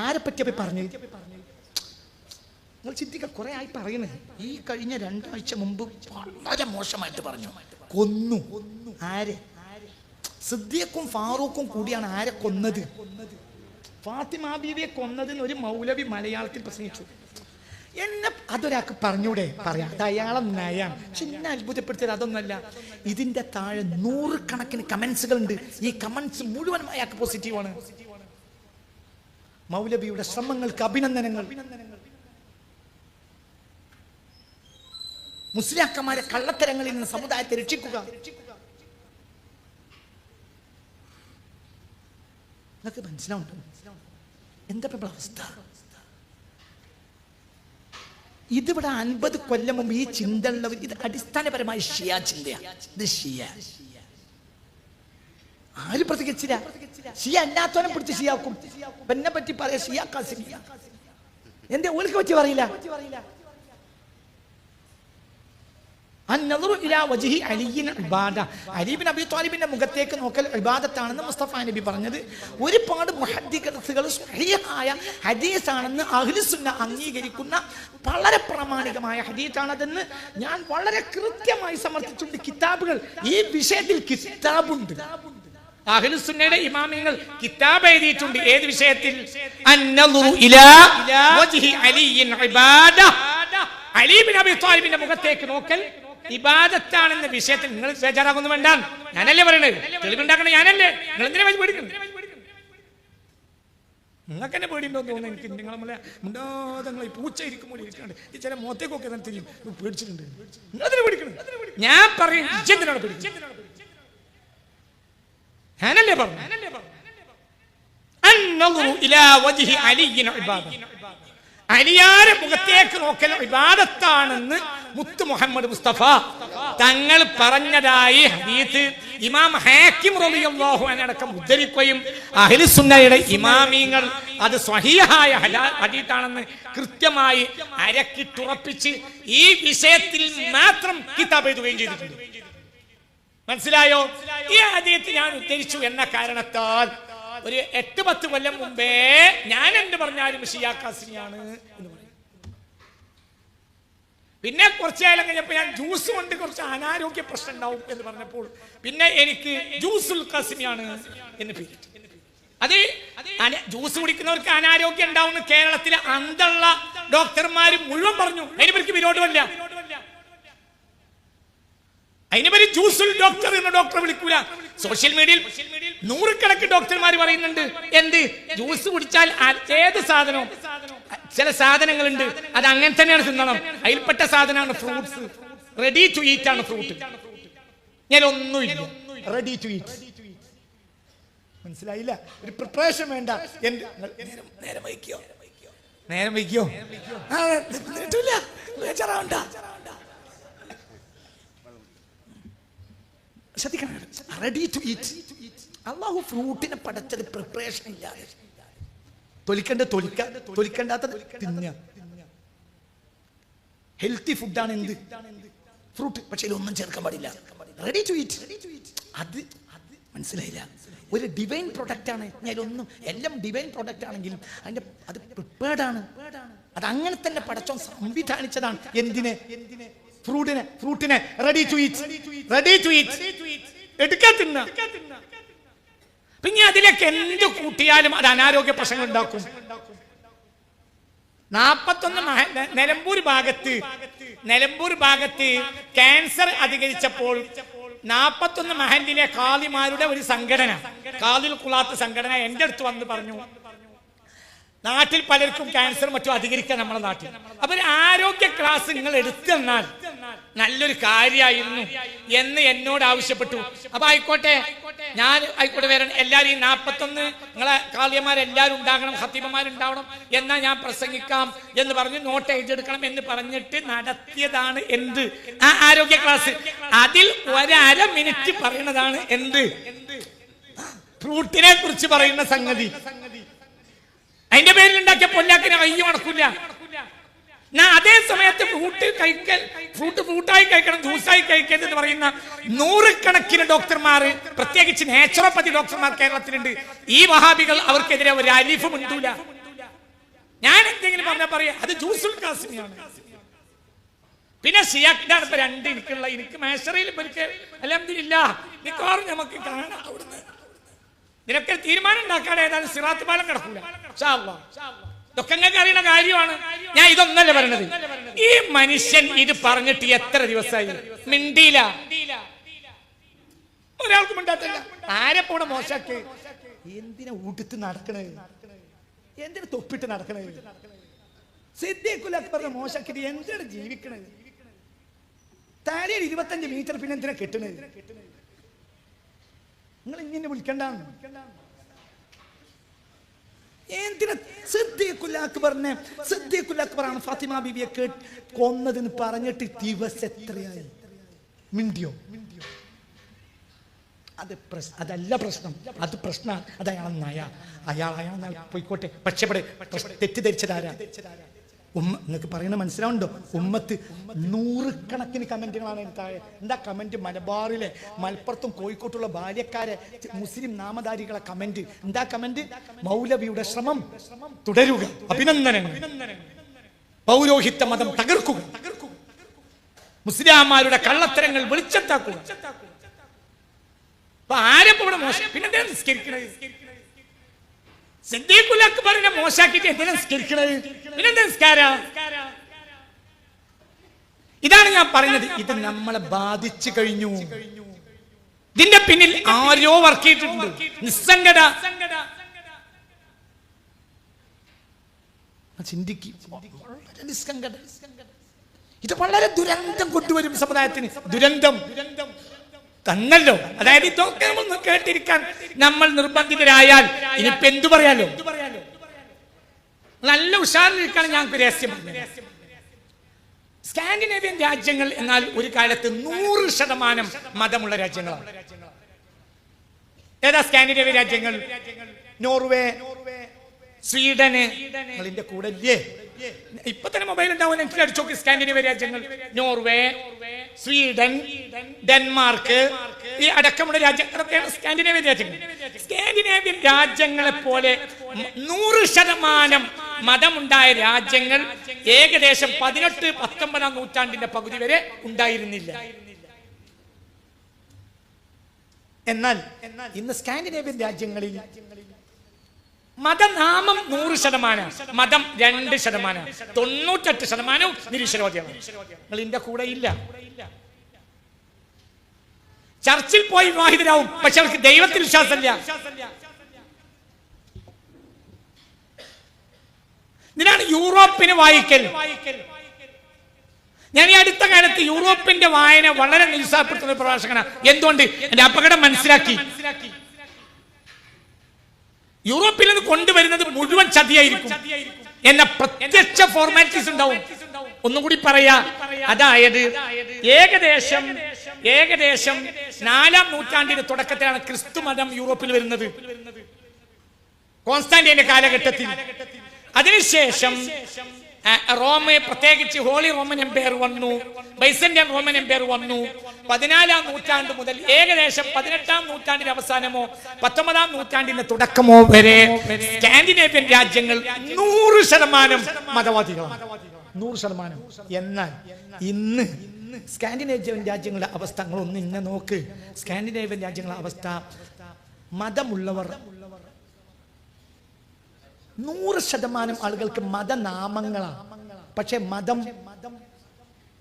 ആരെപ്പറ്റിയപ്പോ പറഞ്ഞത്? നിങ്ങൾ ചിന്തിക്കുക. കുറെ ആയി പറയുന്നത്. ഈ കഴിഞ്ഞ 2 ആഴ്ച മുമ്പ് വളരെ മോശമായിട്ട് പറഞ്ഞു. കൊന്നു. ആരെ? സിദ്ദീഖും ഫാറൂഖും കൂടിയാണ് ആരെ കൊന്നത്? ഫാത്തിമ ബീവിയെ കൊന്നതിന് ഒരു മൗലവി മലയാളത്തിൽ പ്രസംഗിച്ചു. എന്നെ അതൊരാൾക്ക് പറഞ്ഞൂടെ പറയാം, അത് അയാളെ നയാണ്. പക്ഷെ എന്നെ അത്ഭുതപ്പെടുത്തിയത് അതൊന്നല്ല, ഇതിന്റെ താഴെ 100 കണക്കിന് കമന്റ്സുകൾ ഉണ്ട്. ഈ കമന്റ്സ് മുഴുവൻ അയാൾക്ക് പോസിറ്റീവാണ്. മൗലവിയുടെ ശ്രമങ്ങൾക്ക് അഭിനന്ദനങ്ങൾ. മുസ്ലിയാക്കന്മാരെ കള്ളത്തരങ്ങളിൽ നിന്ന് സമുദായത്തെ രക്ഷിക്കുക. നിങ്ങൾക്ക് മനസ്സിലാവുന്നുണ്ടോ എന്താ അവസ്ഥ? ഇതിവിടെ 50 കൊല്ലം മുമ്പ് ഈ ചിന്ത ഉള്ളവർ, ഇത് അടിസ്ഥാനപരമായ ഷിയ ചിന്തയാണ്. ഇത് ഷിയ ആരും പ്രതികരിച്ചില്ല. ഷിയ അല്ലാത്തവനെ പിടിച്ച് ഷിയാക്കും. എന്നെ പറ്റി പറയാ ഷിയ കാസിമിയ, എന്റെ ഓൾക്ക് പറ്റി പറയില്ല. അലി ബിൻ അബീ ത്വാലിബിന്റെ മുഖത്തേക്ക് നോക്കൽ ഇബാദത്താണെന്ന് മുസ്തഫ നബി പറഞ്ഞത് ഒരുപാട് മുഹദ്ദിസുകൾ സ്വഹീഹായ ഹദീസാണെന്ന് അഹ്ലു സുന്ന അംഗീകരിക്കുന്ന വളരെ പ്രാമാണികമായ ഹദീസാണതെന്ന് ഞാൻ വളരെ കൃത്യമായി സമർത്ഥിച്ചിട്ടുണ്ട്. കിതാബുകൾ ഈ വിഷയത്തിൽ കിതാബുണ്ട്. അഹ്ലു സുന്നയുടെ ഇമാമിങ്ങൾ കിതാബ് എഴുതിയിട്ടുണ്ട്. ഏത് വിഷയത്തിൽ? അന്നദുറു ഇലാ വജ്ഹി അലിയിൻ ഇബാദ, അലി ബിൻ അബീ ത്വാലിബിന്റെ മുഖത്തേക്ക് നോക്കൽ ഇബാദത്താണെന്ന വിഷയത്തിൽ നിങ്ങൾ ബേജാറാകൊന്നും വേണ്ട. ഞാനല്ലേ പറയണത്, തെളിവുണ്ടാക്കണ ഞാനല്ലേ. നിങ്ങൾ എന്തിനാ പേടിക്കുന്നത്? നിങ്ങൾക്ക് എന്നെ പേടിയുണ്ടോ തോന്നുന്നു. എനിക്ക് നിങ്ങളെ മുണ്ടാതങ്ങളെ പൂച്ച ഇരിക്കുമ്പോൾ ഇരിക്കാണ്ട് ഈ ചില മുഖത്തേക്കൊക്കെ തിരിയും. പേടിച്ചിട്ടുണ്ട്. നിങ്ങളെന്തിനാ പേടിക്കണം? ഞാൻ പറയും എന്തിനാണ് പേടിക്കുന്നത്? ഞാനല്ലേ പറഞ്ഞു അന്നദുറു ഇലാ വജ്ഹി അലിയിൻ ഇബാദ, അലിയാരെ മുഖത്തേക്ക് നോക്കൽ ഇബാദത്താണെന്ന് മുത്ത് മുഹമ്മദ് മുസ്തഫ തങ്ങൾ പറഞ്ഞതായി ഹദീസ് ഇമാം ഹാക്കിം റളിയല്ലാഹു അൻഹു അടക്കം ഉദ്ധരിക്കുകയും അഹ്ലു സുന്നയുടെ ഇമാമിങ്ങൾ അത് സ്വഹീഹായ ഹദീസാണെന്ന് കൃത്യമായി അരക്കിട്ടുറപ്പിച്ച് ഈ വിഷയത്തിൽ മാത്രം കിതാബ് എഴുതുകയും ചെയ്തിട്ടുണ്ട്. മനസ്സിലായോ? ഈ ഹദീസ് ഞാൻ ഉദ്ധരിച്ചു എന്ന കാരണത്താൽ ഒരു 8-10 കൊല്ലം മുമ്പേ ഞാൻ എന്ത് പറഞ്ഞാലും ഷിയ കാസിമിയാണ് എന്ന് പറയും. പിന്നെ കുറച്ചു കാലം കഴിഞ്ഞപ്പോൾ ഞാൻ ജ്യൂസ് കൊണ്ട് കുറച്ച് അനാരോഗ്യ പ്രശ്നം ഉണ്ടാവും എന്ന് പറഞ്ഞപ്പോൾ പിന്നെ എനിക്ക് ജ്യൂസുൽ കാസിമിയാണ് എന്ന് പേര്. അത് ജ്യൂസ് കുടിക്കുന്നവർക്ക് അനാരോഗ്യം ഉണ്ടാവുന്ന കേരളത്തിലെ അന്തള്ള ഡോക്ടർമാർ മുഴുവൻ പറഞ്ഞു. അതിനിവർക്ക് വിരോധമല്ല. അതിനുപരി ജ്യൂസുൽ ഡോക്ടർ എന്ന ഡോക്ടറെ വിളിക്കൂല. സോഷ്യൽ മീഡിയയിൽ 100 കണക്കിന് ഡോക്ടർമാർ പറയുന്നുണ്ട് എന്ത് ജ്യൂസ് കുടിച്ചാൽ ഏത് സാധനവും, ചില സാധനങ്ങളുണ്ട് അത് അങ്ങനെ തന്നെയാണ് തിന്നണം. അതിൽപ്പെട്ട സാധനമാണ് ഫ്രൂട്ട്സ്. റെഡി ടു ഈറ്റ് ആണ് ഫ്രൂട്ട്. ഞാൻ ഒന്നുമില്ല, റെഡി ടു ഈറ്റ്. മനസ്സിലായില്ല? ഒരു പ്രിപ്പറേഷൻ വേണ്ട. നേരം വയ്ക്കോ ശ്രദ്ധിക്കണം. Ready to eat. അല്ലാഹു ഫ്രൂട്ടിനെ പടച്ചത് പ്രിപ്പറേഷൻ ഇല്ലാതെ. തൊലിക്കണ്ടാത്തത് തിന്നുക. ഹെൽത്തി ഫുഡാണ് എന്ത്? ഫ്രൂട്ട്. പക്ഷെ ഇതിലൊന്നും ചേർക്കാൻ പാടില്ല. Ready to eat. അത് മനസ്സിലായില്ല. ഒരു ഡിവൈൻ പ്രൊഡക്റ്റ് ആണ്. ഞാനൊന്നും എല്ലാം ഡിവൈൻ പ്രൊഡക്റ്റ് ആണെങ്കിലും അത് പ്രിപ്പേർഡ് ആണ്. അത് അങ്ങനെ തന്നെ പടച്ചോൻ സംവിധാനിച്ചതാണ്. എന്തിനെ? ഫ്രൂട്ടിനെ റെഡി ടു ഈറ്റ്. എടുക്കാൻ തിന്ന. പിന്നെ അതിലേക്ക് എന്ത് കൂട്ടിയാലും അത് അനാരോഗ്യ പ്രശ്നങ്ങൾ ഉണ്ടാക്കും. 41 നിലമ്പൂർ ഭാഗത്ത് ക്യാൻസർ അധികരിച്ചപ്പോൾ 41 മഹല്ലിലെ ഖാദിമാരുടെ ഒരു സംഘടന, ഖാദിൽ ഖുലാത്ത് സംഘടന എന്റെ അടുത്ത് വന്ന് പറഞ്ഞു, നാട്ടിൽ പലർക്കും ക്യാൻസർ മറ്റും അധികരിക്കാൻ നമ്മുടെ നാട്ടിൽ. അപ്പൊ ഒരു ആരോഗ്യ ക്ലാസ് നിങ്ങൾ എടുത്തു തന്നാൽ നല്ലൊരു കാര്യമായിരുന്നു എന്ന് എന്നോട് ആവശ്യപ്പെട്ടു. അപ്പൊ ആയിക്കോട്ടെ, ഞാൻ ആയിക്കോട്ടെ വരണം. എല്ലാവരും ഈ 41 നിങ്ങളെ കാളിയന്മാരെല്ലാവരും ഉണ്ടാകണം, ഖത്തീബന്മാരുണ്ടാവണം, എന്നാൽ ഞാൻ പ്രസംഗിക്കാം എന്ന് പറഞ്ഞ് നോട്ട് എഴുതിയെടുക്കണം എന്ന് പറഞ്ഞിട്ട് നടത്തിയതാണ് എന്ത്? ആ ആരോഗ്യ ക്ലാസ്. അതിൽ 1.5 മിനിറ്റ് പറയുന്നതാണ് എന്ത്? ഫ്രൂട്ടിനെ കുറിച്ച് പറയുന്ന സംഗതി. അതിന്റെ പേരിൽ ഉണ്ടാക്കിയ പൊന്നാക്കിനെ കയ്യും നടക്കില്ല. അതേ സമയത്ത് ഫ്രൂട്ടായി കഴിക്കണം, ജ്യൂസായി കഴിക്കരുത് എന്ന് പറയുന്ന 100 കണക്കിന് ഡോക്ടർമാർ, പ്രത്യേകിച്ച് നാച്ചുറോപ്പതി ഡോക്ടർമാർ കേരളത്തിലുണ്ട്. ഈ വഹാബികൾ അവർക്കെതിരെ ഒരു അലിഫ് മുണ്ടൂല. ഞാൻ എന്തെങ്കിലും പറഞ്ഞാൽ പറയാ അത് ജ്യൂസുൽ കാസിമിയാണ്. പിന്നെ ഷിയാക്കിനാണ് ഇപ്പൊ 2 എനിക്ക് മേശറയിൽ അൽഹംദുലില്ലാഹ് മിക്കവാറും നമുക്ക് കാണാം. അവിടുന്ന് നിനക്ക് തീരുമാനം ഉണ്ടാക്കാതെ ഏതായാലും സിറാത്ത് പാലം കിടക്കൂല. ഇതൊക്കെ നിങ്ങൾക്ക് അറിയുന്ന കാര്യമാണ്. ഞാൻ ഇതൊന്നല്ല പറയണത്. ഈ മനുഷ്യൻ ഇത് പറഞ്ഞിട്ട് എത്ര ദിവസമായി മിണ്ടിയില്ല, ഒരാൾക്കും മിണ്ടാത്തില്ല. ആരെപ്പോടെ മോശാക്ക്? എന്തിനാ ഊട്ടത്ത് നടക്കണേ? എന്തിനാ തൊപ്പിട്ട് നടക്കണേ? സിദ്ദീഖുൽ അക്ബറിനെ മോശാക്കിട്ട് എന്തിനാണ് ജീവിക്കണത്? താഴെ 25 മീറ്റർ പിന്നെ എന്തിനാ കെട്ടണത്? നിങ്ങൾ ഇങ്ങനെ വിളിക്കണ്ടാണ്. എന്തിനാ സിദ്ദീഖുൽ അക്ബറാണ് ഫാത്തിമ ബീവിയെ കൊന്നതെന്ന് പറഞ്ഞിട്ട് ദിവസം എത്രയായി? മിണ്ടിയോ? അതല്ല പ്രശ്നം. അത് പ്രശ്നമാണ്. അത് അയാൾ പോയിക്കോട്ടെ. പക്ഷെ തെറ്റിദ്ധരിച്ചതാരാ? നിങ്ങൾക്ക് പറയുന്നത് മനസ്സിലാവുണ്ടോ? ഉമ്മത്ത് 100 കണക്കിന് കമന്റുകളാണ് താഴെ. എന്താ കമന്റ്? മലബാറിലെ, മലപ്പുറത്തും കോഴിക്കോട്ടുള്ള ബാല്യക്കാരെ മുസ്ലിം നാമധാരികളെ കമന്റ്. എന്താ കമന്റ്? മൗലവിയുടെ ശ്രമം തുടരുക, അഭിനന്ദനങ്ങൾ. പൗരോഹിത്യ മതം തകർക്കുക, മുസ്ലിംമാരുടെ കള്ളത്തരങ്ങൾ വെളിച്ചത്താക്കുക. അപ്പൊ ആരെപ്പോ ഇവിടെ മോശം? പിന്നെ നിസ്കരിക്കണത്? സിദ്ദീഖുൽ അക്ബറിനെ മോശാക്കിയിട്ട് എന്തിനാ നിസ്കരിക്കണത്? പിന്നെന്താ നിസ്കാരം? ഇതാണ് ഞാൻ പറയുന്നത്. ഇത് നമ്മളെ ബാധിച്ചു കഴിഞ്ഞു. ഇതിന്റെ പിന്നിൽ ആരോ വർക്ക് ചെയ്തിട്ടുണ്ട്. നിസ്സംഗത നിസ്സംഗത ഇത് വളരെ ദുരന്തം കൊണ്ടുവരും സമുദായത്തിന്. ദുരന്തം തന്നല്ലോ. അതായത് ഇതൊക്കെ നമ്മൾ കേട്ടിരിക്കാൻ നമ്മൾ നിർബന്ധിതരായാൽ ഇനിയിപ്പോ എന്തു പറയാലോ? നല്ല ഉഷാറിലിരിക്കാൻ ഞങ്ങൾക്ക് രഹസ്യം. സ്കാൻഡിനേവിയൻ രാജ്യങ്ങൾ എന്നാൽ ഒരു കാലത്ത് 100% മതമുള്ള രാജ്യങ്ങളാണ്. ഏതാ സ്കാൻഡിനേവിയൻ രാജ്യങ്ങൾ? Norway, Sweden. നിങ്ങളിന്റെ കൂടെ ഇല്ലേ? ഇപ്പൊ തന്നെ മൊബൈൽ ഉണ്ടാവും, നെറ്റിൽ അടിച്ചു നോക്കി. സ്കാൻഡിനേവിയൻ രാജ്യങ്ങൾ: നോർവേ, സ്വീഡൻ, ഡെൻമാർക്ക്, ഈ അടക്കമുള്ള രാജ്യങ്ങൾ സ്കാൻഡിനേവിയൻ രാജ്യങ്ങൾ. സ്കാൻഡിനേവിയൻ രാജ്യങ്ങളെ പോലെ 100% മതമുണ്ടായ രാജ്യങ്ങൾ ഏകദേശം 18-19 നൂറ്റാണ്ടിന്റെ പകുതി വരെ ഉണ്ടായിരുന്നില്ല. എന്നാൽ ഇന്ന് സ്കാൻഡിനേവിയൻ രാജ്യങ്ങളിൽ മതനാമം 100%, മതം 2%, 98% നിരീശ്വരവാദിയാണ്. നിങ്ങൾ ഇതിന്റെ കൂടെ ഇല്ല. ചർച്ചിൽ പോയി വിവാഹിതരാവും, പക്ഷെ അവർക്ക് ദൈവത്തിൽ വിശ്വാസമില്ല. ഇതിനാണ് യൂറോപ്പിന് വായിക്കൽ. ഞാൻ ഈ അടുത്ത കാലത്ത് യൂറോപ്പിന്റെ വായന വളരെ നിരുത്സാഹപ്പെടുത്തുന്ന പ്രഭാഷകനാണ്. എന്തുകൊണ്ട്? എന്റെ അപകടം മനസ്സിലാക്കി. യൂറോപ്പിൽ നിന്ന് കൊണ്ടുവരുന്നത് മുഴുവൻ ചതിയായിരിക്കും എന്ന പ്രത്യക്ഷ ഫോർമാലിറ്റീസ് ഉണ്ടാവും. ഒന്നും കൂടി പറയാ, അതായത് ഏകദേശം 4-ാം നൂറ്റാണ്ടിന്റെ തുടക്കത്തിലാണ് ക്രിസ്തു മതം യൂറോപ്പിൽ വരുന്നത്, കോൺസ്റ്റാന്റിന്റെ കാലഘട്ടത്തിൽ. അതിനുശേഷം റോം, പ്രത്യേകിച്ച് ഹോളി റോമൻ എംപയർ വന്നു, ബൈസന്റൈൻ റോമൻ എംപയർ വന്നു. 14-ാം നൂറ്റാണ്ട് മുതൽ ഏകദേശം 18-ാം നൂറ്റാണ്ടിന്റെ അവസാനമോ 19-ാം നൂറ്റാണ്ടിന്റെ തുടക്കമോ വരെ സ്കാൻഡിനേവിയൻ രാജ്യങ്ങൾ 100% മതവാദികളാണ്. 100%. എന്നാൽ ഇന്ന് സ്കാൻഡിനേവിയൻ രാജ്യങ്ങളുടെ അവസ്ഥ ഒന്ന് ഇന്നെ നോക്ക്. സ്കാൻഡിനേവിയൻ രാജ്യങ്ങളുടെ അവസ്ഥ, മതമുള്ളവർ 100% ആളുകൾക്ക് മതനാമങ്ങളാണ്. പക്ഷെ മതം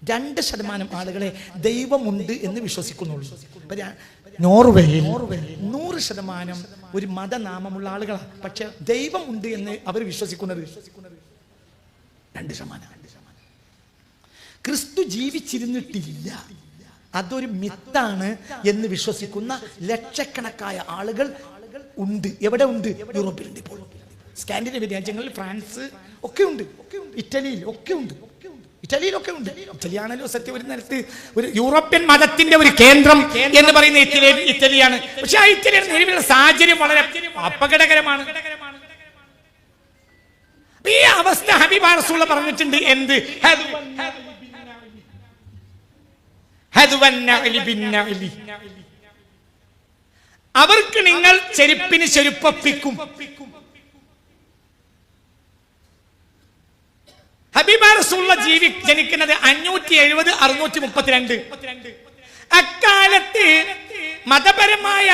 2% ആളുകളെ ദൈവമുണ്ട് എന്ന് വിശ്വസിക്കുന്നുള്ളൂ. നോർവേയിൽ 100% ഒരു മതനാമമുള്ള ആളുകളാണ്, പക്ഷെ ദൈവം ഉണ്ട് എന്ന് അവർ വിശ്വസിക്കുന്നത് 2%. ക്രിസ്തു ജീവിച്ചിരുന്നിട്ടില്ല, അതൊരു മിത്താണ് എന്ന് വിശ്വസിക്കുന്ന ലക്ഷക്കണക്കായ ആളുകൾ ഉണ്ട്. എവിടെ ഉണ്ട്? യൂറോപ്പിലുണ്ട്. ഇപ്പോൾ സ്കാൻഡിനേവിയൻ രാജ്യങ്ങളിൽ, ഫ്രാൻസ് ഒക്കെ ഉണ്ട്, ഇറ്റലിയിലൊക്കെ ഉണ്ട്. ഇറ്റലിയാണല്ലോ സത്യം ഒരു നേരത്ത് ഒരു യൂറോപ്യൻ മതത്തിന്റെ ഒരു കേന്ദ്രം എന്ന് പറയുന്ന ഇറ്റലിയാണ്. പക്ഷെ ആ ഇറ്റലിയുടെ നിലവിലുള്ള സാഹചര്യം വളരെ അപകടകരമാണ്. ഈ അവസ്ഥ ഹബീബ് റസൂൽ പറഞ്ഞിട്ടുണ്ട്. എന്ത്? അവർക്ക് നിങ്ങൾ ചെരുപ്പിന് ചെരുപ്പൊപ്പിക്കും. ഹബീബ് റസൂൽ ജനിക്കുന്നത് 570-632. അക്കാലത്ത് മതപരമായ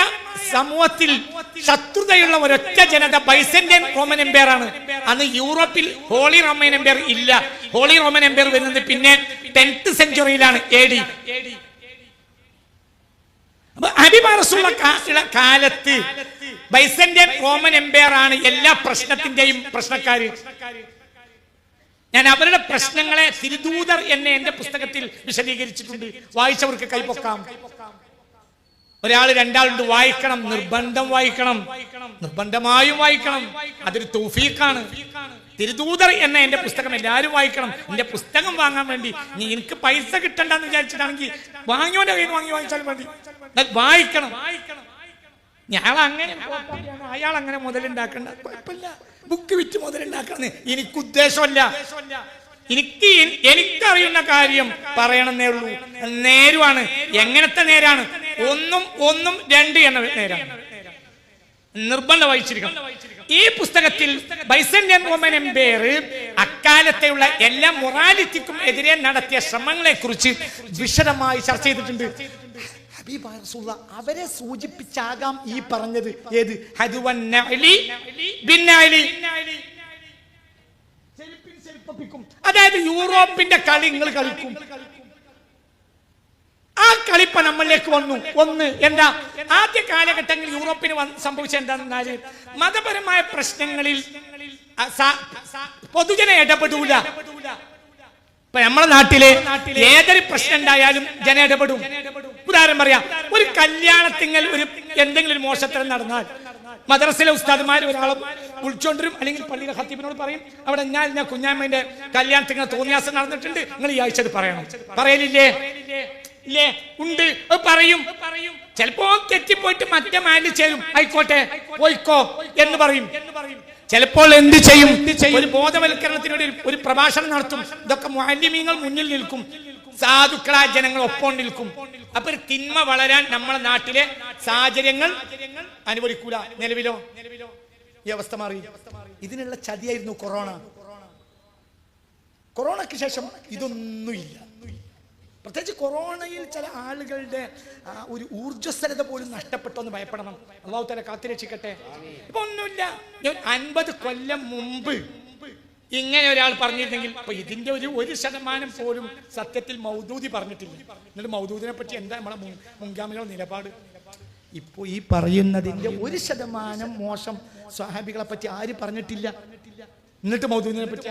സമൂഹത്തിൽ ശത്രുതയുള്ള ഒരൊറ്റ ജനത ബൈസന്റൈൻ റോമൻ എംപയർ ആണ്. അന്ന് യൂറോപ്പിൽ ഹോളി റോമൻ എംപയർ ഇല്ല. ഹോളി റോമൻ എംപയർ വരുന്നത് പിന്നെ 10th സെഞ്ചുറിയിലാണ് AD. അപ്പൊ ഹബീബ റസൂലുള്ള കാലത്ത് ബൈസന്റൈൻ റോമൻ എംപയർ ആണ് എല്ലാ പ്രശ്നത്തിന്റെയും പ്രശ്നക്കാര്. ഞാൻ അവരുടെ പ്രശ്നങ്ങളെ തിരുദൂതർ എന്നെ എന്റെ പുസ്തകത്തിൽ വിശദീകരിച്ചിട്ടുണ്ട്. വായിച്ചവർക്ക് കൈപ്പൊക്കാം. ഒരാൾ രണ്ടാളുണ്ട്, വായിക്കണം, നിർബന്ധം വായിക്കണം, നിർബന്ധമായും വായിക്കണം. അതൊരു തൗഫീഖാണ്. തിരുദൂതർ എന്ന എന്റെ പുസ്തകം എല്ലാവരും വായിക്കണം. എന്റെ പുസ്തകം വാങ്ങാൻ വേണ്ടി എനിക്ക് പൈസ കിട്ടണ്ടെന്ന് വിചാരിച്ചിട്ടാണെങ്കിൽ വാങ്ങിയോന്റെ കയ്യിൽ വാങ്ങി വായിച്ചാൽ മതി. വായിക്കണം. ഞാൻ അങ്ങനെ അയാൾ അങ്ങനെ മുതലുണ്ടാക്കണ്ട, കുഴപ്പമില്ല, ബുക്ക് വിറ്റ് മുതലുണ്ടാക്കണം എനിക്ക് ഉദ്ദേശമല്ല. എനിക്കറിയുന്ന കാര്യം പറയണമെന്നേ ഉള്ളൂ. നേരുവാണ്. എങ്ങനത്തെ നേരാണ്? ഒന്നും 2 എന്ന നേരാണ്. നിർബന്ധം വായിച്ചിരിക്കണം. ഈ പുസ്തകത്തിൽ ബൈസന്റൈൻ റോമൻ എംപയർ അക്കാലത്തെയുള്ള എല്ലാ മൊറാലിറ്റിക്കും എതിരെ നടത്തിയ ശ്രമങ്ങളെ കുറിച്ച് വിശദമായി ചർച്ച ചെയ്തിട്ടുണ്ട്. അവരെ സൂചിപ്പിച്ചാകാം ഈ പറഞ്ഞത്. ഏത്? അതായത് യൂറോപ്പിന്റെ കളി നിങ്ങൾ കളിക്കും. ആ കളിപ്പ നമ്മളിലേക്ക് വന്നു. എന്താ? ആദ്യ കാലഘട്ടങ്ങളിൽ യൂറോപ്പിന് സംഭവിച്ച എന്താണെന്നാൽ മതപരമായ പ്രശ്നങ്ങളിൽ പൊതുജന ഇടപെടൂല. ഇപ്പൊ നമ്മളെ നാട്ടിലെ ഏതൊരു പ്രശ്നം ഉണ്ടായാലും ജനം ഇടപെടും. ഉദാഹരണം പറയാം, ഒരു കല്യാണത്തിങ്ങൽ എന്തെങ്കിലും ഒരു മോശത്തരം നടന്നാൽ മദ്രസയിലെ ഉസ്താദുമാർ ഒരാളെ വിളിച്ചോണ്ടിരും, അല്ലെങ്കിൽ പള്ളിയിലെ ഖത്തീബിനോട് പറയും, അവിടെ ഞാൻ കുഞ്ഞാമ്മന്റെ കല്യാണത്തിന് തോന്നിയാസം നടന്നിട്ടുണ്ട്, നിങ്ങൾ ഈ ആഴ്ച അത് പറയണം. പറയലില്ലേ? ഇല്ലേ? ഉണ്ട്. പറയും. ചിലപ്പോ തെറ്റിപ്പോയിട്ട് മറ്റേ മാലിൽ ചേരും, ആയിക്കോട്ടെ പോയിക്കോ എന്ന് പറയും. ചിലപ്പോൾ എന്ത് ചെയ്യും? ഒരു ബോധവൽക്കരണത്തിന് ഒരു പ്രഭാഷണം നടത്തും. ഇതൊക്കെ മുഅല്ലിമീങ്ങൾ മുന്നിൽ നിൽക്കും, സാധുക്കളായ ജനങ്ങൾ ഒപ്പം നിൽക്കും. അപ്പൊ ഒരു തിന്മ വളരാൻ നമ്മളെ നാട്ടിലെ സാഹചര്യങ്ങൾ അനുവദിക്കൂല. നിലവിലോ ഈ അവസ്ഥ മാറി. ഇതിനുള്ള ചതിയായിരുന്നു കൊറോണ. കൊറോണയ്ക്ക് ശേഷം ഇതൊന്നുമില്ല. പ്രത്യേകിച്ച് കൊറോണയിൽ ചില ആളുകളുടെ ഒരു ഊർജ്ജസ്വലത പോലും നഷ്ടപ്പെട്ടോന്ന് ഭയപ്പെടണം. അല്ലാഹു തആല കാത്തുരക്ഷിക്കട്ടെ. ഇപ്പൊ ഒന്നുമില്ല. 50 കൊല്ലം മുമ്പ് ഇങ്ങനെ ഒരാൾ പറഞ്ഞിരുന്നെങ്കിൽ ഇപ്പൊ ഇതിന്റെ 1% പോലും സത്യത്തിൽ മൗദൂദി പറഞ്ഞിട്ടില്ല. എന്നിട്ട് മൗദൂദിനെ പറ്റി എന്താ നമ്മളെ മുൻഗാമികളുടെ നിലപാട്? ഇപ്പൊ ഈ പറയുന്നതിന്റെ 1% മോശം സ്വഹാബികളെ പറ്റി ആര് പറഞ്ഞിട്ടില്ല? എന്നിട്ട് മൗദൂദിനെ പറ്റി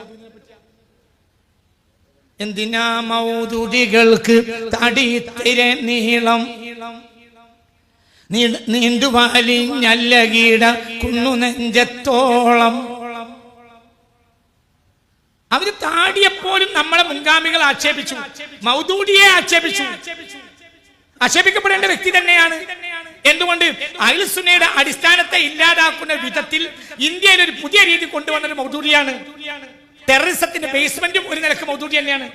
എന്തിനാ മൗദൂദികൾക്ക് തടിത്തിര നീളം നീണ്ടുവാലിഞ്ഞല്ല കീട കുന്നു നെഞ്ചത്തോളം. അവര് താടിയെപ്പോലും നമ്മളെ മുൻഗാമികൾ ആക്ഷേപിച്ചു, മൗദൂദിയെ ആക്ഷേപിച്ചു. ആക്ഷേപിക്കപ്പെടേണ്ട വ്യക്തി തന്നെയാണ്. എന്തുകൊണ്ട്? അഹ്ലുസ് സുന്നയുടെ അടിസ്ഥാനത്തെ ഇല്ലാതാക്കുന്ന വിധത്തിൽ ഇന്ത്യയിൽ ഒരു പുതിയ രീതി കൊണ്ടുവന്നൊരു മൗദൂദിയാണ്. ടെററിസത്തിന്റെ ബേസ്മെന്റും ഒരു നിലക്ക് മൗദൂദി തന്നെയാണ്.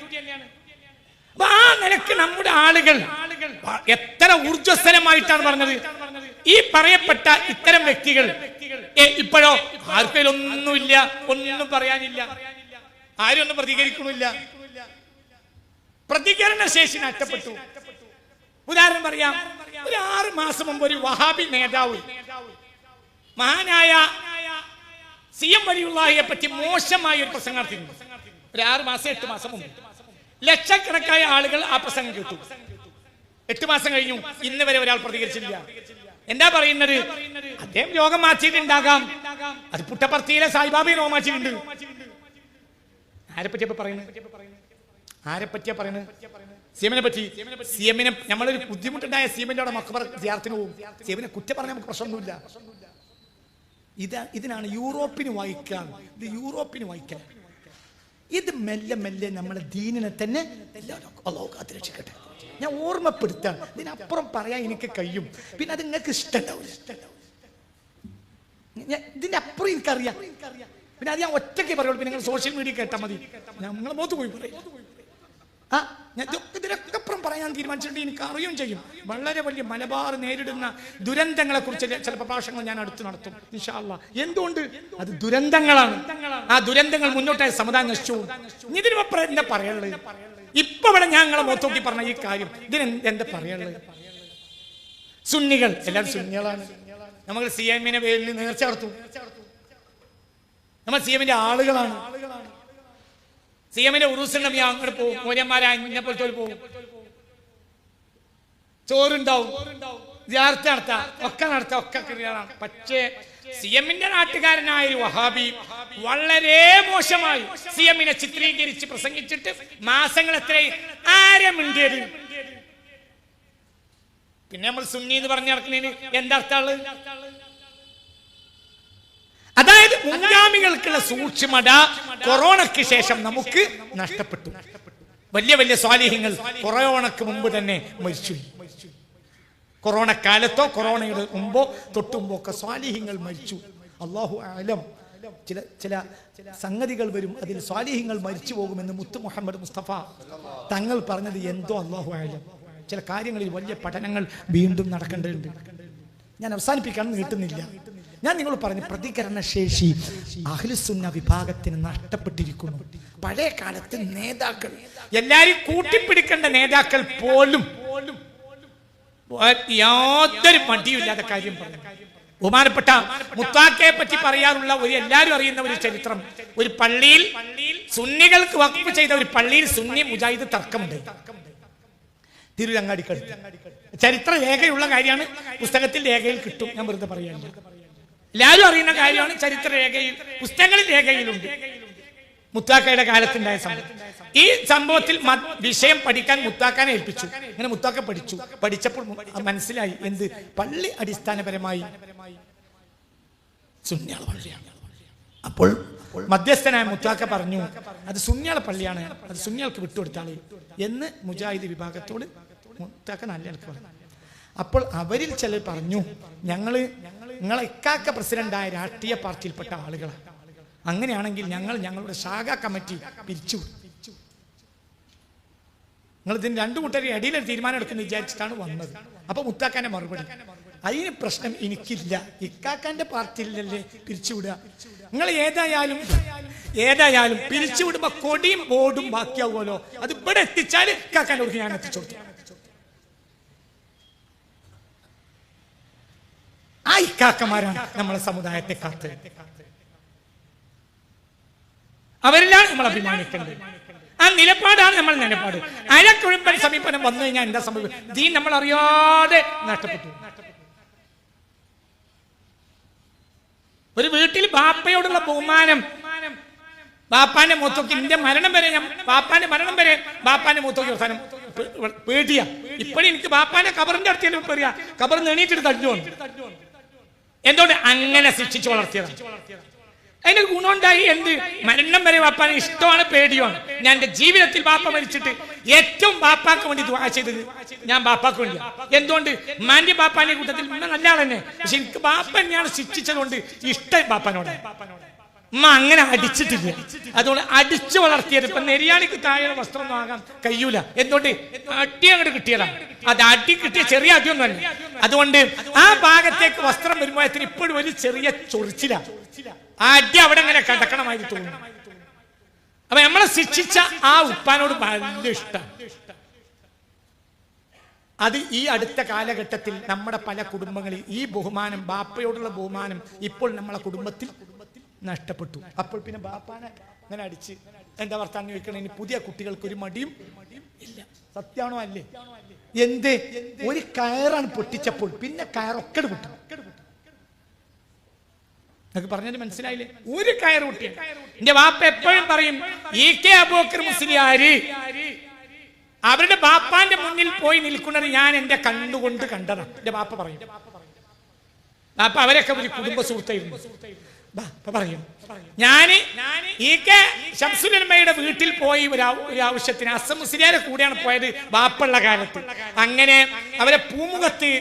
ആ നിലക്ക് നമ്മുടെ ആളുകൾ എത്ര ഊർജ്ജസ്വലമായിട്ടാണ് പറഞ്ഞത്. ഈ പറയപ്പെട്ട ഇത്തരം വ്യക്തികൾ ഇപ്പോഴോ ആർക്കൊന്നുമില്ല, ഒന്നും പറയാനില്ല, ആരും ഒന്നും പ്രതികരിക്കണില്ല. പ്രതികരണ ശേഷി നഷ്ടപ്പെട്ടു. ഉദാഹരണം പറയാം, ഒരു 6 മാസം മുമ്പ് ഒരു വഹാബി നേതാവ് മഹാനായ CM വലിയുള്ളാഹിയെ പറ്റി മോശമായ ഒരു പ്രസംഗം നടത്തിയിരുന്നു. ഒരു 6 മാസം 8 മാസം മുമ്പ് ലക്ഷക്കണക്കായ ആളുകൾ ആ പ്രസംഗം കേട്ടു. 8 മാസം കഴിഞ്ഞു, ഇന്ന് വരെ ഒരാൾ പ്രതികരിച്ചില്ല. എന്താ പറയുന്നത്? അദ്ദേഹം രോഗം മാറ്റിയിട്ടുണ്ടാകാം. അത് പുട്ടപ്പർത്തിയിലെ സായിബാബയെ രോഗം മാറ്റിയിട്ടുണ്ട്. ആരെ പറ്റിയപ്പോ പറയുന്നത്? ആരെ പറ്റിയാ പറയുന്നത്? സിഎമ്മിനെ പറ്റി. സിഎമ്മിനെ നമ്മളൊരു ബുദ്ധിമുട്ടുണ്ടായ സിഎമ്മിന്റെ അവിടെ മക്ബർ സിയാറത്തിന് പോകും. സിഎമ്മിനെ കുറ്റം പറഞ്ഞാൽ നമുക്ക് പ്രശ്നമൊന്നുമില്ല. ഇതിനാണ് യൂറോപ്പിന് വായിക്കാൻ. ഇത് യൂറോപ്പിന് വായിക്കാൻ. ഇത് മെല്ലെ മെല്ലെ നമ്മുടെ ദീനിനെ തന്നെ അല്ലാഹു കാത്തുരക്ഷിക്കട്ടെ. ഞാൻ ഓർമ്മപ്പെടുത്താണ്. ഇതിനപ്പുറം പറയാൻ എനിക്ക് കഴിയും, പിന്നെ അത് നിങ്ങൾക്ക് ഇഷ്ടമുണ്ടാവില്ല. ഇതിനപ്പുറം എനിക്കറിയാം, പിന്നെ അത് ഞാൻ ഒറ്റയ്ക്ക് പറയുള്ളൂ. പിന്നെ നിങ്ങൾ സോഷ്യൽ മീഡിയ കേട്ടാൽ മതി, ഞങ്ങളെ മുഖത്ത് പോയി പറയും. ഇതിനൊക്കെ പറയാൻ തീരുമാനിച്ചിട്ടുണ്ട്. എനിക്ക് അറിയുകയും ചെയ്യും. വളരെ വലിയ മലബാർ നേരിടുന്ന ദുരന്തങ്ങളെ കുറിച്ച് ചില പ്രഭാഷണങ്ങൾ ഞാൻ അടുത്ത് നടത്തും ഇൻഷാ അല്ലാഹ്. എന്തുകൊണ്ട്? അത് ദുരന്തങ്ങളാണ്. ആ ദുരന്തങ്ങൾ മുന്നോട്ടായ സമുദായം നശിച്ചു. ഇതിനപ്പുറം എന്താ പറയുള്ളത്? ഇപ്പൊ ഇവിടെ ഞങ്ങളെ മുഖത്ത് നോക്കി പറഞ്ഞ ഈ കാര്യം ഇതിന് എന്താ പറയുള്ളത്? സുന്നികൾ എല്ലാവരും സുന്നികളാണ്. നമ്മൾ CMനെ പേരിൽ നേർച്ച നടത്തും. നമ്മൾ സി എമ്മിന്റെ ആളുകളാണ്. സി എമ്മിന്റെ ഉറൂസുണ്ടെങ്കിൽ അങ്ങോട്ട് പോകും, മൂല്യന്മാരെ ഇന്നെപ്പോലത്തെ പോകും, ചോറുണ്ടാവും, ജിയാറത്ത് നടത്താം, ഒക്കെ നടത്താം, ഒക്കെ ക്ലിയറാണ്. പക്ഷേ സി എമ്മിന്റെ നാട്ടുകാരനായ ഒരു വഹാബി വളരെ മോശമായി സി എമ്മിനെ ചിത്രീകരിച്ച് പ്രസംഗിച്ചിട്ട് മാസങ്ങൾ എത്രയും ആരമിണ്ടിയത്. പിന്നെ നമ്മൾ സുന്നി എന്ന് പറഞ്ഞു നടക്കുന്നതിന് എന്താ അർത്ഥമുള്ളത്? അതായത് മുൻഗാമികൾക്കുള്ള സൂക്ഷ്മത കൊറോണയ്ക്ക് ശേഷം നമുക്ക് നഷ്ടപ്പെട്ടു. വലിയ വലിയ സ്വാലിഹ്യങ്ങൾ കൊറോണയ്ക്ക് മുമ്പ് തന്നെ മരിച്ചു. കൊറോണ കാലത്തോ കൊറോണയുടെ മുമ്പോ തൊട്ടുമ്പോ ഒക്കെ സ്വാലിഹ്യങ്ങൾ മരിച്ചു. അല്ലാഹു അഅലം. ചില സംഗതികൾ വരും, അതിൽ സ്വാലിഹ്യങ്ങൾ മരിച്ചു പോകുമെന്ന് മുത്ത് മുഹമ്മദ് മുസ്തഫ തങ്ങൾ പറഞ്ഞത് എന്തോ അല്ലാഹു അഅലം. ചില കാര്യങ്ങളിൽ വലിയ പഠനങ്ങൾ വീണ്ടും നടക്കേണ്ടതുണ്ട്. ഞാൻ അവസാനിപ്പിക്കാൻ നീട്ടുന്നില്ല. ഞാൻ നിങ്ങൾ പറഞ്ഞു, പ്രതികരണ ശേഷി അഹ്ലുസുന്ന വിഭാഗത്തിന് നഷ്ടപ്പെട്ടിരിക്കുന്നു. പഴയ കാലത്ത് നേതാക്കൾ, എല്ലാരും കൂട്ടിപ്പിടിക്കേണ്ട നേതാക്കൾ പോലും യാതൊരു മടിയില്ലാത്ത കാര്യം പറഞ്ഞു. ബഹുമാനപ്പെട്ട മുത്താക്കയെ പറ്റി പറയാറുള്ള ഒരു എല്ലാവരും അറിയുന്ന ഒരു ചരിത്രം, ഒരു പള്ളിയിൽ സുന്നികൾക്ക് വഖഫ് ചെയ്ത ഒരു പള്ളിയിൽ സുന്നി മുജാഹിദ് തർക്കമുണ്ട്. തിരുരങ്ങാടിക്കടുത്ത് ചരിത്ര രേഖയുള്ള കാര്യമാണ്, പുസ്തകത്തിൽ രേഖയിൽ കിട്ടും. ഞാൻ വെറുതെ പറയാനില്ല, എല്ലാവരും അറിയുന്ന കാര്യമാണ്. ചരിത്ര രേഖയിൽ, പുസ്തകങ്ങളിൽ രേഖയിലുണ്ട്. മുത്താക്കയുടെ കാലത്തുണ്ടായ സംഭവം. ഈ സംഭവത്തിൽ വിഷയം പഠിക്കാൻ മുത്താക്കാനെ ഏൽപ്പിച്ചു. ഇങ്ങനെ മുത്താക്ക പഠിച്ചപ്പോൾ മനസ്സിലായി എന്ത്, പള്ളി അടിസ്ഥാനപരമായി സുന്നിയാളെ പള്ളിയാണ്. അപ്പോൾ മധ്യസ്ഥനായ മുത്താക്ക പറഞ്ഞു, അത് സുന്നിയാളെ പള്ളിയാണ്, അത് സുന്നിയാൾക്ക് വിട്ടുകൊടുത്താളെ എന്ന് മുജാഹിദ് വിഭാഗത്തോട് മുത്താക്ക നല്ല പറഞ്ഞു. അപ്പോൾ അവരിൽ ചിലർ പറഞ്ഞു, നിങ്ങളെ ഇക്കാക്ക പ്രസിഡന്റായ രാഷ്ട്രീയ പാർട്ടിയിൽപ്പെട്ട ആളുകളാണ്, അങ്ങനെയാണെങ്കിൽ ഞങ്ങളുടെ ശാഖാ കമ്മിറ്റി പിരിച്ചു. നിങ്ങൾ ഇതിന് രണ്ടു കൂട്ടരും ഇടയിലൊരു തീരുമാനം എടുക്കുന്ന വിചാരിച്ചിട്ടാണ് വന്നത്. അപ്പൊ മുത്താക്കാന്റെ മറുപടി, അതിന് പ്രശ്നം എനിക്കില്ല, ഇക്കാക്കാന്റെ പാർട്ടിയിലല്ലേ പിരിച്ചുവിടുക. നിങ്ങൾ ഏതായാലും പിരിച്ചുവിടുമ്പോ കൊടിയും ബോർഡും ബാക്കിയാവുമല്ലോ, അത് ഇവിടെ എത്തിച്ചാൽ ഇക്കാക്കാന്റെ കൊടുത്ത് ഞാൻ എത്തിച്ചു കൊടുത്തു. ആ ഇക്കാക്കമാരാണ് നമ്മളെ സമുദായത്തെ കാത്ത്, അവരെല്ലാം നമ്മൾ അഭിമാനിക്കേണ്ടത്. ആ നിലപാടാണ് നമ്മൾ നിലപാട്. അരക്കുഴമ്പൻ സമീപനം വന്നു കഴിഞ്ഞാൽ എന്താ സംഭവിക്കും? ദീൻ നമ്മൾ അറിയാതെ നഷ്ടപ്പെട്ടു. ഒരു വീട്ടിൽ ബാപ്പയോടുള്ള ബഹുമാനം, ബാപ്പാന്റെ മൂത്തോക്കി എന്റെ മരണം വരെ, ഞാൻ ബാപ്പാന്റെ മരണം വരെ ബാപ്പാന്റെ മൂത്തോക്കി അവസാനം പേടിയാ. ഇപ്പോഴും എനിക്ക് ബാപ്പാന്റെ കബറിന്റെ അടുത്തേലും പേടിയാ, കബറിന്ന് എണീറ്റിട്ട് തല്ലുവാണ്. എന്തുകൊണ്ട്? അങ്ങനെ ശിക്ഷിച്ചു വളർത്തിയതാണ്. അതിന് ഗുണമുണ്ടായി. എന്ത്? മരണം വരെ ബാപ്പാനെ ഇഷ്ടമാണ്, പേടിയാണ്. ഞാൻ എന്റെ ജീവിതത്തിൽ ബാപ്പ മരിച്ചിട്ട് ഏറ്റവും ബാപ്പാക്ക് വേണ്ടി ദുആ ചെയ്തത് ഞാൻ ബാപ്പാക്ക് വേണ്ടിയാണ്. എന്തുകൊണ്ട്? മാന്റെ ബാപ്പാന്റെ കൂട്ടത്തിൽ നല്ല ആൾ തന്നെ, പക്ഷെ എനിക്ക് ബാപ്പ എന്നെയാണ് ശിക്ഷിച്ചതുകൊണ്ട് ഇഷ്ടം ബാപ്പാനോട്. ഉമ്മ അങ്ങനെ അടിച്ചിട്ടില്ല, അതുകൊണ്ട് അടിച്ചു വളർത്തിയത്. ഇപ്പൊ നെരിയാണിക്ക് താഴെ വസ്ത്രം വാങ്ങാൻ കഴിയൂല. എന്തുകൊണ്ട്? അടി അങ്ങോട്ട് കിട്ടിയതാണ്. അത് അടി കിട്ടിയ ചെറിയ അടിയൊന്നും അല്ല. അതുകൊണ്ട് ആ ഭാഗത്തേക്ക് വസ്ത്രം വരുമ്പോഴത്തിന് ഇപ്പോഴും ഒരു ചെറിയ ചൊറിച്ചില. ആ അടി അവിടെ ഇങ്ങനെ കിടക്കണമായിട്ട് തോന്നുന്നു. അപ്പൊ നമ്മളെ ശിക്ഷിച്ച ആ ഉപ്പാനോട് വലിയ ഇഷ്ടം. അത് ഈ അടുത്ത കാലഘട്ടത്തിൽ നമ്മുടെ പല കുടുംബങ്ങളിൽ ഈ ബഹുമാനം, ബാപ്പയോടുള്ള ബഹുമാനം ഇപ്പോൾ നമ്മളെ കുടുംബത്തിൽ നഷ്ടപ്പെട്ടു. അപ്പോൾ പിന്നെ ബാപ്പാനെ അങ്ങനെ അടിച്ച് എന്താ വർത്താനം ചോദിക്കണേ? പുതിയ കുട്ടികൾക്ക് ഒരു മടിയും ഇല്ല. സത്യാണോ അല്ലേ? എന്തേ? ഒരു കയറാണ് പൊട്ടിച്ചപ്പോൾ പിന്നെ കയറൊക്കെ പൊട്ടും. നിങ്ങൾക്ക് പറഞ്ഞത് മനസ്സിലായില്ലേ? ഒരു കയർ പൊട്ടിയ. എന്റെ ബാപ്പ എപ്പോഴും പറയും, EK അബൂബക്കർ മുസ്ലിയാര് അവരുടെ ബാപ്പാന്റെ മുന്നിൽ പോയി നിൽക്കുന്നത് ഞാൻ എന്റെ കണ്ണുകൊണ്ട് കണ്ടതാണ്. എന്റെ ബാപ്പ പറയും. ബാപ്പ അവരൊക്കെ ഒരു കുടുംബ സുഹൃത്തായിരുന്നു. പറയും, ഞാന് EK ശംസുൽ ഉലമയുടെ വീട്ടിൽ പോയി ഒരു ആവശ്യത്തിന് അസം മുസ്ലിയാരെ കൂടെയാണ് പോയത് ബാപ്പുള്ള കാലത്ത്. അങ്ങനെ അവരെ പൂമുഖത്ത്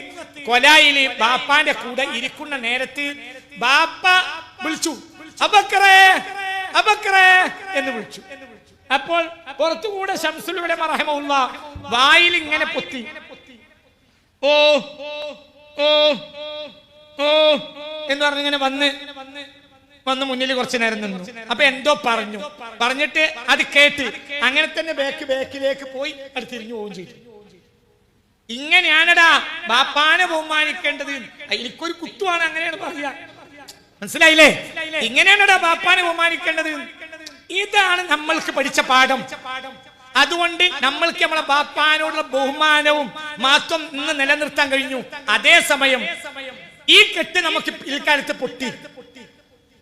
കൊലായില് ബാപ്പാന്റെ കൂടെ ഇരിക്കുന്ന നേരത്ത് ബാപ്പ വിളിച്ചു, അബക്കറേ അബക്കറേ എന്ന് വിളിച്ചു. അപ്പോൾ പുറത്തുകൂടെ ശംസുൽ ഉലമ റഹിമഹുല്ലാഹ് വായിൽ ഇങ്ങനെ പൊത്തി, ഓ ഓ ഓ എന്ന് പറഞ്ഞിങ്ങനെ വന്ന് മുന്നിൽ കുറച്ചു നേരം നിന്നു. അപ്പൊ എന്തോ പറഞ്ഞിട്ട് അത് കേട്ട് അങ്ങനെ തന്നെ ബാക്കിലേക്ക് പോയി അത് തിരിഞ്ഞു പോവുകയും ചെയ്തു. ഇങ്ങനെയാണടാ ബാപ്പാനെ ബഹുമാനിക്കേണ്ടത്. എനിക്കൊരു കുത്തുവാണ്, അങ്ങനെയാണ് പറയാ. മനസ്സിലായില്ലേ? ഇങ്ങനെയാണ് ബാപ്പാനെ ബഹുമാനിക്കേണ്ടത്. ഇതാണ് നമ്മൾക്ക് പഠിച്ച പാഠം. അതുകൊണ്ട് നമ്മൾക്ക് നമ്മളെ ബാപ്പാനോടുള്ള ബഹുമാനവും മാത്രം ഇന്ന് നിലനിർത്താൻ കഴിഞ്ഞു. അതേസമയം ഈ കെട്ട് നമുക്ക് പിൽക്കാലത്ത്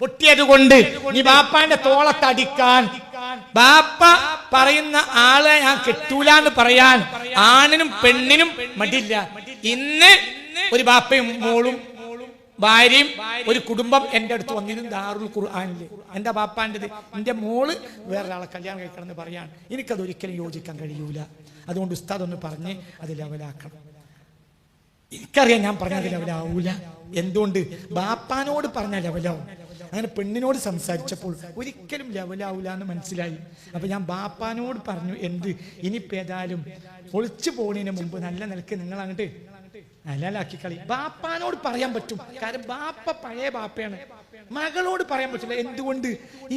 പൊട്ടിയത് കൊണ്ട് നീ ബാപ്പാന്റെ തോളത്തടിക്കാൻ, ബാപ്പ പറയുന്ന ആളെ ഞാൻ കെട്ടൂലെന്ന് പറയാൻ ആണിനും പെണ്ണിനും മടിയില്ല. ഇന്ന് ഒരു ബാപ്പയും മോളും ഭാര്യയും ഒരു കുടുംബം എൻ്റെ അടുത്ത് വന്നിരുന്നു ദാറുൽ ഖുർആനിൽ. എന്താ ബാപ്പാൻ്റെത്? എൻ്റെ മോള് വേറൊരാളെ കല്യാണം കഴിക്കണം എന്ന് പറയാൻ എനിക്കത് ഒരിക്കലും യോജിക്കാൻ കഴിയൂല. അതുകൊണ്ട് ഉസ്താദ് ഒന്ന് പറഞ്ഞ് അത് ലെവലാക്കണം. എനിക്കറിയാം ഞാൻ പറഞ്ഞാൽ അത് ലെവലാവൂല. എന്തുകൊണ്ട്? ബാപ്പാനോട് പറഞ്ഞാൽ ലെവലാവും. അങ്ങനെ പെണ്ണിനോട് സംസാരിച്ചപ്പോൾ ഒരിക്കലും ലെവലാവൂല എന്ന് മനസ്സിലായി. അപ്പൊ ഞാൻ ബാപ്പാനോട് പറഞ്ഞു, എന്ത് ഇനിയിപ്പോൾ ഏതായാലും ഒളിച്ചു പോകുന്നതിന് മുമ്പ് നല്ല നിലക്ക് നിങ്ങൾ അങ്ങോട്ട് ഹലാലാക്കി കളി. ബാപ്പാനോട് പറയാൻ പറ്റും, കാരണം ബാപ്പ പഴയ ബാപ്പയാണ്. മകളോട് പറയാൻ പറ്റില്ല. എന്തുകൊണ്ട്?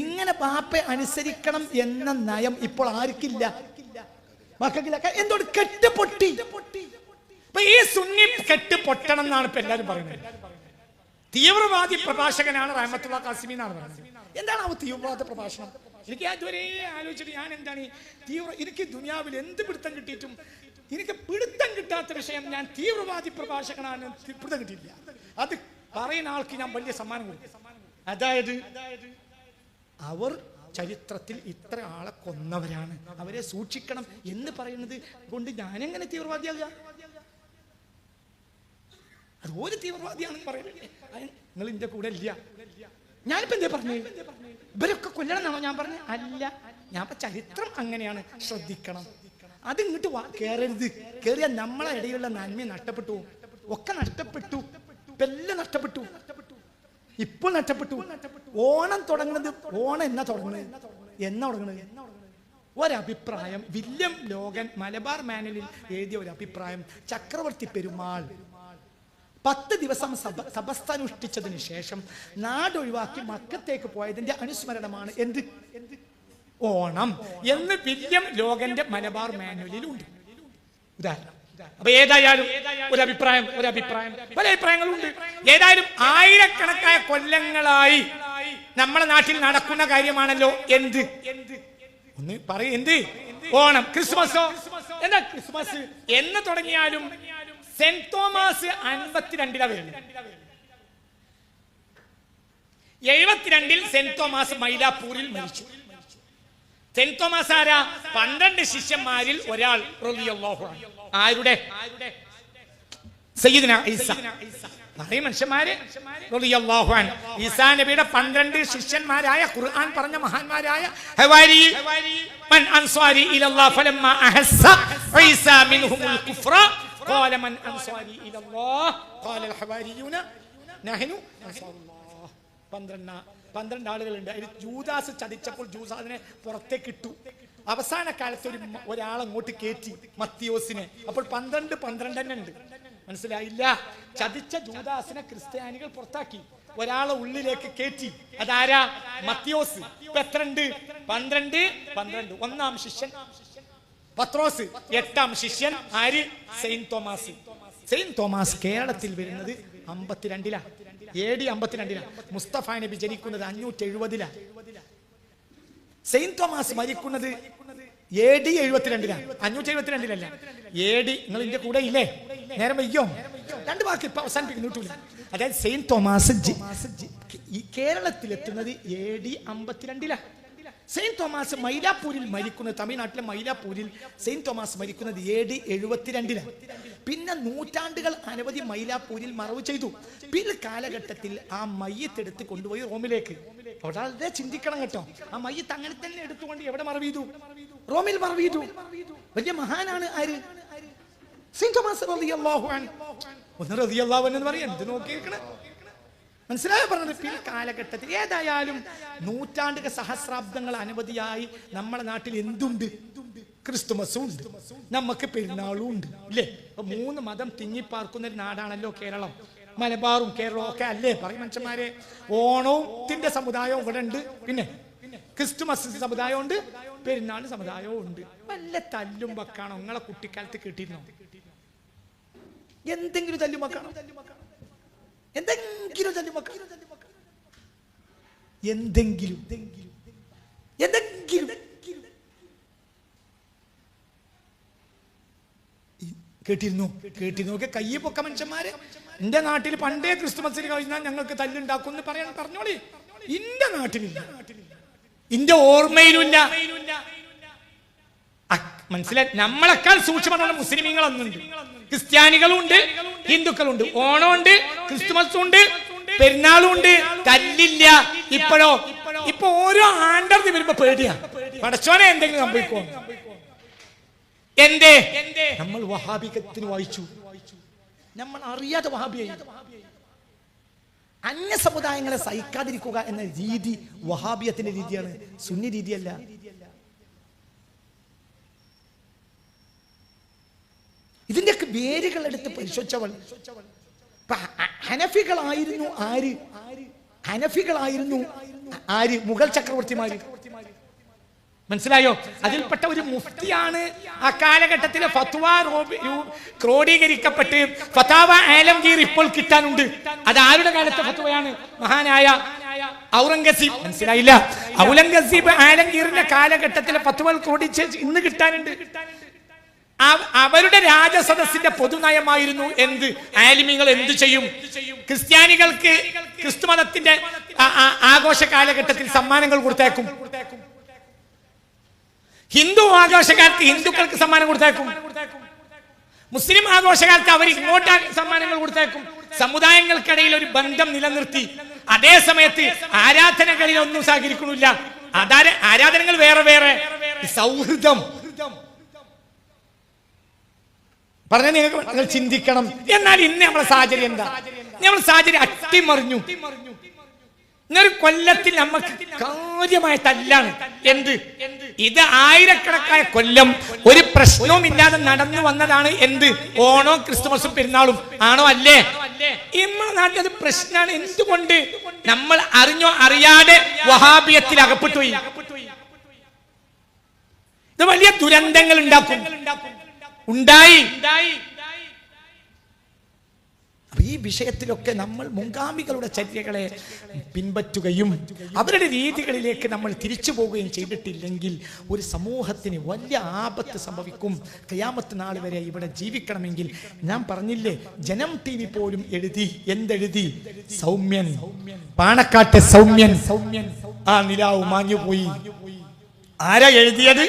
ഇങ്ങനെ ബാപ്പയെ അനുസരിക്കണം എന്ന നയം ഇപ്പോൾ ആർക്കില്ല, മക്കൾക്കില്ല. എന്തുകൊണ്ട്? കെട്ട് പൊട്ടി. ഈ സുന്നി കെട്ട് പൊട്ടണം എന്നാണ് ഇപ്പൊ എല്ലാവരും പറയുന്നത്. തീവ്രവാദി പ്രഭാഷകനാണ് റഹ്മത്തുള്ള ഖാസിമി എന്നാണ് പറയുന്നത്. എന്താണ് ആ തീവ്രവാദ പ്രഭാഷണം? എനിക്ക് അതുവരെ ആലോചിച്ചിട്ട് ഞാൻ എന്താണ് എനിക്ക് ദുനിയാവിൽ എന്ത് പിടുത്തം കിട്ടിയിട്ടും എനിക്ക് പിടുത്തം കിട്ടാത്ത വിഷയം ഞാൻ തീവ്രവാദി പ്രഭാഷകനാണ് പിടുത്തം കിട്ടിയില്ല. അത് പറയുന്ന ആൾക്ക് ഞാൻ വലിയ സമ്മാനം കൊടുക്കും. അതായത് അവർ ചരിത്രത്തിൽ ഇത്ര ആളെ കൊന്നവരാണ്, അവരെ സൂക്ഷിക്കണം എന്ന് പറയുന്നത് കൊണ്ട് ഞാനെങ്ങനെ തീവ്രവാദിയാകുക? അത് ഒരു തീവ്രവാദിയാണെന്ന് പറയുന്നില്ലേ? നിങ്ങൾ എന്റെ കൂടെ ഇല്ല. ഞാനിപ്പോ എന്തേ പറഞ്ഞു? ഇവരൊക്കെ കൊല്ലണം എന്നാണോ ഞാൻ പറഞ്ഞു? അല്ല, ഞാൻ ചരിത്രം അങ്ങനെയാണ്, ശ്രദ്ധിക്കണം. അത് ഇങ്ങോട്ട് കയറരുത്. കയറിയാൽ നമ്മളെ ഇടയിലുള്ള നന്മ നഷ്ടപ്പെട്ടു, ഒക്കെ നഷ്ടപ്പെട്ടു, എല്ലാം നഷ്ടപ്പെട്ടു, ഇപ്പോൾ നഷ്ടപ്പെട്ടു. ഓണം തുടങ്ങുന്നത്, ഓണം എന്നാ തുടങ്ങുന്നത്? ഒരഭിപ്രായം വില്യം ലോഗൻ മലബാർ മാനുവലിൽ എഴുതിയ ഒരു അഭിപ്രായം, ചക്രവർത്തി പെരുമാൾ 10 ദിവസം തപസ്സനുഷ്ഠിച്ചതിന് ശേഷം നാടൊഴിവാക്കി മക്കത്തേക്ക് പോയതിന്റെ അനുസ്മരണമാണ് എന്ത് ഓണം എന്ന് വില്യം ലോഗന്റെ മലബാർ മാനുവലിൽ ഉണ്ട്. ഉദാഹരണം. അപ്പൊ ഏതായാലും ഒരു അഭിപ്രായം പല അഭിപ്രായങ്ങളുണ്ട്. ഏതായാലും ആയിരക്കണക്കായ കൊല്ലങ്ങളായി നമ്മുടെ നാട്ടിൽ നടക്കുന്ന കാര്യമാണല്ലോ എന്ത് ഒന്ന് പറയും, എന്ത് ഓണം. ക്രിസ്മസോ? എന്താ ക്രിസ്മസ് എന്ന് തുടങ്ങിയാലും സെന്റ് തോമസ് 52 വരുന്നു. 72 സെന്റ് തോമസ് മൈലാപ്പൂരിൽ മരിച്ചു. സെന്റ് തോമസ് ആരാ? 12 ശിഷ്യന്മാരിൽ ഒരാൾ. ആരുടെ? സയ്യിദുനാ ഈസ. മനുഷ്യന്മാര് ഈസാ നബിയുടെ 12 ശിഷ്യന്മാരായ ഖുർആൻ പറഞ്ഞ മഹാന്മാരായ ഹവാരി മൻ അൻസാരി ഇലല്ലാഹ് ഫലമ്മാ അഹസ്സ ഈസാ മിൻഹുൽ കുഫ്ര ഖാല മൻ അൻസാരി ഇലല്ലാഹ് ഖാലൽ ഹവാരിയൂന നഹ്നു അൻസാറുല്ലാഹ്. 12 ആളുകളുണ്ട്. അതിൽ ജൂദാസ് ചതിച്ചപ്പോൾ ജൂദാസിനെ പുറത്തേക്ക് ഇട്ടു. അവസാന കാലത്ത് ഒരാൾ അങ്ങോട്ട് കയറ്റി, മത്തിയോസിനെ. അപ്പോൾ 12 തന്നെ ഉണ്ട്. മനസ്സിലായില്ല? ചതിച്ച ജൂദാസിനെ ക്രിസ്ത്യാനികൾ പുറത്താക്കി, ഒരാളെ ഉള്ളിലേക്ക് കയറ്റി. അതാരാ? മത്തിയോസ്. ഇപ്പൊ എത്രണ്ട്? 12. 1-ാം ശിഷ്യൻ പത്രോസ്, 8-ാം ശിഷ്യൻ ആര്? Saint Thomas. സെയിന്റ് തോമസ് കേരളത്തിൽ വരുന്നത് 52 AD 52. മുസ്തഫ നബി ജനിക്കുന്നത് 570. സെയിന്റ് തോമസ് മരിക്കുന്നത് AD 72. 572 AD. നിങ്ങൾ ഇതിന്റെ കൂടെ ഇല്ലേ? നേരം വയ്യോ? 2 വാക്ക് ഇപ്പൊ അവസാനിപ്പിക്കുന്നു. അതായത് സെയിന്റ് തോമസ് ഈ കേരളത്തിലെത്തുന്നത് AD 52. സെയിന്റ് തോമസ് മൈലാപ്പൂരിൽ മരിക്കുന്നത്, തമിഴ്നാട്ടിലെ മൈലാപ്പൂരിൽ സെയിന്റ് തോമസ് മരിക്കുന്നത് AD 72. പിന്നെ നൂറ്റാണ്ടുകൾ അനവധി മൈലാപ്പൂരിൽ മറവ് ചെയ്തു. കാലഘട്ടത്തിൽ ആ മയ്യത്തെടുത്ത് കൊണ്ടുപോയി റോമിലേക്ക്. വളരെ ചിന്തിക്കണം കേട്ടോ. ആ മയ്യത്ത് അങ്ങനെ തന്നെ എടുത്തുകൊണ്ട് എവിടെ മറവ് ചെയ്തു? റോമിൽ മറവ് ചെയ്തു. വലിയ മഹാനാണ് ആര്? സെയിന്റ് തോമസ് റളിയല്ലാഹു അൻഹു. റളിയല്ലാഹു അൻഹു എന്ന് പറയാൻ ഇത് നോക്കിയിരിക്കണേ. മനസ്സിലായോ പറഞ്ഞത്? കാലഘട്ടത്തിൽ ഏതായാലും നൂറ്റാണ്ടുകൾ സഹസ്രാബ്ദങ്ങൾ അനവധിയായി നമ്മുടെ നാട്ടിൽ എന്തുണ്ട്? ക്രിസ്തുമസും ഉണ്ട്, നമുക്ക് പെരുന്നാളും ഉണ്ട്, ഇല്ലേ? 3 മതം തിങ്ങിപ്പാർക്കുന്ന ഒരു നാടാണല്ലോ കേരളം. മലബാറും കേരളവും ഒക്കെ അല്ലേ പറയും മനുഷ്യന്മാരെ. ഓണത്തിന്റെ സമുദായവും ഇവിടെ ഉണ്ട്, പിന്നെ ക്രിസ്തുമസ് സമുദായം ഉണ്ട്, പെരുന്നാൾ സമുദായവും ഉണ്ട്. വല്ല തല്ലും വെക്കാണോ? നിങ്ങളെ കുട്ടിക്കാലത്ത് കിട്ടിയിരുന്നോ? എന്തെങ്കിലും തല്ലും വെക്കാണോ? എന്തെങ്കിലും തല്ലും വെക്കാം? എന്തെങ്കിലും കേട്ടിരുന്നു ഒക്കെ കയ്യെ പൊക്ക മനുഷ്യന്മാര്. എന്റെ നാട്ടിൽ പണ്ടേ ക്രിസ്തുമസിന് കഴിഞ്ഞാൽ ഞങ്ങൾക്ക് തല്ലുണ്ടാക്കും എന്ന് പറഞ്ഞോളി. ഇന്റെ നാട്ടിലില്ല, ഇന്റെ ഓർമ്മയിലുമില്ല. മനസ്സിലായി? നമ്മളെക്കാൾ സൂക്ഷ്മമുള്ള മുസ്ലിമീങ്ങളൊന്നുണ്ട്, ക്രിസ്ത്യാനികളുണ്ട്, ഹിന്ദുക്കളുണ്ട്. ഓണമുണ്ട്, ക്രിസ്തുമസും ഉണ്ട്, പെരുന്നാളും ഉണ്ട്. തല്ലില്ല. ഇപ്പൊ ഓരോ ആണ്ടർന്ന് വരുമ്പോ പേടിയാ, പടച്ചോനെ എന്തെങ്കിലും സംഭവിക്കോ. എന്തേ? നമ്മൾ വഹാബികത്തിന് വായിച്ചു, നമ്മൾ അറിയാതെ വഹാബിയായി. അന്യ സമുദായങ്ങളെ സഹിക്കാതിരിക്കുക എന്ന രീതി വഹാബിയത്തിന്റെ രീതിയാണ്, സുന്നി രീതിയല്ല. ഇതിന്റെയൊക്കെ വേരുകൾ എടുത്ത് പരിശോധിച്ചവൾ ഹനഫികളായിരുന്നു. ആര്? മുഗൾ ചക്രവർത്തിമാര്. മനസ്സിലായോ? അതിൽപ്പെട്ട ഒരു മുഫ്തിയാണ് ആ കാലഘട്ടത്തിലെ ഫത്വ ക്രോഡീകരിക്കപ്പെട്ട് ഫതാവ ആലംഗീർ ഇപ്പോൾ കിട്ടാനുണ്ട്. അത് ആരുടെ കാലത്തെ ഫത്വയാണ്? മഹാനായ ഔറംഗസീബ്. മനസ്സിലായില്ല? ഔറംഗസീബ് ആലംഗീറിന്റെ കാലഘട്ടത്തിലെ ഫത്വകൾ ക്രോഡീകരിച്ച് ഇന്ന് കിട്ടാനുണ്ട്. അവരുടെ രാജസദസ്സിന്റെ പൊതുനയമായിരുന്നു എന്ത്? ആലിമീങ്ങൾ എന്തു ചെയ്യും? ക്രിസ്ത്യാനികൾക്ക് ക്രിസ്തുമതത്തിന്റെ ആഘോഷ കാലഘട്ടത്തിൽ സമ്മാനങ്ങൾ കൊടുത്തേക്കും, ഹിന്ദു ആഘോഷക്കാർക്ക് ഹിന്ദുക്കൾക്ക് സമ്മാനം കൊടുത്തേക്കും, മുസ്ലിം ആഘോഷകാലത്ത് അവർ ഇങ്ങോട്ട് സമ്മാനങ്ങൾ കൊടുത്തേക്കും. സമുദായങ്ങൾക്കിടയിൽ ഒരു ബന്ധം നിലനിർത്തി. അതേ സമയത്ത് ആരാധനകളിൽ ഒന്നും സഹകരിക്കണില്ല. ആരാധനകൾ വേറെ വേറെ, സൗഹൃദം പറഞ്ഞ നിങ്ങൾ ചിന്തിക്കണം. എന്നാൽ ഇന്ന് നമ്മളെ സാഹചര്യം എന്താ? നമ്മൾ സാഹചര്യം അട്ടിമറിഞ്ഞു. ഇന്നൊരു കൊല്ലത്തിൽ നമുക്ക് കാര്യമായ തല്ലാണ്. എന്ത്? ഇത് ആയിരക്കണക്കായ കൊല്ലം ഒരു പ്രശ്നവും ഇല്ലാതെ നടന്നു വന്നതാണ്. എന്ത്? ഓണോ ക്രിസ്തുമസും പെരുന്നാളും ആണോ? അല്ലേ? നമ്മുടെ നാട്ടിൽ അത് പ്രശ്നമാണ്. എന്തുകൊണ്ട്? നമ്മൾ അറിഞ്ഞോ അറിയാതെ വഹാബിയത്തിൽ അകപ്പെട്ടുപോയി. ഇത് വലിയ ദുരന്തങ്ങൾ ഉണ്ടായി. ഈ വിഷയത്തിലൊക്കെ നമ്മൾ മുൻഗാമികളുടെ ചര്യകളെ പിൻപറ്റുകയും അവരുടെ രീതികളിലേക്ക് നമ്മൾ തിരിച്ചു പോവുകയും ചെയ്തിട്ടില്ലെങ്കിൽ ഒരു സമൂഹത്തിന് വലിയ ആപത്ത് സംഭവിക്കും. ഖിയാമത്ത് നാൾ വരെ ഇവിടെ ജീവിക്കണമെങ്കിൽ ഞാൻ പറഞ്ഞില്ലേ, ജനം TV പോലും എഴുതി. എന്തെഴുതി? സൗമ്യൻ, പാണക്കാട്ടെ സൗമ്യൻ. ആ നിലാവ് മാഞ്ഞുപോയി. ആരാ എഴുതിയത്?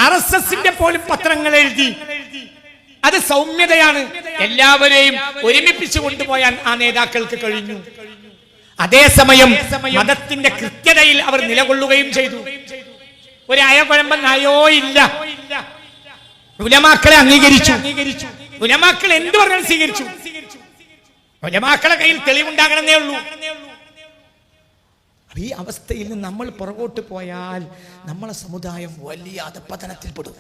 RSSന്റെ പോലും പത്രങ്ങൾ എഴുതി. അത് സൗമ്യതയാണ്. എല്ലാവരെയും ഒരുമിപ്പിച്ചു കൊണ്ടുപോയാൻ ആ നേതാക്കൾക്ക് കഴിഞ്ഞു. അതേസമയം മതത്തിന്റെ കൃത്യതയിൽ അവർ നിലകൊള്ളുകയും ചെയ്തു. ഒരു അയകുഴമ്പൻ നയോ ഇല്ല. ഉലമാക്കളെ അംഗീകരിച്ചു. ഉലമാക്കൾ എന്ത് പറഞ്ഞാലും സ്വീകരിച്ചു. ഉലമാക്കളെ കയ്യിൽ തെളിവുണ്ടാകണമെന്നേ ഉള്ളൂ. ഈ അവസ്ഥയിൽ നിന്ന് നമ്മൾ പുറകോട്ട് പോയാൽ നമ്മളെ സമുദായം വലിയ അധപതനത്തിൽപ്പെടും.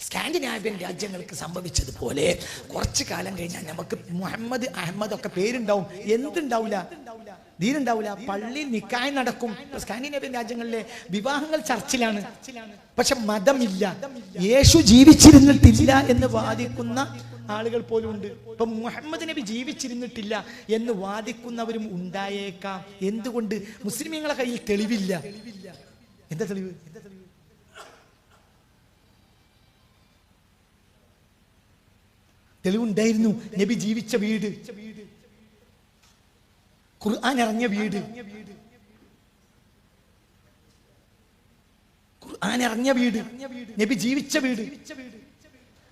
സ്കാൻഡിനേവിയൻ രാജ്യങ്ങൾക്ക് സംഭവിച്ചതുപോലെ കുറച്ചു കാലം കഴിഞ്ഞാൽ നമുക്ക് മുഹമ്മദ് അഹമ്മദ് ഒക്കെ പേരുണ്ടാവും, എന്തുണ്ടാവില്ല, ദീനുണ്ടാവില്ല. പള്ളിയിൽ നിക്കാഹ് നടക്കും. സ്കാൻഡിനേവിയൻ രാജ്യങ്ങളിലെ വിവാഹങ്ങൾ ചർച്ചിലാണ്, പക്ഷെ മതമില്ല. യേശു ജീവിച്ചിരുന്നിട്ടില്ല എന്ന് വാദിക്കുന്ന ആളുകൾ പോലും ഉണ്ട്. ഇപ്പൊ മുഹമ്മദ് നബി ജീവിച്ചിരുന്നിട്ടില്ല എന്ന് വാദിക്കുന്നവരും ഉണ്ടായേക്കാം. എന്തുകൊണ്ട്? മുസ്ലിമീങ്ങളെ കയ്യിൽ തെളിവില്ല. എന്താ തെളിവ്? തെളിവുണ്ടായിരുന്നു. നബി ജീവിച്ച വീട്, ഖുർആൻ ഇറങ്ങിയ വീട്, ഖുർആൻ ഇറങ്ങിയ വീട്, നബി ജീവിച്ച വീട്.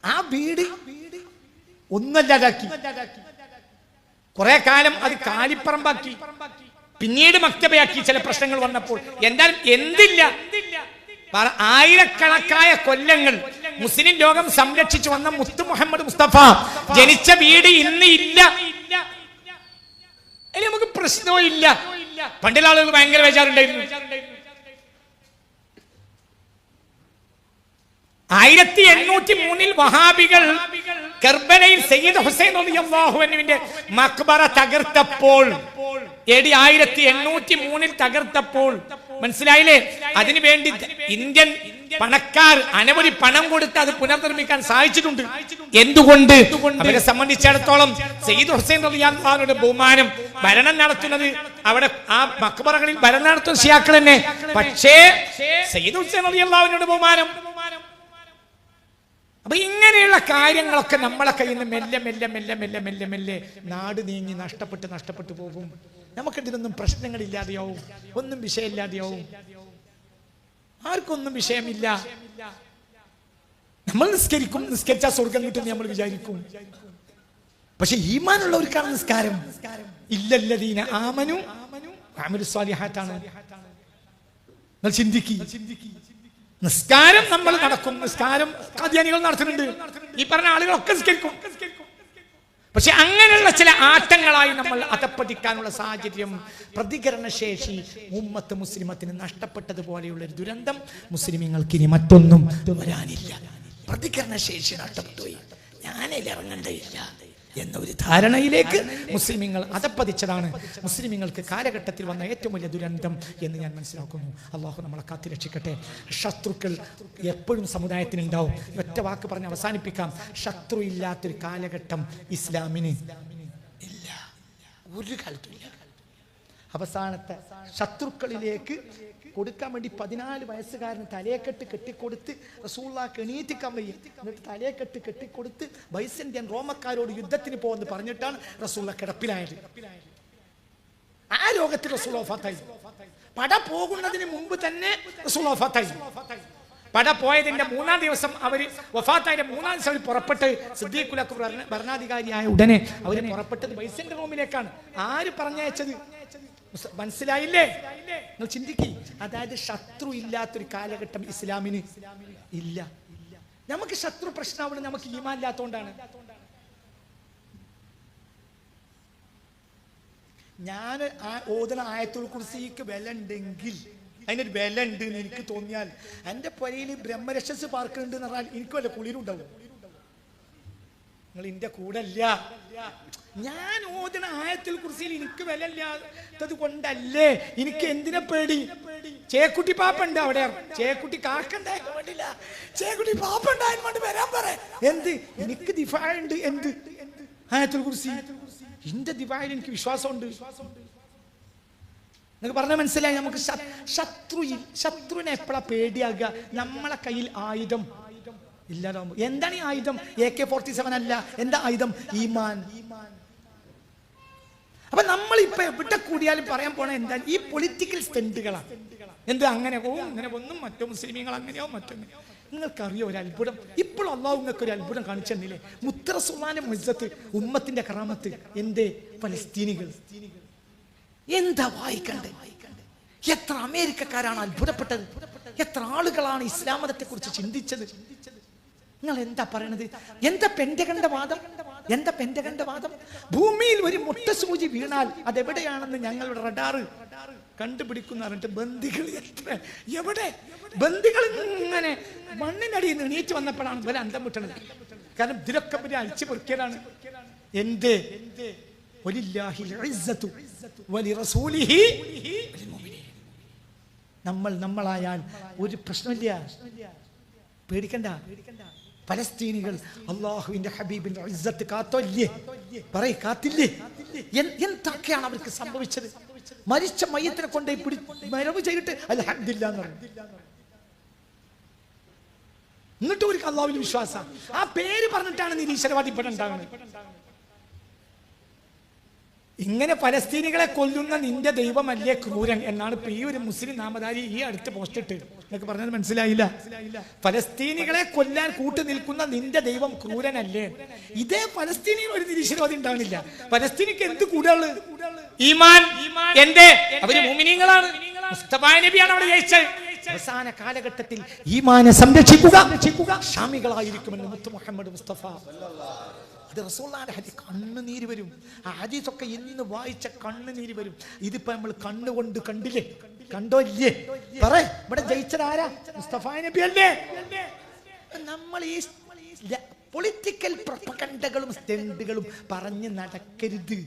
ആ വീട് ഒന്നല്ലാതാക്കി. കുറെ കാലം അത് കാലിപ്പറമ്പാക്കി, പിന്നീട് മക്തബയാക്കി. ചില പ്രശ്നങ്ങൾ വന്നപ്പോൾ എന്തായാലും എന്തില്ല, ആയിരക്കണക്കായ കൊല്ലങ്ങൾ മുസ്ലിം ലോകം സംരക്ഷിച്ചു വന്ന മുത്തു മുഹമ്മദ് മുസ്തഫ ജനിച്ച വീട് ഇന്ന് ഇല്ല. ഇനി നമുക്ക് പ്രശ്നവും ഇല്ല. പണ്ടുള്ള ആളുകൾ ഭയങ്കര ബേജാറുണ്ടായിരുന്നു. 1803 വഹാബികൾ കർബലയിൽ സയ്യിദ് ഹുസൈൻ റളിയല്ലാഹു അൻഹുവിന്റെ മഖ്ബറ തകർത്തപ്പോൾ, AD 1803 തകർത്തപ്പോൾ, മനസ്സിലായില്ലേ? അതിനുവേണ്ടി ഇന്ത്യൻ പണക്കാർ അനവധി പണം കൊടുത്ത് അത് പുനർനിർമ്മിക്കാൻ സാധിച്ചിട്ടുണ്ട്. എന്തുകൊണ്ട്? അവരെ സംബന്ധിച്ചിടത്തോളം സയ്യിദ് ഹുസൈൻ റളിയല്ലാഹു അൻഹുവിന്റെ ബഹുമാനം, ഭരണം നടത്തുന്നത് അവിടെ ആ മക്ബറകളിൽ ഭരണം നടത്തുന്ന ഷിയാക്കൾ തന്നെ. പക്ഷേ സയ്യിദ് ഹുസൈൻ റളിയല്ലാഹുവിനോട് ബഹുമാനം. അപ്പൊ ഇങ്ങനെയുള്ള കാര്യങ്ങളൊക്കെ നമ്മളെ കയ്യിൽ നിന്ന് മെല്ലെ മെല്ലെ മെല്ലെ മെല്ലെ മെല്ലെ മെല്ലെ നാട് നീങ്ങി നഷ്ടപ്പെട്ടു പോകും. നമുക്കിതിനൊന്നും പ്രശ്നങ്ങളില്ലാതെയാവും, ഒന്നും വിഷയമില്ലാതെയാവും, ആർക്കൊന്നും വിഷയമില്ല. നമ്മൾ നിസ്കരിച്ചാൽ സ്വർഗം കിട്ടും നമ്മൾ വിചാരിക്കും. പക്ഷെ ഈമാനുള്ളവർക്കാണ് നിസ്കാരം. ഇല്ലല്ലദീന ആമനു വഅമിലു സ്വാലിഹാത്താണ്. നിങ്ങൾ ചിന്തിക്കി, നിസ്കാരം നമ്മൾ നടക്കും, നിസ്കാരം ഖാദിയാനികൾ നടത്തുന്നുണ്ട്, ഈ പറഞ്ഞ ആളുകളൊക്കെ നിസ്കരിക്കും. പക്ഷെ അങ്ങനെയുള്ള ചില ആട്ടങ്ങളായി നമ്മൾ അധപ്പതിക്കാനുള്ള സാഹചര്യം, പ്രതികരണശേഷി ഉമ്മത്ത് മുസ്ലിമത്തിന് നഷ്ടപ്പെട്ടതുപോലെയുള്ള ഒരു ദുരന്തം മുസ്ലിമീങ്ങൾക്ക് ഇനി മറ്റൊന്നും വരാനില്ല. പ്രതികരണശേഷി നഷ്ടപ്പെട്ടുപോയി, ഞാനിൽ ഇറങ്ങേണ്ടതില്ല എന്ന ഒരു ധാരണയിലേക്ക് മുസ്ലിമീങ്ങൾ അധപ്പതിച്ചതാണ് മുസ്ലിമീങ്ങൾക്ക് കാലഘട്ടത്തിൽ വന്ന ഏറ്റവും വലിയ ദുരന്തം എന്ന് ഞാൻ മനസ്സിലാക്കുന്നു. അള്ളാഹു നമ്മളെ കാത്തുരക്ഷിക്കട്ടെ. ശത്രുക്കൾ എപ്പോഴും സമുദായത്തിനുണ്ടാവും. ഒറ്റ വാക്ക് പറഞ്ഞ് അവസാനിപ്പിക്കാം. ശത്രു ഇല്ലാത്തൊരു കാലഘട്ടം ഇസ്ലാമിന് ഇല്ല, ഒരു കാലത്തും ഇല്ല. അവസാനത്തെ ശത്രുക്കളിലേക്ക് കൊടുക്കാൻ വേണ്ടി 14 വയസ്സുകാരന് തലയെക്കെട്ട് കെട്ടിക്കൊടുത്ത് റസൂലുള്ളാഹിക്ക് എണീറ്റിക്കാൻ വയ്യ, എന്നിട്ട് തലയെക്കെട്ട് കെട്ടിക്കൊടുത്ത് ബൈസന്റിയൻ റോമക്കാരോട് യുദ്ധത്തിന് പോകുമെന്ന് പറഞ്ഞിട്ടാണ് റസൂലുള്ളാഹി കിടപ്പിലായത്. ആ രോഗത്തിൽ റസൂലുള്ളാഹി വഫാത്തായി. പട പോകുന്നതിന് മുമ്പ് തന്നെ റസൂലുള്ളാഹി വഫാത്തായി. പട പോയതിന്റെ 3-ാം ദിവസം അവര് വഫാത്തായ 3-ാം ദിവസം അവർ പുറപ്പെട്ട് സിദ്ദീഖുൽ അക്ബർ ഭരണാധികാരിയായ ഉടനെ അവര് പുറപ്പെട്ടത് ബൈസന്റെ റൂമിലേക്കാണ്. ആര് പറഞ്ഞയച്ചത്? മനസ്സിലായില്ലേ? നിങ്ങൾ ചിന്തിക്കി. അതായത് ശത്രു ഇല്ലാത്തൊരു കാലഘട്ടം ഇസ്ലാമിന് ഇല്ല. നമുക്ക് ശത്രു പ്രശ്നമാവുന്നത് നമുക്ക് ഈമാൻ ഇല്ലാത്തതുകൊണ്ടാണ്. ഞാൻ ഓതുന്ന ആയത്തുൽ കുർസിക്ക് വില ഉണ്ടെങ്കിൽ, അതിനൊരു വില ഉണ്ട് എന്ന് എനിക്ക് തോന്നിയാൽ, എൻ്റെ പുരയിൽ ബ്രഹ്മരക്ഷസ് പാർക്കുന്നുണ്ട് എന്ന് പറഞ്ഞാൽ എനിക്ക് വല്ല കുളിരുണ്ടാവും. നിങ്ങൾ എൻ്റെ കൂടെ അല്ല. ഞാൻ ഓതുന്ന ആയത്തുൽ കുർസിയിൽ എനിക്ക് വില ഇല്ലാത്തത് കൊണ്ടല്ലേ. എനിക്ക് എന്തിനെ പേടി? ചേക്കുട്ടി പാപ്പ ഉണ്ട് അവിടെ. ചേക്കുട്ടി കാക്കണ്ടായ വേണ്ടില്ല, ചേക്കുട്ടി പാപ്പ ഉണ്ടായാലും കൊണ്ട് വരാൻ പറ. എന്ത്? എനിക്ക് ദിഫാ ഉണ്ട്. എന്ത്? ആയത്തുൽ കുർസി. എന്റെ ദിഫായിൽ എനിക്ക് വിശ്വാസമുണ്ട്. നിങ്ങൾക്ക് പറഞ്ഞാൽ മനസ്സിലായി. നമുക്ക് ശത്രുവിനെ എപ്പോഴാ പേടിയാകുക? നമ്മളെ കയ്യിൽ ആയുധം ഇല്ലാതാവുമ്പോ. എന്താണ് ഈ ആയുധം? AK-47 അല്ല. എന്താ ആയുധം? ഈമാൻ. അപ്പൊ നമ്മളിപ്പോ എവിടെ കൂടിയാലും പറയാൻ പോണ എന്താ? ഈ പൊളിറ്റിക്കൽ സ്റ്റെന്റുകളാണ്. എന്ത് അങ്ങനെ ഇങ്ങനെ ഒന്നും മറ്റോ മുസ്ലിമീങ്ങൾ അങ്ങനെയോ മറ്റൊന്നെയോ. നിങ്ങൾക്കറിയോ ഒരു അത്ഭുതം? ഇപ്പോഴും അള്ളാഹു നിങ്ങൾക്ക് ഒരു അത്ഭുതം കാണിച്ചു തന്നില്ലേ? മുത്ത് റസൂലുള്ളാഹിന്റെ മുഅ്ജിസത്ത്, ഉമ്മത്തിന്റെ കറാമത്ത്. എന്തേ? ഫലസ്തീനികൾ. എന്താ വായിക്കണ്ടേ? എത്ര അമേരിക്കക്കാരാണ് അത്ഭുതപ്പെട്ടത്? എത്ര ആളുകളാണ് ഇസ്ലാം മതത്തെ കുറിച്ച് ചിന്തിച്ചത്? നിങ്ങൾ എന്താ പറയണത്? എന്താ പെന്റഗന്റെ വാദം? എന്താ പെന്റഗന്റെ വാദം? ഭൂമിയിൽ ഒരു മുട്ടസൂചി വീണാൽ അതെവിടെയാണെന്ന് ഞങ്ങളുടെ റഡാറ് കണ്ടുപിടിക്കുന്ന പറഞ്ഞിട്ട് ബന്ദികൾ എവിടെ? ബന്ദികൾ ഇങ്ങനെ മണ്ണിനടിയിൽ നിന്ന് എണീറ്റ് വന്നപ്പോഴാണ് ഇവരെ അന്തം വിട്ടത്. കാരണം ഇതിലൊക്കെ ഇവരെ അഴിച്ചു പൊറുക്കിയതാണ്. എന്തേ? നമ്മളായാൽ ഒരു പ്രശ്നമില്ല, പേടിക്കണ്ട. ഫലസ്തീനികൾ അള്ളാഹുവിന്റെ ഹബീബിന്റെ ഇസ്സത്ത് കാത്തോ ഇല്ലേ? പറയ്, കാത്തില്ലേ? എന്തൊക്കെയാണ് അവർക്ക് സംഭവിച്ചത്? മരിച്ച മയ്യത്തിനെ കൊണ്ട് മരവ് ചെയ്തിട്ട് അൽഹംദുലില്ലാഹ് എന്ന് പറഞ്ഞു. എന്നിട്ട് ഒരു അള്ളാഹുവിൽ വിശ്വാസം. ആ പേര് പറഞ്ഞിട്ടാണ് നിരീശ്വരവാദി ഇവിടെ ഉണ്ടാകുന്നത്. ഇങ്ങനെ ഫലസ്തീനികളെ കൊല്ലുന്ന നിന്റെ ദൈവമല്ലേ ക്രൂരൻ എന്നാണ് ഇപ്പൊ ഈ ഒരു മുസ്ലിം നാമധാരി ഈ അടുത്ത് പോസ്റ്റ് ഇട്ട്. എന്നൊക്കെ പറഞ്ഞത് മനസ്സിലായില്ല. ഫലസ്തീനികളെ കൊല്ലാൻ കൂട്ടു നിൽക്കുന്ന നിന്റെ ദൈവം ക്രൂരനല്ലേ? ഇതേ ഫലസ്തീനികൾ ഒരു നിരീശ്വരവാദി ഉണ്ടാകുന്നില്ല. ഫലസ്തീനിക്ക് എന്ത് കൂടാള്? ഈമാൻ. എന്തേ? അവര് മുഅ്മിനീങ്ങളാണ്. മുസ്തഫ നബിയാണ് അവിടെ ജയിച്ചത്. അവസാന കാലഘട്ടത്തിൽ ഈമാനെ സംരക്ഷിക്കുക ഷാമികളായിരിക്കുമെന്ന് മുത്ത് മുഹമ്മദ് മുസ്തഫ. അത് റസൂലുള്ളാഹിന്റെ ഹദീസ്. കണ്ണുനീര് വരും. ആ ഹദീസൊക്കെ ഇന്ന് വായിച്ച കണ്ണുനീര് വരും. ഇതിപ്പോ നമ്മൾ കണ്ണുകൊണ്ട് കണ്ടില്ലേ? കണ്ടോ ഇല്ലേ? പറ, ഇവിടെ ജയിച്ചതാരാ? മുസ്തഫ നബി അല്ലേ? നമ്മൾ ഈ പൊളിറ്റിക്കൽ പ്രൊപ്പഗണ്ടകളും സ്റ്റെണ്ടുകളും പറഞ്ഞ് നടക്കരുത്.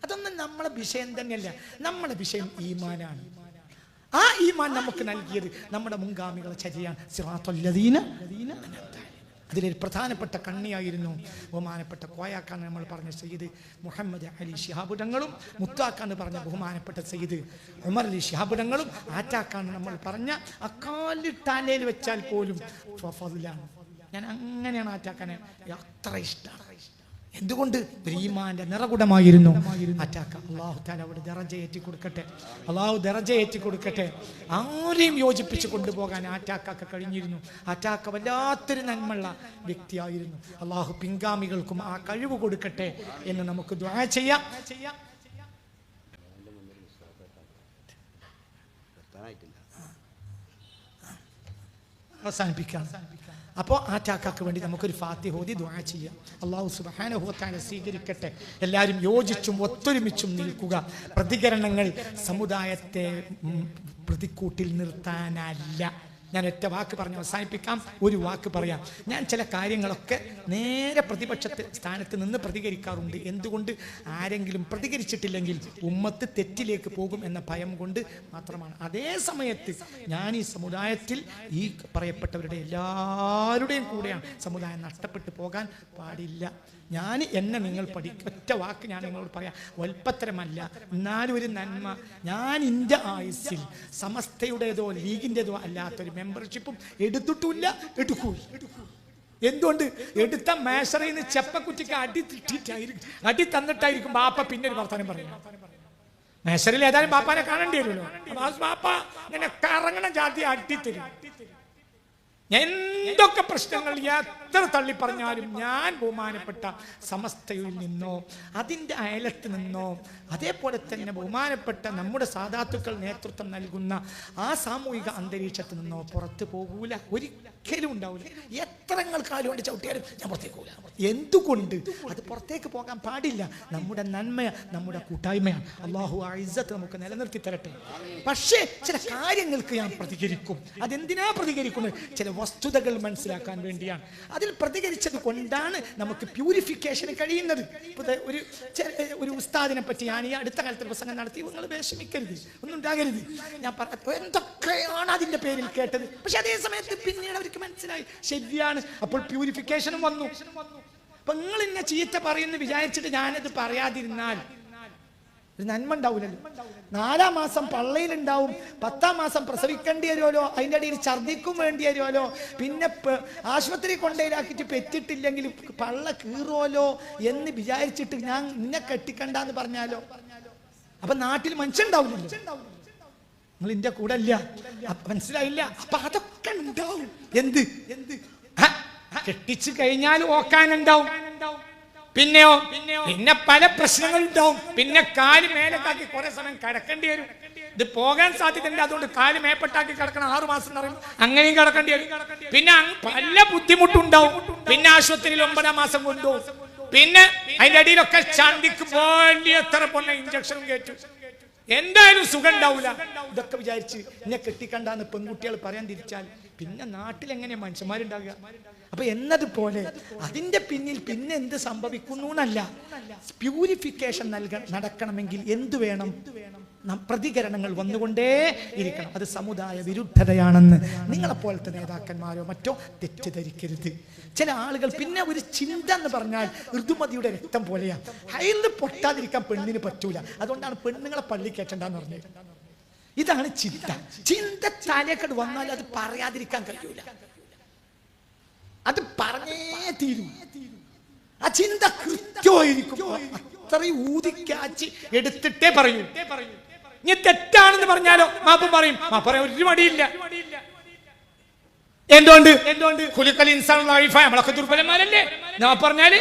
അതൊന്നും നമ്മളെ വിഷയം തന്നെയല്ല. നമ്മളെ വിഷയം ഈമാനാണ്. ആ ഈമാൻ നമുക്ക് നൽകിയത് നമ്മുടെ മുൻഗാമികളെ ചര്യയാണ്. സിറാത്തുൽ ലദീന. അതിലൊരു പ്രധാനപ്പെട്ട കണ്ണിയായിരുന്നു ബഹുമാനപ്പെട്ട കോയാക്കാൻ നമ്മൾ പറഞ്ഞ സയ്യിദ് മുഹമ്മദ് അലി ശിഹാബ് തങ്ങളും, മുത്താക്കാന്ന് പറഞ്ഞ ബഹുമാനപ്പെട്ട സയ്യിദ് ഉമർ അലി ശിഹാബ് തങ്ങളും, ആറ്റാക്കാന്ന് നമ്മൾ പറഞ്ഞ അക്കാലിട്ടാലയിൽ വെച്ചാൽ പോലും ഫضലാണ്. ഞാൻ അങ്ങനെയാണ് ആറ്റാക്കാനെ അത്ര ഇഷ്ടമാണ്. എന്തുകൊണ്ട്? ഈമാന്റെ നിറകുടമായിരുന്നു ആറ്റാക്ക. അള്ളാഹു തആല അവിടെ ദറജ ഏറ്റി കൊടുക്കട്ടെ, അള്ളാഹു ദറജ ഏറ്റി കൊടുക്കട്ടെ. ആരെയും യോജിപ്പിച്ച് കൊണ്ടുപോകാൻ ആറ്റാക്കൊക്കെ കഴിഞ്ഞിരുന്നു. ആറ്റാക്ക വല്ലാത്തൊരു നന്മയുള്ള വ്യക്തിയായിരുന്നു. അള്ളാഹു പിൻഗാമികൾക്കും ആ കഴിവ് കൊടുക്കട്ടെ എന്ന് നമുക്ക് ദുആ ചെയ്യാം. അവസാനിപ്പിക്കാം. അപ്പോൾ ആറ്റാക്കാക്ക് വേണ്ടി നമുക്കൊരു ഫാത്തിഹ ഓതി ദുആ ചെയ്യാം. അല്ലാഹു സുബ്ഹാനഹു വ തആല സ്വീകരിക്കട്ടെ. എല്ലാവരും യോജിച്ചും ഒത്തൊരുമിച്ചും നിൽക്കുക. പ്രതികരണങ്ങൾ സമുദായത്തെ പ്രതിക്കൂട്ടിൽ നിർത്താനല്ല. ഞാൻ ഒറ്റ വാക്ക് പറഞ്ഞ് അവസാനിപ്പിക്കാം. ഒരു വാക്ക് പറയാം. ഞാൻ ചില കാര്യങ്ങളൊക്കെ നേരെ പ്രതിപക്ഷത്തെ സ്ഥാനത്ത് നിന്ന് പ്രതികരിക്കാറുണ്ട്. എന്തുകൊണ്ട്? ആരെങ്കിലും പ്രതികരിച്ചിട്ടില്ലെങ്കിൽ ഉമ്മത്ത് തെറ്റിലേക്ക് പോകും എന്ന ഭയം കൊണ്ട് മാത്രമാണ്. അതേ സമയത്ത് ഞാൻ ഈ സമുദായത്തിൽ ഈ പറയപ്പെട്ടവരുടെ എല്ലാവരുടെയും കൂടെയാണ്. സമുദായം നഷ്ടപ്പെട്ടു പോകാൻ പാടില്ല. ഞാൻ എന്നെ നിങ്ങൾ ഒറ്റ വാക്ക് ഞാൻ നിങ്ങളോട് പറയാം. വൽപ്പത്തരമല്ല, എന്നാലും ഒരു നന്മ. ഞാൻ എൻ്റെ ആയുസ്സിൽ സമസ്തയുടേതോ ലീഗിൻ്റെതോ അല്ലാത്തൊരു മെമ്പർഷിപ്പും എടുത്തിട്ടില്ല, എടുക്കൂല. എന്തുകൊണ്ട്? എടുത്ത മേശറിൽ നിന്ന് ചെപ്പക്കുറ്റിക്ക് അടി തന്നിട്ടായിരിക്കും ബാപ്പ പിന്നെ ഒരു വർത്തമാനം പറയുന്നത്. മേശറിൽ ഏതായാലും ബാപ്പാനെ കാണേണ്ടി വരുമല്ലോ. ബാപ്പ ഇങ്ങനെ കറങ്ങണ ജാതി അടിത്തരും. എന്തൊക്കെ പ്രശ്നങ്ങൾ എത്ര തള്ളി പറഞ്ഞാലും ഞാൻ ബഹുമാനപ്പെട്ട സമസ്തയിൽ നിന്നോ അതിൻ്റെ അയലത്ത് നിന്നോ അതേപോലെ തന്നെ ബഹുമാനപ്പെട്ട നമ്മുടെ സാദാത്തുക്കൾ നേതൃത്വം നൽകുന്ന ആ സാമൂഹിക അന്തരീക്ഷത്തിൽ നിന്നോ പുറത്തു പോകൂല. ഒരിക്കലും ഉണ്ടാവില്ല. എത്ര കാലം കൊണ്ട് ചവിട്ടിയാലും ഞാൻ പുറത്തേക്ക് പോകില്ല. എന്തുകൊണ്ട്? അത് പുറത്തേക്ക് പോകാൻ പാടില്ല. നമ്മുടെ നന്മ, നമ്മുടെ കൂട്ടായ്മയാണ്. അല്ലാഹു ആ ഇസ്സത്ത് നമുക്ക് നിലനിർത്തി തരട്ടെ. പക്ഷേ ചില കാര്യങ്ങൾക്ക് ഞാൻ പ്രതികരിക്കും. അതെന്തിനാ പ്രതികരിക്കുന്നത്? ചില വസ്തുതകൾ മനസ്സിലാക്കാൻ വേണ്ടിയാണ്. അതിൽ പ്രതികരിച്ചത് കൊണ്ടാണ് നമുക്ക് പ്യൂരിഫിക്കേഷന് കഴിയുന്നത്. ഒരു ഉസ്താദിനെ പറ്റി ഞാൻ ഈ അടുത്ത കാലത്ത് പ്രസംഗം നടത്തി. നിങ്ങൾ വിഷമിക്കരുത്, ഒന്നും ഉണ്ടാകരുത്. ഞാൻ എന്തൊക്കെയാണ് അതിന്റെ പേരിൽ കേട്ടത്. പക്ഷെ അതേ സമയത്ത് പിന്നീട് അവർക്ക് മനസ്സിലായി ശരിയാണ്. അപ്പോൾ പ്യൂരിഫിക്കേഷനും വന്നു. അപ്പൊ നിങ്ങൾ ഇന്നെ ചീത്ത പറയുന്നു വിചാരിച്ചിട്ട് ഞാനത് പറയാതിരുന്നാൽ ഒരു നന്മ ഉണ്ടാവില്ലല്ലോ. 4-ാം മാസം പള്ളയിലുണ്ടാവും, 10-ാം മാസം പ്രസവിക്കേണ്ടി വരുമല്ലോ, അതിൻ്റെ ഇടയിൽ ഛർദിക്കും വേണ്ടി വരുമല്ലോ, പിന്നെ ആശുപത്രി കൊണ്ടേലാക്കിയിട്ട് പെറ്റിട്ടില്ലെങ്കിൽ പള്ള കീറുമല്ലോ എന്ന് വിചാരിച്ചിട്ട് ഞാൻ നിന്നെ കെട്ടിക്കണ്ടെന്ന് പറഞ്ഞാലോ? അപ്പൊ നാട്ടിൽ മനുഷ്യണ്ടാവില്ലല്ലോ. നിങ്ങൾ എന്റെ കൂടെ അല്ല, മനസ്സിലായില്ല? അപ്പൊ അതൊക്കെ ഉണ്ടാവും. എന്ത് കെട്ടിച്ചു കഴിഞ്ഞാൽ ഓക്കാനുണ്ടാവും. പിന്നെയോ പിന്നെ പല പ്രശ്നങ്ങളുണ്ടാവും. പിന്നെ കാല് മേലക്കാക്കി കുറെ സമയം കിടക്കേണ്ടി വരും. ഇത് പോകാൻ സാധ്യതയില്ല. അതുകൊണ്ട് കാല് മേപ്പെട്ടാക്കി കിടക്കണം. 6 മാസം എന്ന് പറയും, അങ്ങനെയും കിടക്കേണ്ടി വരും. പിന്നെ പല ബുദ്ധിമുട്ടുണ്ടാവും. പിന്നെ ആശുപത്രിയിൽ 9-ാം മാസം കൊണ്ടുപോകും. പിന്നെ അതിന്റെ അടിയിലൊക്കെ ചന്തിക്ക് വലിയ എത്ര പൊണ്ണ ഇഞ്ചക്ഷനും കയറ്റും. എന്തായാലും സുഖം ഉണ്ടാവില്ല. ഇതൊക്കെ വിചാരിച്ച് എന്നെ കെട്ടിക്കണ്ടാന്ന് പെൺകുട്ടികൾ പറയാൻ തിരിച്ചാൽ പിന്നെ നാട്ടിൽ എങ്ങനെയാ മനുഷ്യന്മാരുണ്ടാവുക? അപ്പൊ എന്നതുപോലെ അതിന്റെ പിന്നിൽ പിന്നെ എന്ത് സംഭവിക്കുന്നു എന്നല്ല, പ്യൂരിഫിക്കേഷൻ നടക്കണമെങ്കിൽ എന്ത് വേണം? പ്രതികരണങ്ങൾ വന്നുകൊണ്ടേ ഇരിക്കണം. അത് സമുദായ വിരുദ്ധതയാണെന്ന് നിങ്ങളെപ്പോലത്തെ നേതാക്കന്മാരോ മറ്റോ തെറ്റിദ്ധരിക്കരുത്. ചില ആളുകൾ പിന്നെ ഒരു ചിന്ത എന്ന് പറഞ്ഞാൽ ഋതുമതിയുടെ രക്തം പോലെയാണ്. ഹൈല് പൊട്ടാതിരിക്കാൻ പെണ്ണിന് പറ്റൂല. അതുകൊണ്ടാണ് പെണ്ണുങ്ങളെ പള്ളി കയറ്റണ്ടെന്ന് പറഞ്ഞത്. ഇതാണ് ചിന്ത. ചിന്ത തലേക്കട് വന്നാൽ അത് പറയാതിരിക്കാൻ കഴിയൂല. അത് പറഞ്ഞേ തീരൂ. ആ ചിന്ത കൃത്യമായിരിക്കും. അത്രയും ഊതിക്കാച്ചി എടുത്തിട്ടേ പറയൂ. ഇനി തെറ്റാണെന്ന് പറഞ്ഞാലോ മാപ്പ് പറയും. പറയാൻ ഒരു മടിയില്ല. എന്തുകൊണ്ട്? ഖുലിഖൽ ഇൻസാൻ ലഈഫ. നമ്മളൊക്കെ ദുർബലന്മാരല്ലേ? ഞാൻ പറഞ്ഞാല്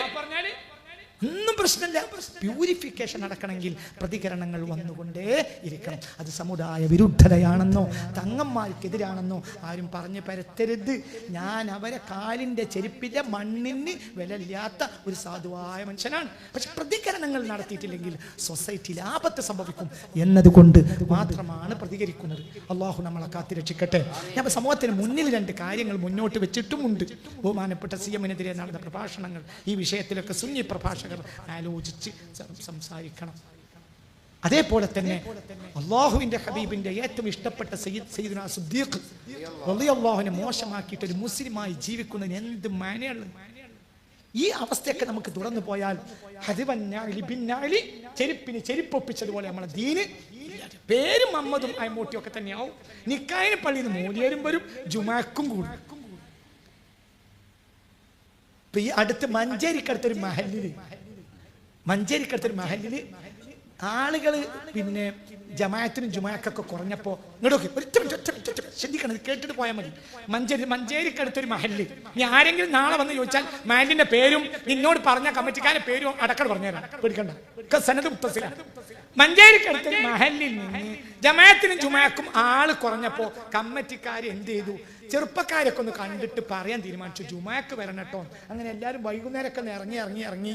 ഒന്നും പ്രശ്നമില്ല. പ്യൂരിഫിക്കേഷൻ നടക്കണമെങ്കിൽ പ്രതികരണങ്ങൾ വന്നുകൊണ്ടേ ഇരിക്കണം. അത് സമുദായ വിരുദ്ധതയാണെന്നോ തങ്ങന്മാർക്കെതിരാണെന്നോ ആരും പറഞ്ഞു പരത്തരുത്. ഞാൻ അവരെ കാലിന്റെ ചെരുപ്പിന്റെ മണ്ണിന് വിലയില്ലാത്ത ഒരു സാധുവായ മനുഷ്യനാണ്. പക്ഷെ പ്രതികരണങ്ങൾ നടത്തിയിട്ടില്ലെങ്കിൽ സൊസൈറ്റിയിൽ ആപത്ത് സംഭവിക്കും എന്നതുകൊണ്ട് മാത്രമാണ് പ്രതികരിക്കുന്നത്. അള്ളാഹു നമ്മളെ കാത്തിരക്ഷിക്കട്ടെ. ഞാൻ സമൂഹത്തിന് മുന്നിൽ 2 കാര്യങ്ങൾ മുന്നോട്ട് വെച്ചിട്ടുമുണ്ട്. ബഹുമാനപ്പെട്ട CM-നെതിരെ നടന്ന പ്രഭാഷണങ്ങൾ, ഈ വിഷയത്തിലൊക്കെ സുന്നി പ്രഭാഷകർ ആലോചിച്ച് സംസാരിക്കണം. അതേപോലെ തന്നെ അള്ളാഹുവിന്റെ ഹബീബിന്റെ ഏറ്റവും ഇഷ്ടപ്പെട്ട സയ്യിദുനാ സിദ്ദീഖ് റളിയല്ലാഹുവിനെ മോശമാക്കിയിട്ട് ഒരു മുസ്ലിമായി ജീവിക്കുന്നതിന് എന്ത് മാനയാണ്? ഈ അവസ്ഥയൊക്കെ നമുക്ക് തുടർന്നു പോയാൽ ചെരുപ്പിന് ചെരുപ്പൊപ്പിച്ചതുപോലെ നമ്മളെ ദീന് പേരും മുഹമ്മദും അയ്മൂട്ടിയും ഒക്കെ തന്നെയാവും. നിക്കായിന് പള്ളിയിൽ നിന്ന് മൂലിയരും വരും, ജുമാക്കും കൂടും. ഇപ്പൊ ഈ അടുത്ത് മഞ്ചേരിക്കടുത്തൊരു മഹല്ലില് ആളുകൾ പിന്നെ ജമാഅത്തിനും ജുമാക്കൊക്കെ കുറഞ്ഞപ്പോ ശ്രദ്ധിക്കണം, കേട്ടിട്ട് പോയാൽ മതി. മഞ്ചേരിക്കടുത്തൊരു മഹല്ല്. നീ ആരെങ്കിലും നാളെ വന്ന് ചോദിച്ചാൽ മഹല്ലിന്റെ പേരും നിന്നോട് പറഞ്ഞ കമ്മിറ്റിക്കാരുടെ പേരും അടക്കം പറഞ്ഞുതരാം, പേടിക്കണ്ട. സനദ് മുത്തസില. മഞ്ചേരിക്കടുത്തൊരു മഹല്ലിൽ നിന്ന് ജമാഅത്തിനും ജുമാക്കും ആള് കുറഞ്ഞപ്പോ കമ്മിറ്റിക്കാർ എന്ത് ചെയ്തു? ചെറുപ്പക്കാരൊക്കെ ഒന്ന് കണ്ടിട്ട് പറയാൻ തീരുമാനിച്ചു, ജുമാക്ക് വരണം കേട്ടോ. അങ്ങനെ എല്ലാവരും വൈകുന്നേരമൊക്കെ ഇറങ്ങി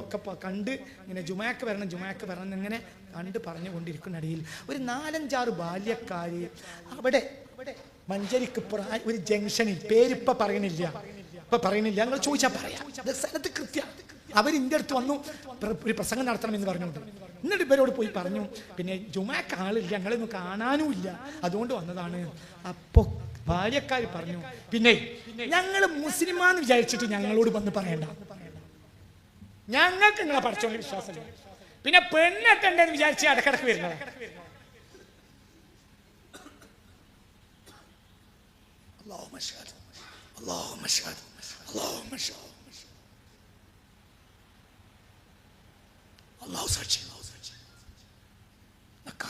ഒക്കെ കണ്ട് ഇങ്ങനെ ജുമാക്ക് വരണം എന്നിങ്ങനെ കണ്ട് പറഞ്ഞുകൊണ്ടിരിക്കുന്നിടയിൽ ഒരു 4-5 ബാല്യക്കാര് അവിടെ മഞ്ചേരിക്ക് ഒരു ജംഗ്ഷനിൽ പേരിപ്പ പറയണില്ല, ഞങ്ങൾ ചോദിച്ചാൽ പറയാം, സ്ഥലത്ത് കൃത്യം അവരിൻ്റെ അടുത്ത് വന്നു ഒരു പ്രസംഗം നടത്തണമെന്ന് പറഞ്ഞുകൊണ്ട്. എന്നിട്ട് ഇവരോട് പോയി പറഞ്ഞു, പിന്നെ ജുമാക്ക് ആളില്ല, ഞങ്ങളൊന്നും കാണാനുമില്ല, അതുകൊണ്ട് വന്നതാണ്. അപ്പൊ ഭാര്യക്കാർ പറഞ്ഞു, പിന്നെ ഞങ്ങൾ മുസ്ലിമാന്ന് വിചാരിച്ചിട്ട് ഞങ്ങളോട് വന്ന് പറയണ്ട, ഞങ്ങൾക്ക് നിങ്ങളെ പഠിച്ചോണ്ട് വിശ്വാസമില്ല, പിന്നെ പെണ്ണെത്തണ്ടെന്ന് വിചാരിച്ച് ഇടക്കിടക്ക് വരുന്നത്.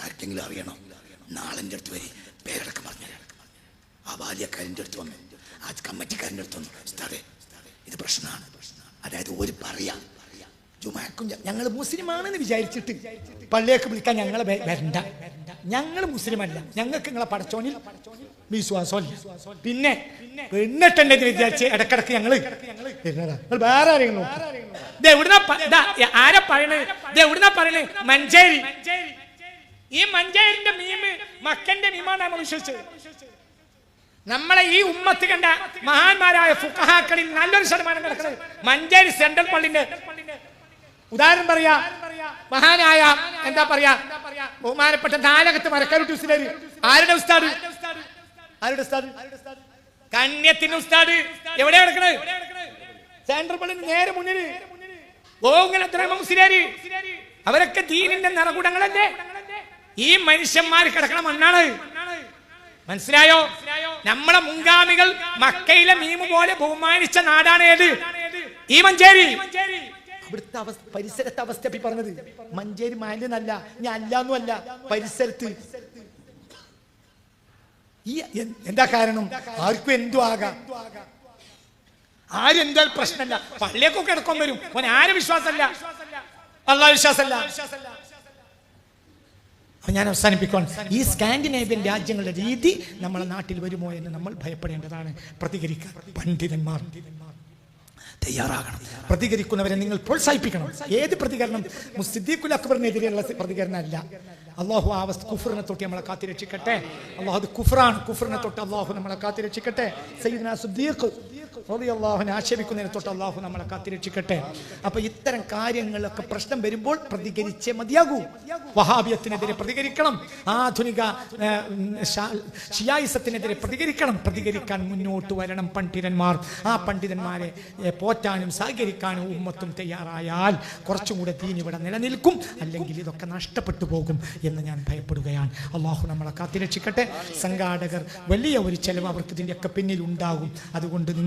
ആർക്കെങ്കിലും അറിയണം, നാളെൻ്റെ അടുത്ത് വരി, പേരടക്കം പറഞ്ഞു. ആ ബാല്യക്കാരൻ്റെ അടുത്ത് വന്നു, ആ കമ്മിറ്റിക്കാരൻ്റെ അടുത്ത് വന്നു, ഉസ്താദേ ഇത് പ്രശ്നമാണ്. അതായത് ഒരു പറയാം ജുമാക്കും ഞങ്ങൾ മുസ്ലിമാണെന്ന് വിചാരിച്ചിട്ട് പള്ളിയൊക്കെ വിളിക്കാൻ ഞങ്ങളെ വരണ്ട, ഞങ്ങൾ മുസ്ലിമല്ല, ഞങ്ങൾക്ക് നിങ്ങളെ പടച്ചോനിൽ വിശ്വാസമല്ല, പിന്നെ പെണ്ണിട്ടെന്ന് വിചാരിച്ച് ഇടക്കിടക്ക് ഞങ്ങൾ വേറെ ആരെങ്കിലും ആരാ പറയണേ? മഞ്ചേരി. ഈ മഞ്ചേരിന്റെ മീമ് മക്കന്റെ മീമാണ് നമ്മൾ വിശ്വസിച്ചത്. നമ്മളെ ഈ ഉമ്മത്ത് കണ്ട മഹാന്മാരായ ഫുഖഹാക്കളിൽ നല്ലൊരു ശതമാനം കിടക്കുന്നത് മഞ്ചേരി സെൻട്രൽ പള്ളിന്റെ. ഉദാഹരണം പറയാ, മഹാനായ എന്താ പറയാ ബഹുമാനപ്പെട്ട നാലകത്ത് മരക്കാരുട്ടി ഉസ്താദ്. ആരുടെ ഉസ്താദ്? കണ്യത്തിന്റെ ഉസ്താദ്. എവിടെയാ കിടക്കണത്? സെൻട്രൽ പള്ളിന്റെ നേരെ മുന്നിൽ. അവരൊക്കെ ദീനിന്റെ നിറകുടങ്ങളല്ലേ? ഈ മനുഷ്യന്മാർ കിടക്കണ മണ്ണാണ്. മനസ്സിലായോ? നമ്മളെ മുൻഗാമികൾ മക്കയിലെ മീമു പോലെ ബഹുമാനിച്ച നാടാണ് ഏത്? ഈ മഞ്ചേരി. അവിടുത്തെ പരിസരത്തെ അവസ്ഥ പറഞ്ഞത് മഞ്ചേരി മഹല്ലെന്നല്ല, ഞാൻ അല്ലാന്നും അല്ല, പരിസരത്ത്. ഈ എന്താ കാരണം? ആർക്കും എന്തും ആകാം, ആരെന്താ പ്രശ്നമല്ല. പള്ളിയൊക്കെ കിടക്കാൻ വരും, ഓൻ ആരും വിശ്വാസമല്ല, അല്ലാഹു വിശ്വാസമല്ല. ഞാൻ അവസാനിപ്പിക്കാൻ, ഈ സ്കാൻഡിനേവ്യൻ രാജ്യങ്ങളുടെ രീതി നമ്മളെ നാട്ടിൽ വരുമോ എന്ന് നമ്മൾ ഭയപ്പെടേണ്ടതാണ്. പ്രതികരിക്കാൻ പണ്ഡിതന്മാർ തയ്യാറാകണം. പ്രതികരിക്കുന്നവരെ നിങ്ങൾ പ്രോത്സാഹിപ്പിക്കണം. ഏത് പ്രതികരണം? സിദ്ദീഖുൽ അക്ബറിനെതിരെയുള്ള പ്രതികരണം അല്ല. അള്ളാഹു ആ കുഫറിനെ തൊട്ട് നമ്മളെ കാത്തിരക്ഷിക്കട്ടെ. അള്ളാഹു അത് കുഫറാണ്, കുഫറിനെ തൊട്ട് അള്ളാഹു നമ്മളെ കാത്തിരക്ഷിക്കട്ടെ. സയ്യിദ്നാ സിദ്ദീഖ് റളിയല്ലാഹുവിനെ ആക്ഷേപിക്കുന്നതിനെ തൊട്ട് അള്ളാഹു നമ്മളെ കാത്തിരക്ഷിക്കട്ടെ. അപ്പൊ ഇത്തരം കാര്യങ്ങളൊക്കെ പ്രശ്നം വരുമ്പോൾ പ്രതികരിച്ചേ മതിയാകൂ. വഹാബിയത്തിനെതിരെ പ്രതികരിക്കണം, ആധുനിക ഷിയായിസത്തിനെതിരെ പ്രതികരിക്കണം. പ്രതികരിക്കാൻ മുന്നോട്ട് വരണം പണ്ഡിതന്മാർ. ആ പണ്ഡിതന്മാരെ പോറ്റാനും സഹകരിക്കാനും ഉമ്മത്തും തയ്യാറായാൽ കുറച്ചും കൂടെ ദീൻ ഇവിടെ നിലനിൽക്കും. അല്ലെങ്കിൽ ഇതൊക്കെ നഷ്ടപ്പെട്ടു പോകും എന്ന് ഞാൻ ഭയപ്പെടുകയാണ്. അള്ളാഹു നമ്മളെ കാത്തിരക്ഷിക്കട്ടെ. സംഘാടകർ വലിയ ഒരു ചെലവ് അവർക്ക് ഇതിൻ്റെയൊക്കെ പിന്നിൽ ഉണ്ടാകും. അതുകൊണ്ട് നിങ്ങൾ